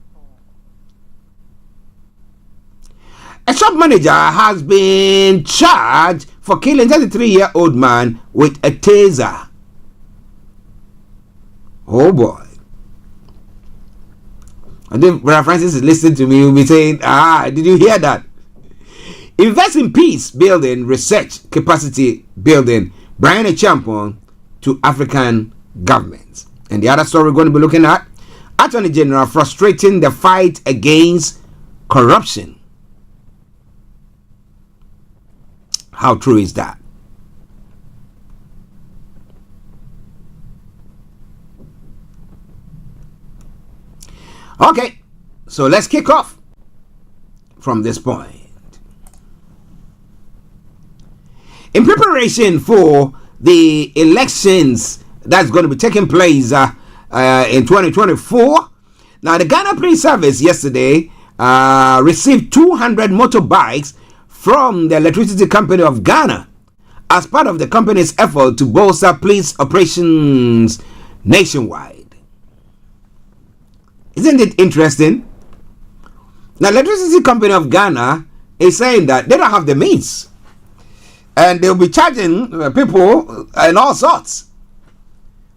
A shop manager has been charged for killing a 33-year-old man with a taser. Oh boy. And then Brother Francis is listening to me, he'll be saying, did you hear that? Invest in peace building, research, capacity building, Brian a champion to African governments. And the other story we're going to be looking at, Attorney General frustrating the fight against corruption. How true is that? Okay, so let's kick off from this point. In preparation for the elections that's going to be taking place in 2024, now the Ghana Police Service yesterday received 200 motorbikes from the Electricity Company of Ghana as part of the company's effort to bolster police operations nationwide. Isn't it interesting? Now, Electricity Company of Ghana is saying that they don't have the means, and they'll be charging people and all sorts.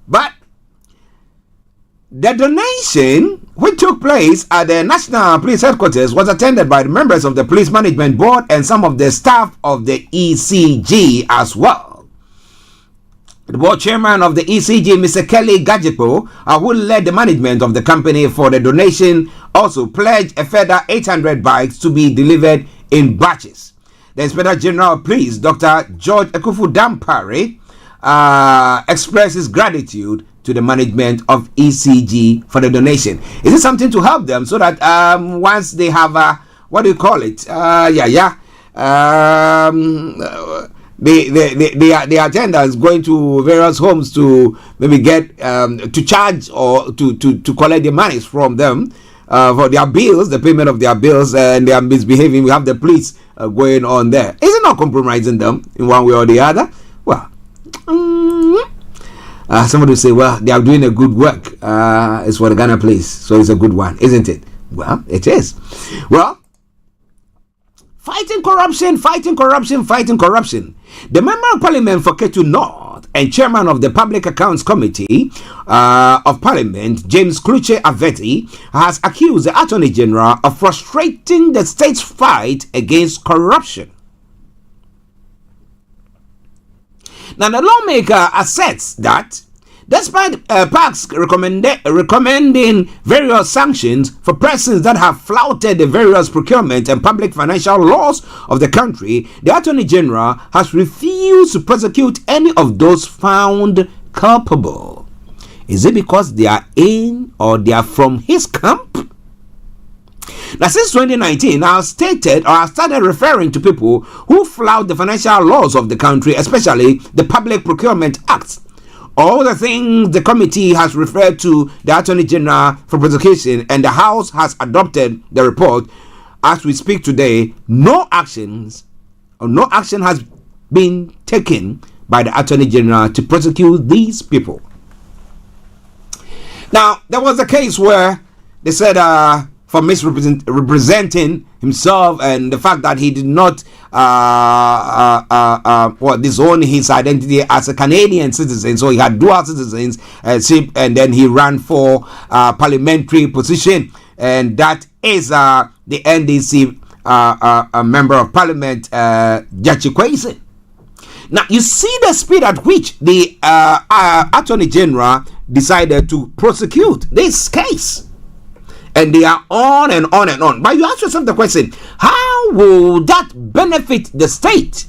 But the donation which took place at the National Police Headquarters was attended by the members of the Police Management Board and some of the staff of the ECG as well. The board chairman of the ECG, Mr. Kelly Gajipo, who led the management of the company for the donation, also pledged a further 800 bikes to be delivered in batches. The Inspector General of Police, Dr. George Ekufu Dampare, expresses gratitude to the management of ECG for the donation. Is it something to help them so that once they have what do you call it? The agenda is going to various homes to maybe get to charge or to collect the monies from them for their bills, the payment of their bills, and they are misbehaving. We have the police going on there. Is it not compromising them in one way or the other? Well, somebody will say, well, they are doing a good work. It's for the Ghana Police, so it's a good one, isn't it? Well, it is. Well, fighting corruption. The Member of Parliament for Ketu North and Chairman of the Public Accounts Committee of Parliament, James Kluche Aveti, has accused the Attorney General of frustrating the state's fight against corruption. Now, the lawmaker asserts that despite PACS recommending various sanctions for persons that have flouted the various procurement and public financial laws of the country, the Attorney General has refused to prosecute any of those found culpable. Is it because they are in or they are from his camp? Now, since 2019, I have started referring to people who flout the financial laws of the country, especially the Public Procurement Act. All the things the committee has referred to the Attorney General for prosecution, and the House has adopted the report. As we speak today, no action has been taken by the Attorney General to prosecute these people. Now, there was a case where they said for misrepresenting himself and the fact that he did not disown his identity as a Canadian citizen, so he had dual citizenship, and then he ran for parliamentary position, and that is the NDC member of Parliament, Jachi Kwesi. Now, you see the speed at which the Attorney General decided to prosecute this case. And they are on and on and on. But you ask yourself the question, how will that benefit the state?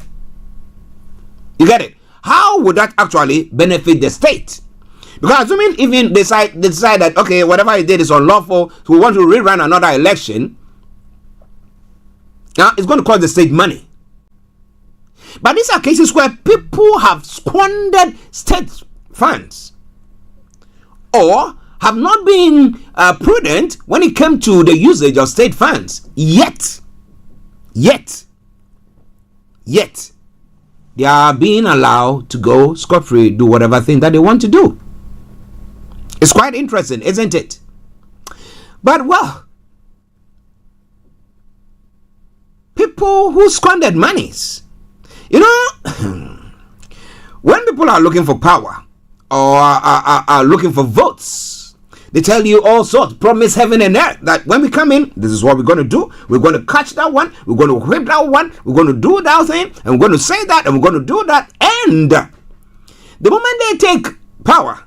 You get it? How would that actually benefit the state? Because assuming even they decide that, okay, whatever he did is unlawful, so we want to rerun another election, now it's going to cost the state money. But these are cases where people have squandered state funds or have not been prudent when it came to the usage of state funds. Yet, they are being allowed to go scot-free, do whatever thing that they want to do. It's quite interesting, isn't it? But, well, people who squandered monies, you know, when people are looking for power or are looking for votes, They tell you all sorts, promise heaven and earth, that when we come in, this is what we're going to do. We're going to catch that one. We're going to whip that one. We're going to do that thing. And we're going to say that. And we're going to do that. And the moment they take power,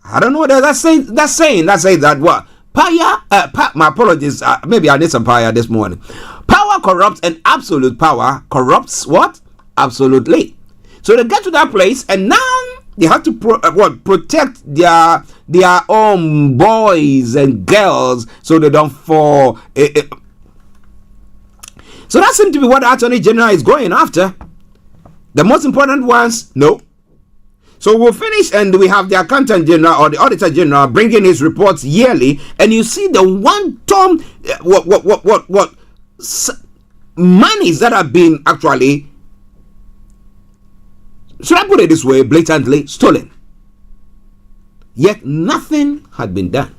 I don't know what that's saying. That says that what? My apologies. Maybe I need some power this morning. Power corrupts, and absolute power corrupts what? Absolutely. So they get to that place, and now they have to protect their own boys and girls so they don't fall. So that seems to be what the Attorney General is going after. The most important ones, no. So we'll finish, and we have the Accountant General or the Auditor General bringing his reports yearly, and you see the one-ton monies that have been actually, should I put it this way, blatantly stolen. Yet nothing had been done.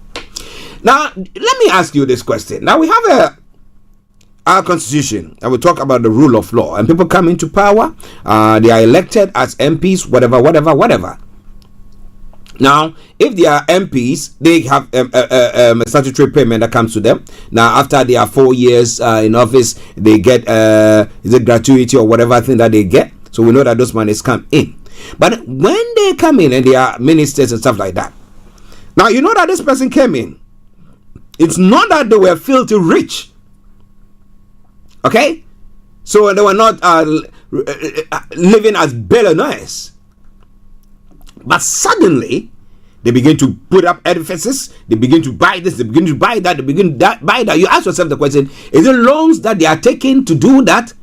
Now, let me ask you this question. Now, we have our constitution, and we talk about the rule of law, and people come into power, they are elected as MPs, whatever. Now, if they are MPs, they have a statutory payment that comes to them. Now, after they are 4 years in office, they get is it gratuity or whatever thing that they get. So we know that those monies come in. But when they come in and they are ministers and stuff like that, now you know that this person came in. It's not that they were filthy rich. Okay? So they were not living as billionaires. But suddenly, they begin to put up edifices. They begin to buy this. They begin to buy that. They begin to buy that. You ask yourself the question, is it loans that they are taking to do that?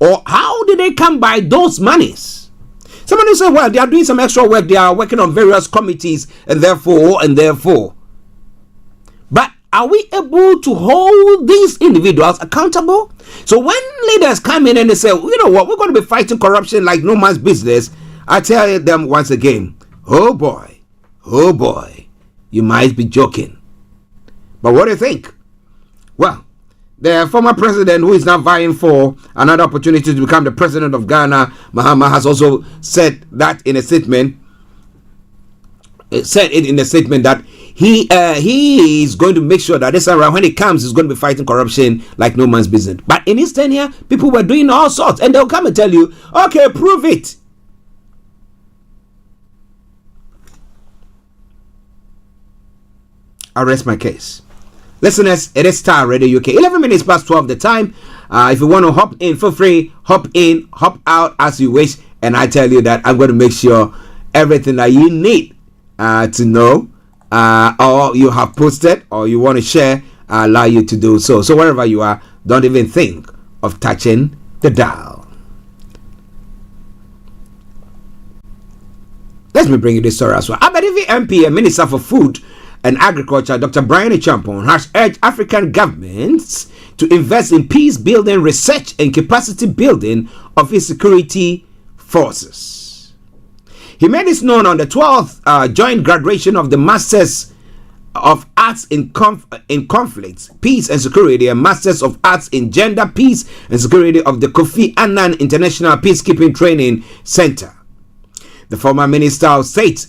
Or how did they come by those monies? Somebody will say, well, they are doing some extra work. They are working on various committees and therefore. But are we able to hold these individuals accountable? So when leaders come in and they say, you know what, we're going to be fighting corruption like no man's business, I tell them once again, oh boy, you might be joking. But what do you think? Well, the former president, who is now vying for another opportunity to become the president of Ghana, Mahama, has also said that in a statement. Said it in a statement that he is going to make sure that this around when he comes, he's going to be fighting corruption like no man's business. But in his tenure, people were doing all sorts, and they'll come and tell you, okay, prove it. I rest my case. Listeners, it is Starr Radio UK. 11 minutes past 12 the time. If you want to hop in, feel free. Hop in, hop out as you wish. And I tell you that I'm going to make sure everything that you need to know or you have posted or you want to share, allow you to do so. So wherever you are, don't even think of touching the dial. Let me bring you this story as well. Aberdeen MP and Minister for Food and Agriculture, Dr. Brian Champon, has urged African governments to invest in peace-building research and capacity building of its security forces. He made this known on the 12th joint graduation of the Masters of Arts in Conflicts, Peace and Security, and Masters of Arts in Gender, Peace and Security of the Kofi Annan International Peacekeeping Training Center. The former Minister of State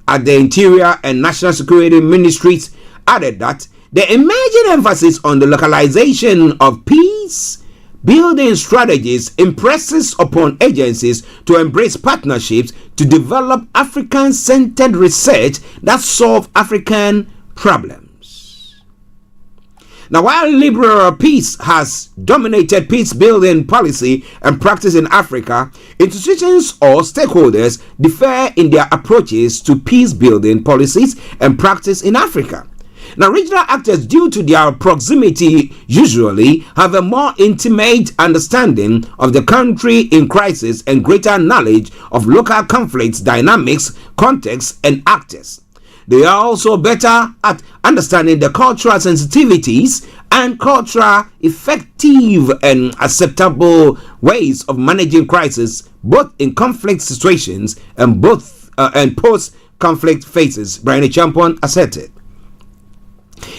at the Interior and National Security Ministries added that the emerging emphasis on the localization of peace building strategies impresses upon agencies to embrace partnerships to develop African-centered research that solve African problems. Now, while liberal peace has dominated peace-building policy and practice in Africa, institutions or stakeholders differ in their approaches to peace-building policies and practice in Africa. Now, regional actors, due to their proximity, usually have a more intimate understanding of the country in crisis and greater knowledge of local conflicts, dynamics, contexts, and actors. They are also better at understanding the cultural sensitivities and cultural effective and acceptable ways of managing crisis, both in conflict situations and post-conflict phases, Brian Champon asserted.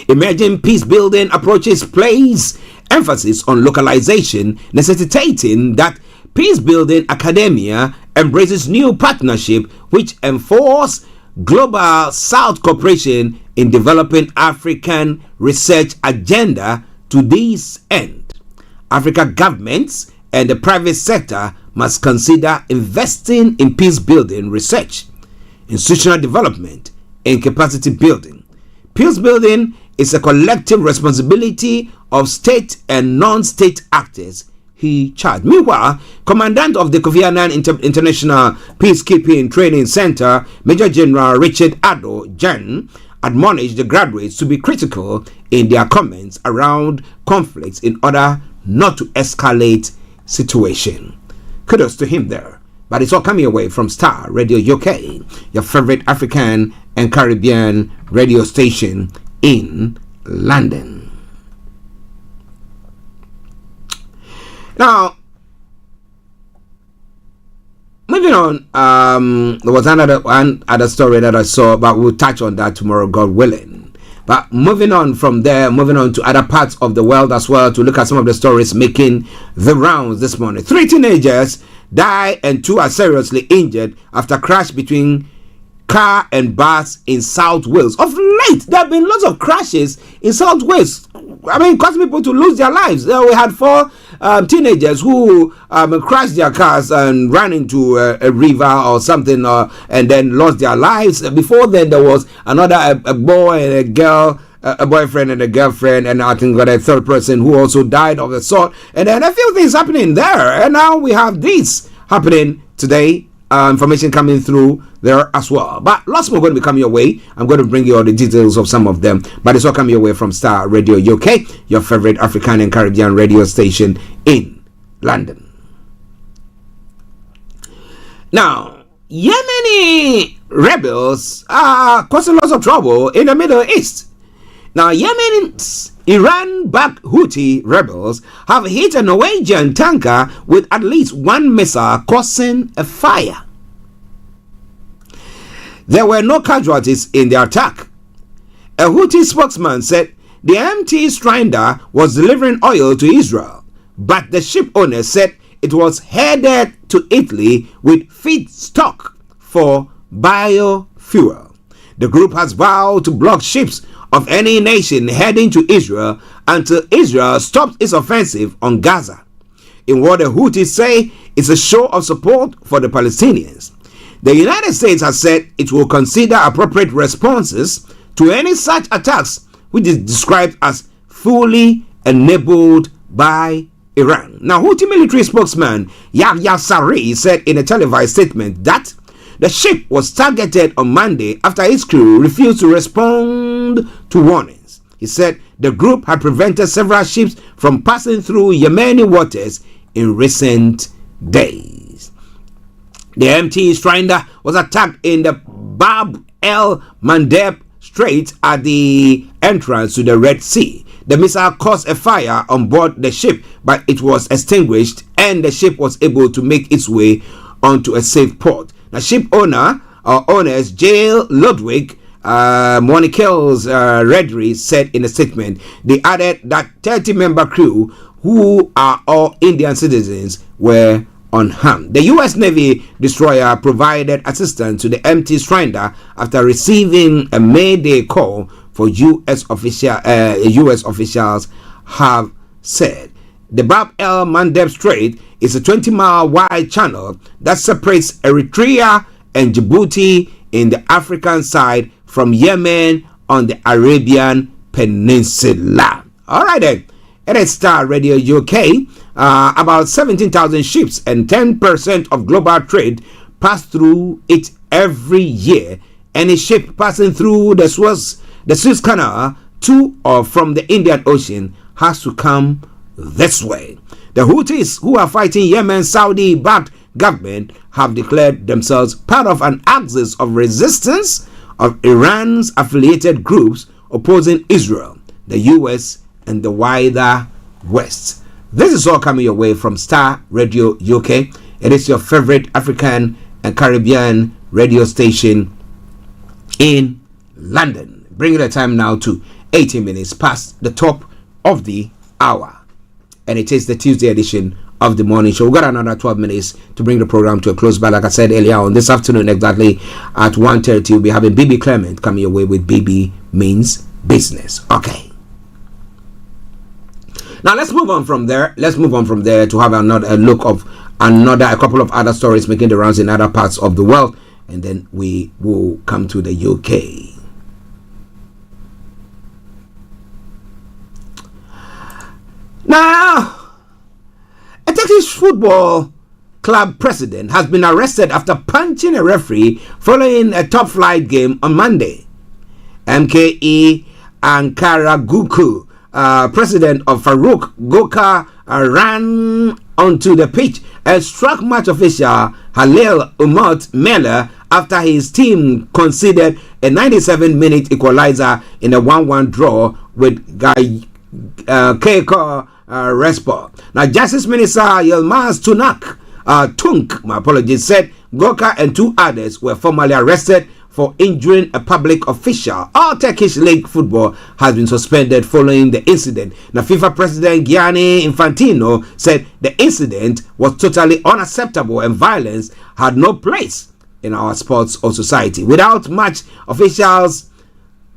Emerging peace-building approaches place emphasis on localization, necessitating that peace-building academia embraces new partnership which enforce Global South Cooperation in Developing African Research Agenda. To this end, Africa governments and the private sector must consider investing in peace building research, institutional development, and capacity building. Peace building is a collective responsibility of state and non-state actors, he charged. Meanwhile, Commandant of the Kofi Annan International Peacekeeping Training Center, Major General Richard Ado Jen, admonished the graduates to be critical in their comments around conflicts in order not to escalate situation. Kudos to him there. But it's all coming away from Starr Radio UK, your favorite African and Caribbean radio station in London. Now, moving on, there was one other story that I saw, but we'll touch on that tomorrow, God willing. But moving on from there, moving on to other parts of the world as well, to look at some of the stories making the rounds this morning. 3 teenagers die and 2 are seriously injured after crash between car and bus in South Wales. Of late, there have been lots of crashes in South Wales. I mean, causing people to lose their lives. We had 4 teenagers who crashed their cars and ran into a river or something, and then lost their lives. Before then, there was another a boy and a girl, a boyfriend and a girlfriend, and I think got a third person who also died of the sort. And then a few things happening there, and now we have this happening today. Information coming through there as well, but lots more going to be coming your way. I'm going to bring you all the details of some of them, but it's all coming your way from Starr Radio UK, your favorite African and Caribbean radio station in London. Now, Yemeni rebels are causing lots of trouble in the Middle East. Now, Yemen's Iran-backed Houthi rebels have hit a Norwegian tanker with at least 1 missile, causing a fire. There were no casualties in the attack. A Houthi spokesman said the MT Strider was delivering oil to Israel, but the ship owner said it was headed to Italy with feedstock for biofuel. The group has vowed to block ships of any nation heading to Israel until Israel stops its offensive on Gaza, in what the Houthis say is a show of support for the Palestinians. The United States has said it will consider appropriate responses to any such attacks, which is described as fully enabled by Iran. Now, Houthi military spokesman Yahya Saree said in a televised statement that the ship was targeted on Monday after its crew refused to respond to warnings. He said the group had prevented several ships from passing through Yemeni waters in recent days. The MT Strider was attacked in the Bab el Mandeb Strait at the entrance to the Red Sea. The missile caused a fire on board the ship, but it was extinguished and the ship was able to make its way onto a safe port. The ship owners J. Ludwig Monikels Redry said in a statement. They added that 30-member crew, who are all Indian citizens, were unharmed. The U.S. Navy destroyer provided assistance to the MT Strider after receiving a Mayday call for U.S. officials have said. The Bab el Mandeb Strait is a 20-mile wide channel that separates Eritrea and Djibouti in the African side from Yemen on the Arabian Peninsula. All right then, it is Starr Radio UK. About 17,000 ships and 10% of global trade pass through it every year. Any ship passing through the Suez Canal to or from the Indian Ocean has to come this way. The Houthis, who are fighting Yemen's Saudi-backed government, have declared themselves part of an axis of resistance of Iran's affiliated groups opposing Israel, the US, and the wider West. This is all coming your way from Starr Radio UK. It is your favorite African and Caribbean radio station in London. Bringing the time now to 18 minutes past the top of the hour. And it is the Tuesday edition of the morning show. We've got another 12 minutes to bring the program to a close. But like I said earlier on, this afternoon exactly at 1:30, we'll be having BB Clement coming your way with BB Means Business. Okay. Now let's move on from there. Let's move on from there to have a look of a couple of other stories making the rounds in other parts of the world, and then we will come to the UK. Now, a Turkish football club president has been arrested after punching a referee following a top flight game on Monday. MKE Ankara Guku, president of Faruk Goka, ran onto the pitch and struck match official Halil Umut Mele after his team conceded a 97-minute equalizer in a 1-1 draw with Keiko Respo. Now, Justice Minister Yilmaz Tunk, my apologies, said Goka and 2 others were formally arrested for injuring a public official. All Turkish league football has been suspended following the incident. Now, FIFA President Gianni Infantino said the incident was totally unacceptable and violence had no place in our sports or society. Without match officials,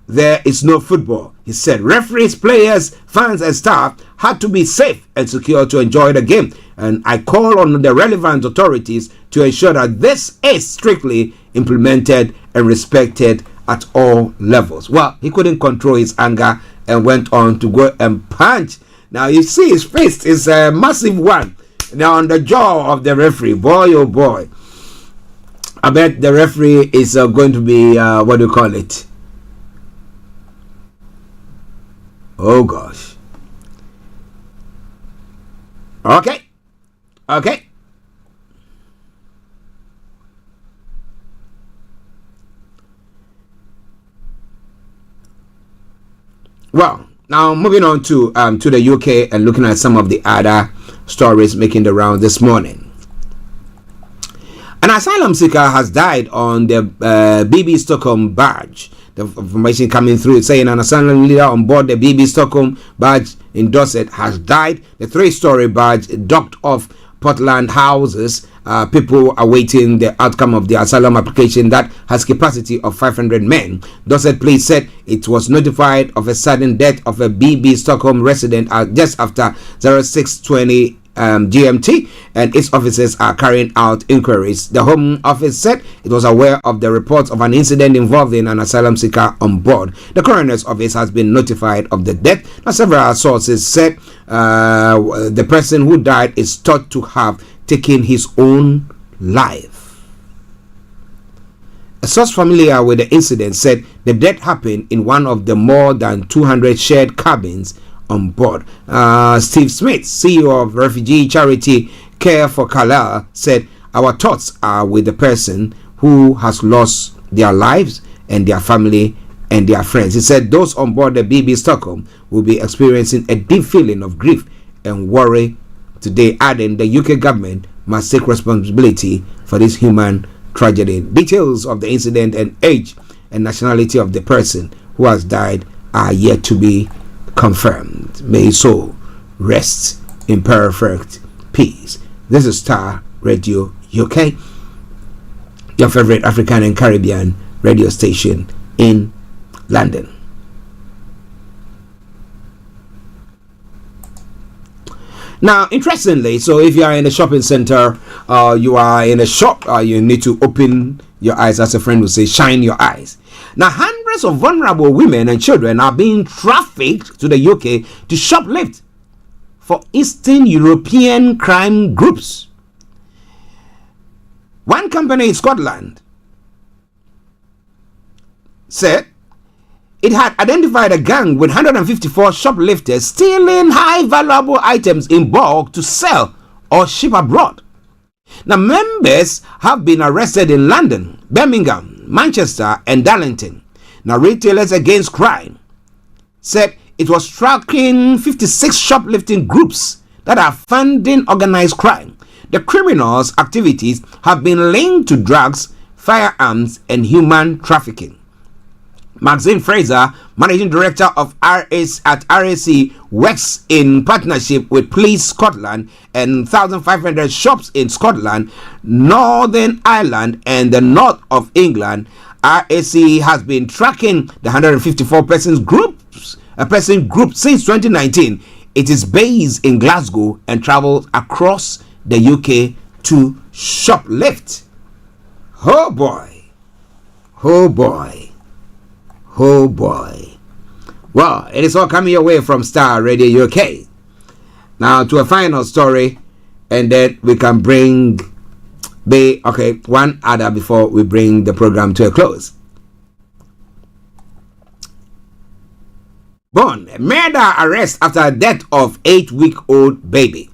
there is no football. He said referees, players, fans and staff had to be safe and secure to enjoy the game, and I call on the relevant authorities to ensure that this is strictly implemented and respected at all levels. Well, he couldn't control his anger and went on to go and punch. Now you see his fist is a massive one now on the jaw of the referee. Boy oh boy, I bet the referee is going to be what do you call it? Oh gosh. Okay. Well, now moving on to the UK and looking at some of the other stories making the round this morning. An asylum seeker has died on the BB Stockholm barge. The information coming through saying an asylum leader on board the BB Stockholm barge in Dorset has died. The 3-story barge docked off Portland houses. People awaiting the outcome of the asylum application that has capacity of 500 men. Dorset police said it was notified of a sudden death of a BB Stockholm resident just after 06:20 GMT, and its officers are carrying out inquiries. The Home Office said it was aware of the reports of an incident involving an asylum seeker on board. The coroner's office has been notified of the death. Now, several sources said the person who died is thought to have taken his own life. A source familiar with the incident said the death happened in one of the more than 200 shared cabins on board. Steve Smith, CEO of refugee charity Care for Carlisle, said our thoughts are with the person who has lost their lives and their family and their friends. He said those on board the BB Stockholm will be experiencing a deep feeling of grief and worry today, adding the UK government must take responsibility for this human tragedy. Details of the incident and age and nationality of the person who has died are yet to be confirmed. May his soul rest in perfect peace. This is Starr Radio UK, your favorite African and Caribbean radio station in London. Now, interestingly, so if you are in a shopping center, you are in a shop, you need to open your eyes, as a friend would say, shine your eyes. Now, hundreds of vulnerable women and children are being trafficked to the UK to shoplift for Eastern European crime groups. One company in Scotland said it had identified a gang with 154 shoplifters stealing high valuable items in bulk to sell or ship abroad. Now, members have been arrested in London, Birmingham, Manchester and Darlington. Now, Retailers Against Crime said it was tracking 56 shoplifting groups that are funding organized crime. The criminals' activities have been linked to drugs, firearms and human trafficking. Maxine Fraser, Managing Director of RAC at RAC, works in partnership with Police Scotland and 1,500 shops in Scotland, Northern Ireland, and the north of England. RAC has been tracking the 154 person group since 2019. It is based in Glasgow and travels across the UK to shoplift. Oh boy. Oh boy. Oh boy. Well, it is all coming your way from Starr Radio UK. Now to a final story, and then we can bring one other before we bring the program to a close. Murder arrest after death of 8-week-old baby.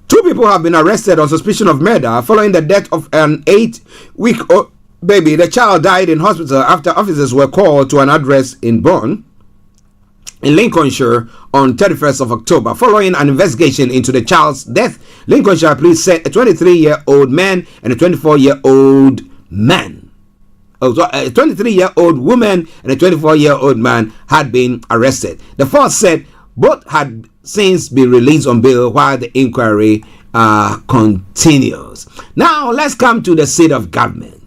2 people have been arrested on suspicion of murder following the death of an 8-week-old baby. The child died in hospital after officers were called to an address in Bourne, in Lincolnshire, on 31st of October. Following an investigation into the child's death, Lincolnshire police said a 23-year-old man and a 24-year-old man. A 23-year-old woman and a 24-year-old man had been arrested. The force said both had since been released on bail while the inquiry continues. Now let's come to the seat of government.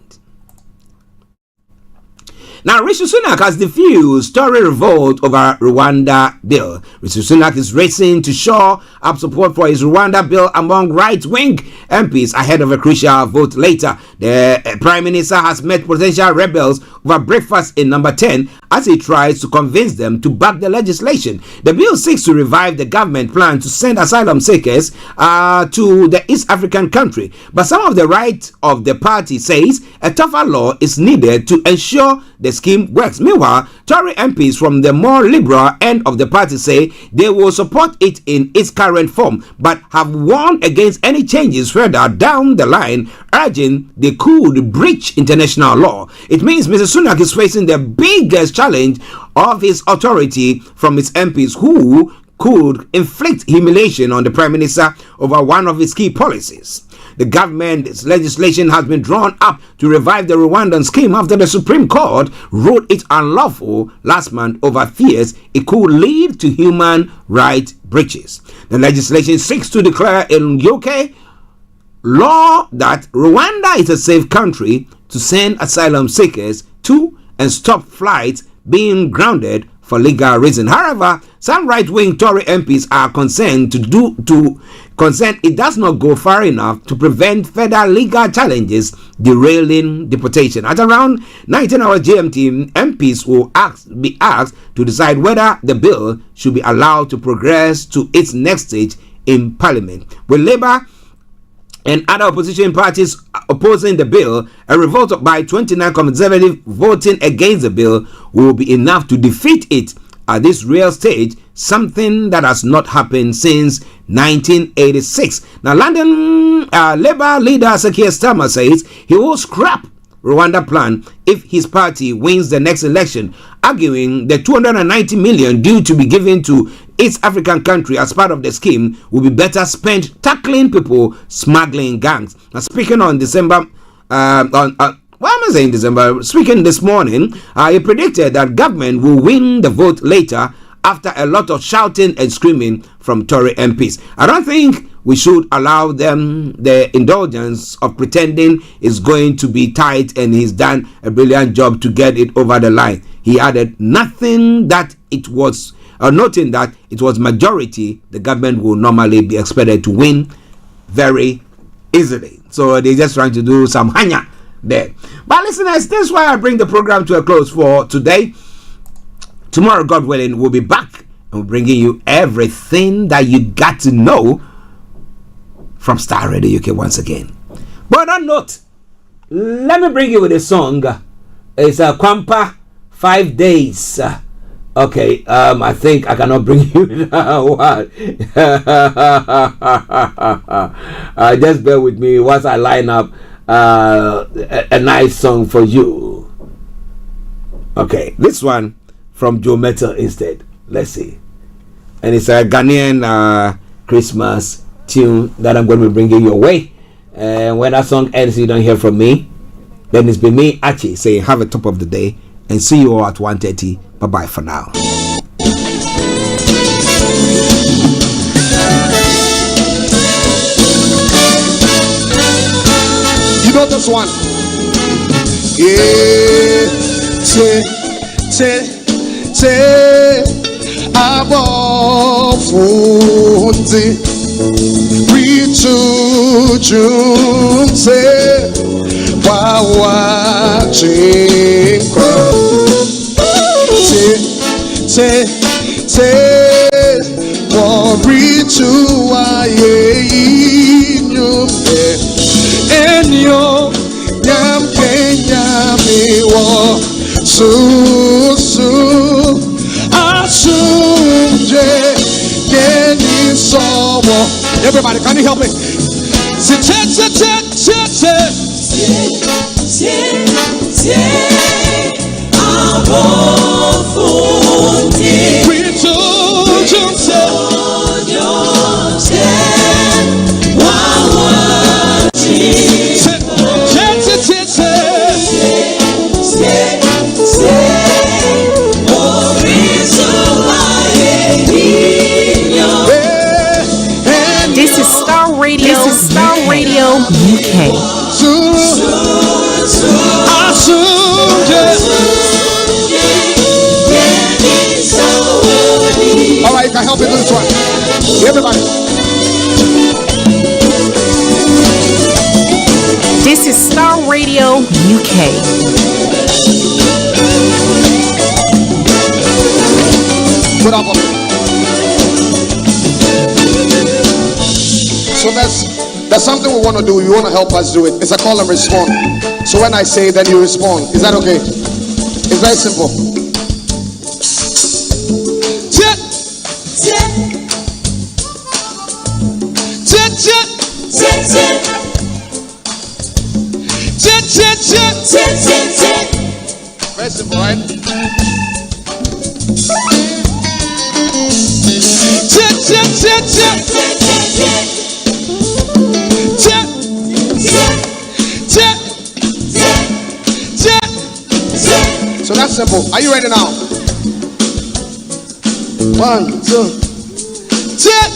Now, Rishi Sunak has diffused Tory revolt over Rwanda bill. Rishi Sunak is racing to shore up support for his Rwanda bill among right-wing MPs ahead of a crucial vote later. The Prime Minister has met potential rebels over breakfast in number 10 as he tries to convince them to back the legislation. The bill seeks to revive the government plan to send asylum seekers to the East African country. But some of the right of the party says a tougher law is needed to ensure the scheme works. Meanwhile, Tory MPs from the more liberal end of the party say they will support it in its current form, but have warned against any changes further down the line, urging they could breach international law. It means Mr. Sunak is facing the biggest challenge of his authority from his MPs, who could inflict humiliation on the Prime Minister over one of his key policies. The government's legislation has been drawn up to revive the Rwandan scheme after the Supreme Court ruled it unlawful last month over fears it could lead to human rights breaches. The legislation seeks to declare in UK law that Rwanda is a safe country to send asylum seekers to and stop flights being grounded for legal reasons. However, some right-wing Tory MPs are concerned it does not go far enough to prevent further legal challenges derailing deportation. At around 19 hours GMT, MPs will be asked to decide whether the bill should be allowed to progress to its next stage in Parliament. With Labour and other opposition parties opposing the bill, a revolt by 29 Conservatives voting against the bill will be enough to defeat it at this real stage, something that has not happened since 1986. Now, London Labour leader Sir Keir Starmer says he will scrap Rwanda plan if his party wins the next election, arguing the 290 million due to be given to East African country as part of the scheme will be better spent tackling people smuggling gangs. Now, speaking on December, speaking this morning, he predicted that government will win the vote later after a lot of shouting and screaming from Tory MPs. I don't think we should allow them the indulgence of pretending it's going to be tight and he's done a brilliant job to get it over the line. He added, noting that it was majority, the government will normally be expected to win very easily. So they're just trying to do some hanya there. But listeners, this is why I bring the program to a close for today. Tomorrow, God willing, we'll be back and bringing you everything that you got to know from Starr Radio UK once again. But on that note, let me bring you with a song. It's a Kwampa 5 days. Okay, I think I cannot bring you now. Just bear with me whilst I line up a nice song for you. Okay, this one from Joe Metal instead. Let's see. And it's a Ghanaian Christmas tune that I'm going to be bringing your way. And when that song ends, you don't hear from me. Then it's been me, Archie, saying have a top of the day and see you all at 1:30. Bye-bye for now. You know this one? Yeah, abafundi bichujunze wawachinkwa warichuwaye inyumbe enyo nyamkenyamiwo susu asumje geni somo. Everybody, can you help me? This is Starr Radio. This is Starr Radio UK. All right, you can help me do this one. Everybody. This is Starr Radio UK. Put up. So there's something we want to do. You want to help us do it. It's a call and respond. So when I say, then you respond. Is that okay? It's very simple. Very simple, right? So that's simple. Are you ready now? 1, 2. Check.